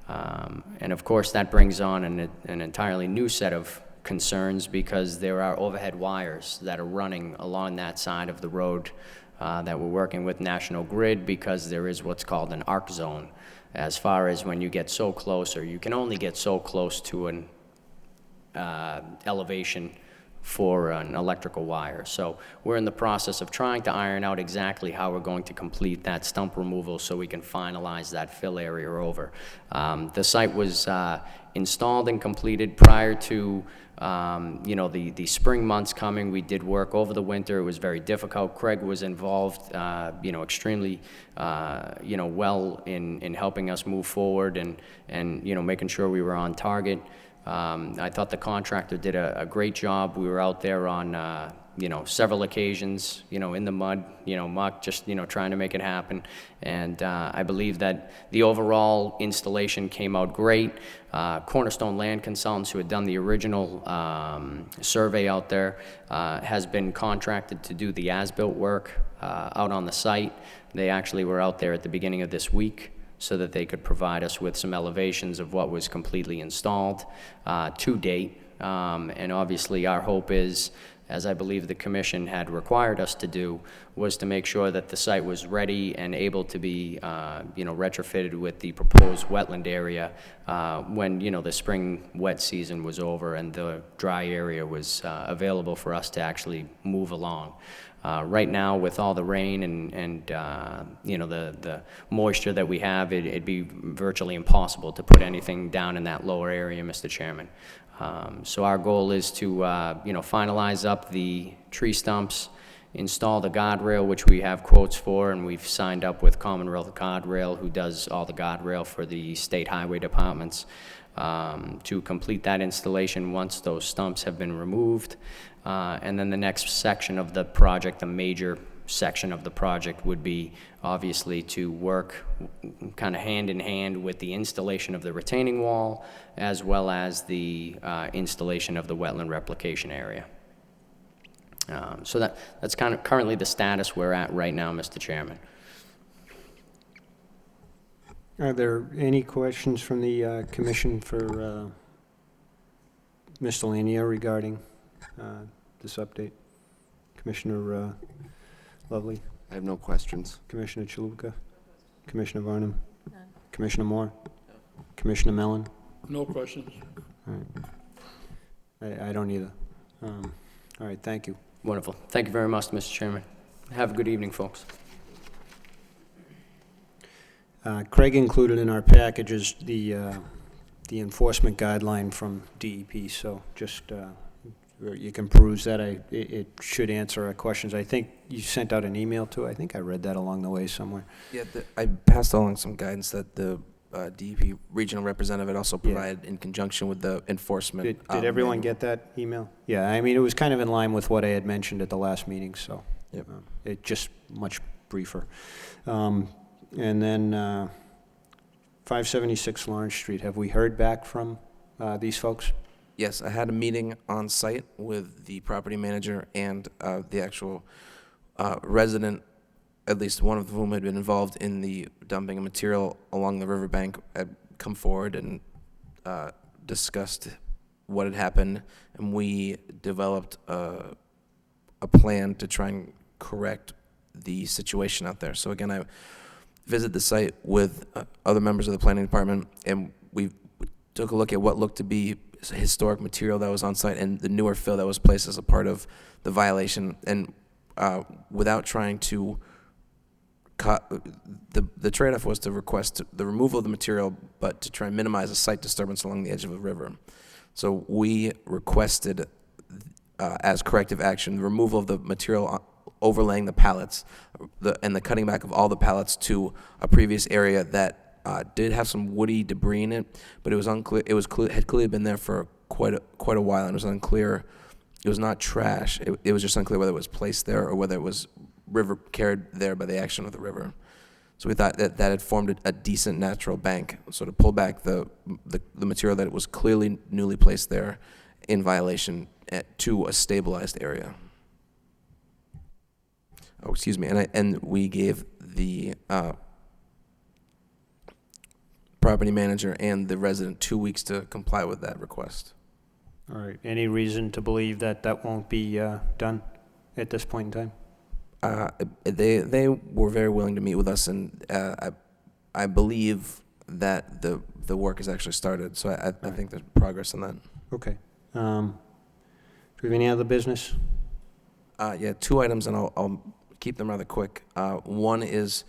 And of course, that brings on an entirely new set of concerns, because there are overhead wires that are running along that side of the road that we're working with National Grid, because there is what's called an arc zone, as far as when you get so close, or you can only get so close to an elevation for an electrical wire. So we're in the process of trying to iron out exactly how we're going to complete that stump removal so we can finalize that fill area over. The site was installed and completed prior to the spring months coming. We did work over the winter. It was very difficult. Craig was involved, extremely, well in helping us move forward and making sure we were on target. I thought the contractor did a great job. We were out there on, several occasions, in the mud, muck, just, trying to make it happen. And I believe that the overall installation came out great. Cornerstone Land Consultants, who had done the original survey out there, has been contracted to do the as-built work out on the site. They actually were out there at the beginning of this week, so that they could provide us with some elevations of what was completely installed to date. And obviously our hope is, as I believe the commission had required us to do, was to make sure that the site was ready and able to be retrofitted with the proposed wetland area when the spring wet season was over and the dry area was available for us to actually move along. Right now, with all the rain and the moisture that we have, it'd be virtually impossible to put anything down in that lower area, Mr. Chairman. So our goal is to finalize up the tree stumps, install the guardrail, which we have quotes for, and we've signed up with Commonwealth Guardrail, who does all the guardrail for the state highway departments, to complete that installation once those stumps have been removed. And then the next section of the project, the major section of the project, would be obviously to work kind of hand in hand with the installation of the retaining wall, as well as the installation of the wetland replication area. So that's kind of currently the status we're at right now, Mr. Chairman. Are there any questions from the commission for Mr. Lanier regarding this update? Commissioner Lovely? I have no questions. Commissioner Chaluka? Commissioner Varnum? None. Commissioner Moore? No. Commissioner Mellon? No questions. All right. I don't either. All right, thank you. Wonderful. Thank you very much, Mr. Chairman. Have a good evening, folks. Craig included in our packages the enforcement guideline from DEP, so just you can peruse that. It should answer our questions. I think you sent out an email to. I think I read that along the way somewhere. Yeah, I passed along some guidance that the DEP regional representative had also provided in conjunction with the enforcement. Did everyone manual. get that email? Yeah, I mean, it was kind of in line with what I had mentioned at the last meeting, so. Yep. It just much briefer. And then 576 Lawrence Street, have we heard back from these folks? Yes, I had a meeting on site with the property manager and the actual resident, at least one of whom had been involved in the dumping of material along the riverbank, had come forward and discussed what had happened, and we developed a plan to try and correct the situation out there. So again, I visited the site with other members of the planning department, and we took a look at what looked to be historic material that was on site and the newer fill that was placed as a part of the violation. And without trying to cut, the trade-off was to request the removal of the material, but to try and minimize the site disturbance along the edge of the river. So we requested, as corrective action, the removal of the material overlaying the pallets and the cutting back of all the pallets to a previous area that did have some woody debris in it, but it was unclear. It had clearly been there for quite a while, and it was unclear. It was not trash. It was just unclear whether it was placed there or whether it was carried there by the action of the river. So we thought that had formed a decent natural bank. So to pull back the material that was clearly newly placed there in violation to a stabilized area. Oh, excuse me. And we gave the property manager and the resident 2 weeks to comply with that request. All right. Any reason to believe that that won't be done at this point in time? They were very willing to meet with us, and I believe that the work has actually started. So I think there's progress in that. Okay. Do we have any other business? Yeah, 2 items, and I'll keep them rather quick. One is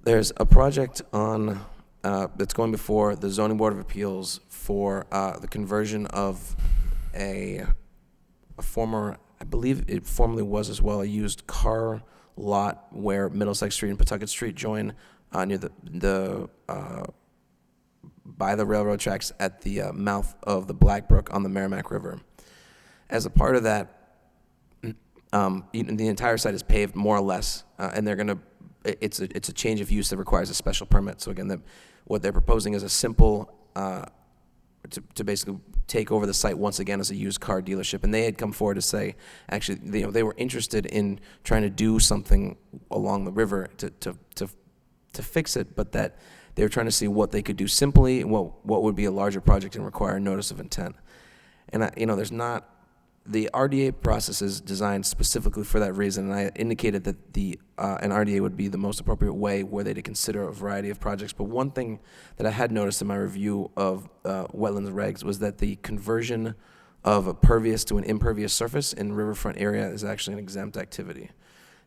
there's a project on that's going before the Zoning Board of Appeals for the conversion of a former, I believe it formerly was as well, a used car lot where Middlesex Street and Pawtucket Street join near the by the railroad tracks at the mouth of the Black Brook on the Merrimack River. As a part of that, the entire site is paved more or less, and they're going to. It's a change of use that requires a special permit. So again, what they're proposing is a simple to basically take over the site once again as a used car dealership. And they had come forward to say, actually, they were interested in trying to do something along the river to fix it, but that they were trying to see what they could do simply, what would be a larger project and require a notice of intent. And there's not. The RDA process is designed specifically for that reason, and I indicated that an RDA would be the most appropriate way were they to consider a variety of projects. But one thing that I had noticed in my review of wetlands regs was that the conversion of a pervious to an impervious surface in riverfront area is actually an exempt activity.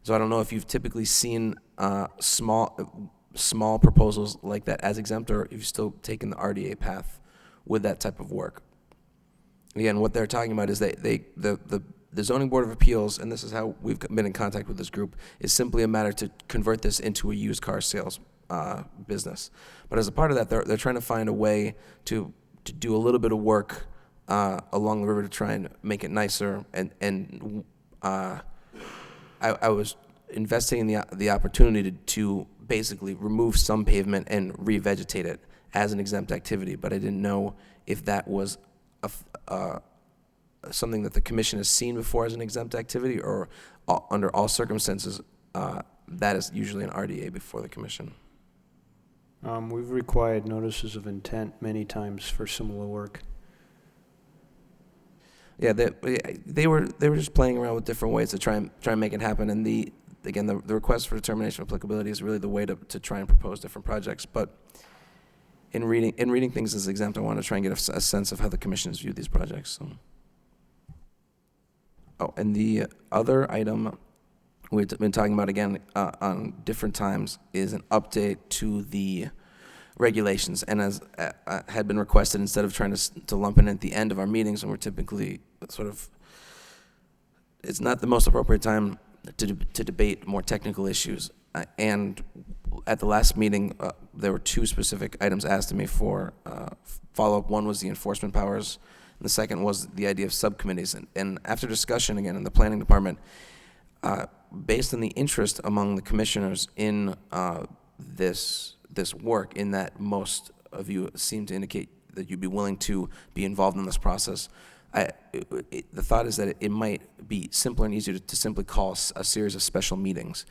So I don't know if you've typically seen small proposals like that as exempt, or if you've still taken the RDA path with that type of work. Again, what they're talking about is the Zoning Board of Appeals, and this is how we've been in contact with this group, is simply a matter to convert this into a used car sales business. But as a part of that, they're trying to find a way to do a little bit of work along the river to try and make it nicer. And I was investigating the opportunity to basically remove some pavement and revegetate it as an exempt activity, but I didn't know if that was something that the commission has seen before as an exempt activity, or under all circumstances, that is usually an RDA before the commission. We've required notices of intent many times for similar work. Yeah, they were just playing around with different ways to try and make it happen. And the request for determination of applicability is really the way to try and propose different projects. But in reading things as exempt, I want to try and get a sense of how the commission has viewed these projects. So. Oh, and the other item we've been talking about again on different times is an update to the regulations. And as had been requested, instead of trying to lump in at the end of our meetings, and we're typically it's not the most appropriate time to debate more technical issues. And at the last meeting, there were two specific items asked of me for follow-up. One was the enforcement powers, and the second was the idea of subcommittees. And after discussion, again, in the planning department, based on the interest among the commissioners in this work, in that most of you seem to indicate that you'd be willing to be involved in this process, the thought is that it might be simpler and easier to simply call a series of special meetings.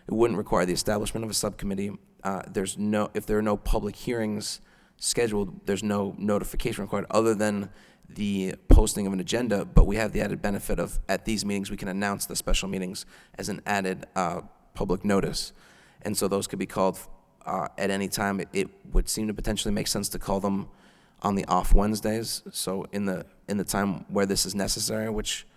It wouldn't require the establishment of a subcommittee. If there are no public hearings scheduled, there's no notification required other than the posting of an agenda, but we have the added benefit of, at these meetings, we can announce the special meetings as an added public notice. And so those could be called at any time. It would seem to potentially make sense to call them on the off Wednesdays, so in the time where this is necessary, which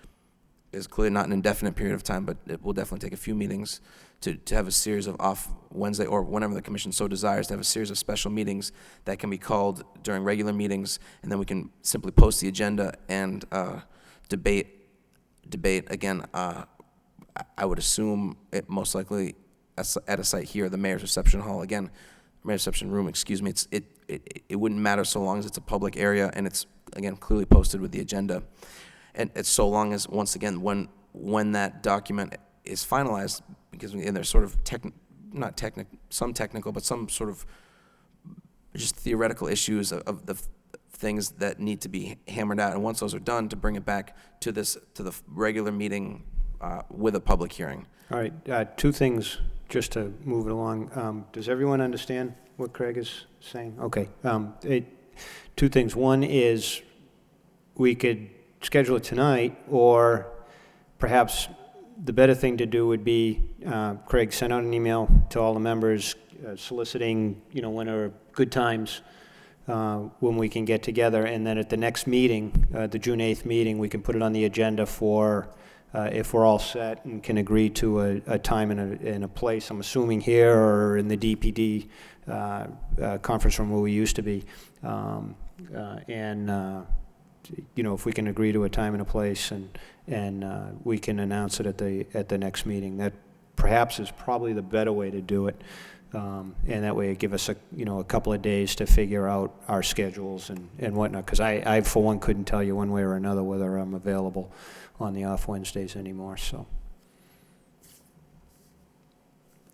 is clearly not an indefinite period of time, but it will definitely take a few meetings to have a series of off Wednesday, or whenever the commission so desires, to have a series of special meetings that can be called during regular meetings, and then we can simply post the agenda and debate again. I would assume it most likely at a site here, the mayor's reception hall, again, mayor's reception room, excuse me. It wouldn't matter so long as it's a public area and it's, again, clearly posted with the agenda. And it's so long as, once again, when that document is finalized, because there's sort of some technical, but some sort of just theoretical issues of the things that need to be hammered out. And once those are done, to bring it back to the regular meeting with a public hearing. All right, two things just to move it along. Does everyone understand what Craig is saying? Okay. Two things. One is we could schedule it tonight, or perhaps the better thing to do would be, Craig, send out an email to all the members soliciting, when are good times when we can get together, and then at the next meeting, the June 8th meeting, we can put it on the agenda for, if we're all set and can agree to a time and a place, I'm assuming here or in the DPD conference room where we used to be, if we can agree to a time and a place, and we can announce it at the next meeting. That perhaps is probably the better way to do it, and that way it give us a couple of days to figure out our schedules and whatnot. Because I for one couldn't tell you one way or another whether I'm available on the off Wednesdays anymore. So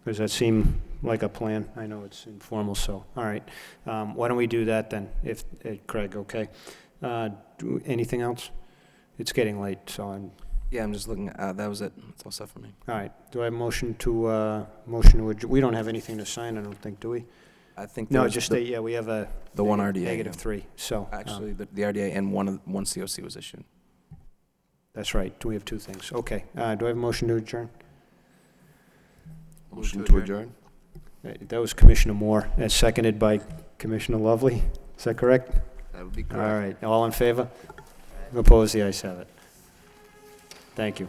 does that seem like a plan? I know it's informal, so all right. Why don't we do that then? If Craig, okay. Anything else? It's getting late, so I'm... Yeah, I'm just looking at, that was it. That's all set for me. All right. Do I have a motion to adjourn? We don't have anything to sign, I don't think, do we? I think No, just we have the one RDA. Negative 3, so... Actually, the RDA and one COC was issued. That's right. Do we have two things? Okay. Do I have a motion to adjourn? Motion to adjourn? That was Commissioner Moore, seconded by Commissioner Lovely. Is that correct? That would be correct. All right. All in favor? Opposed? The ayes have it. Thank you.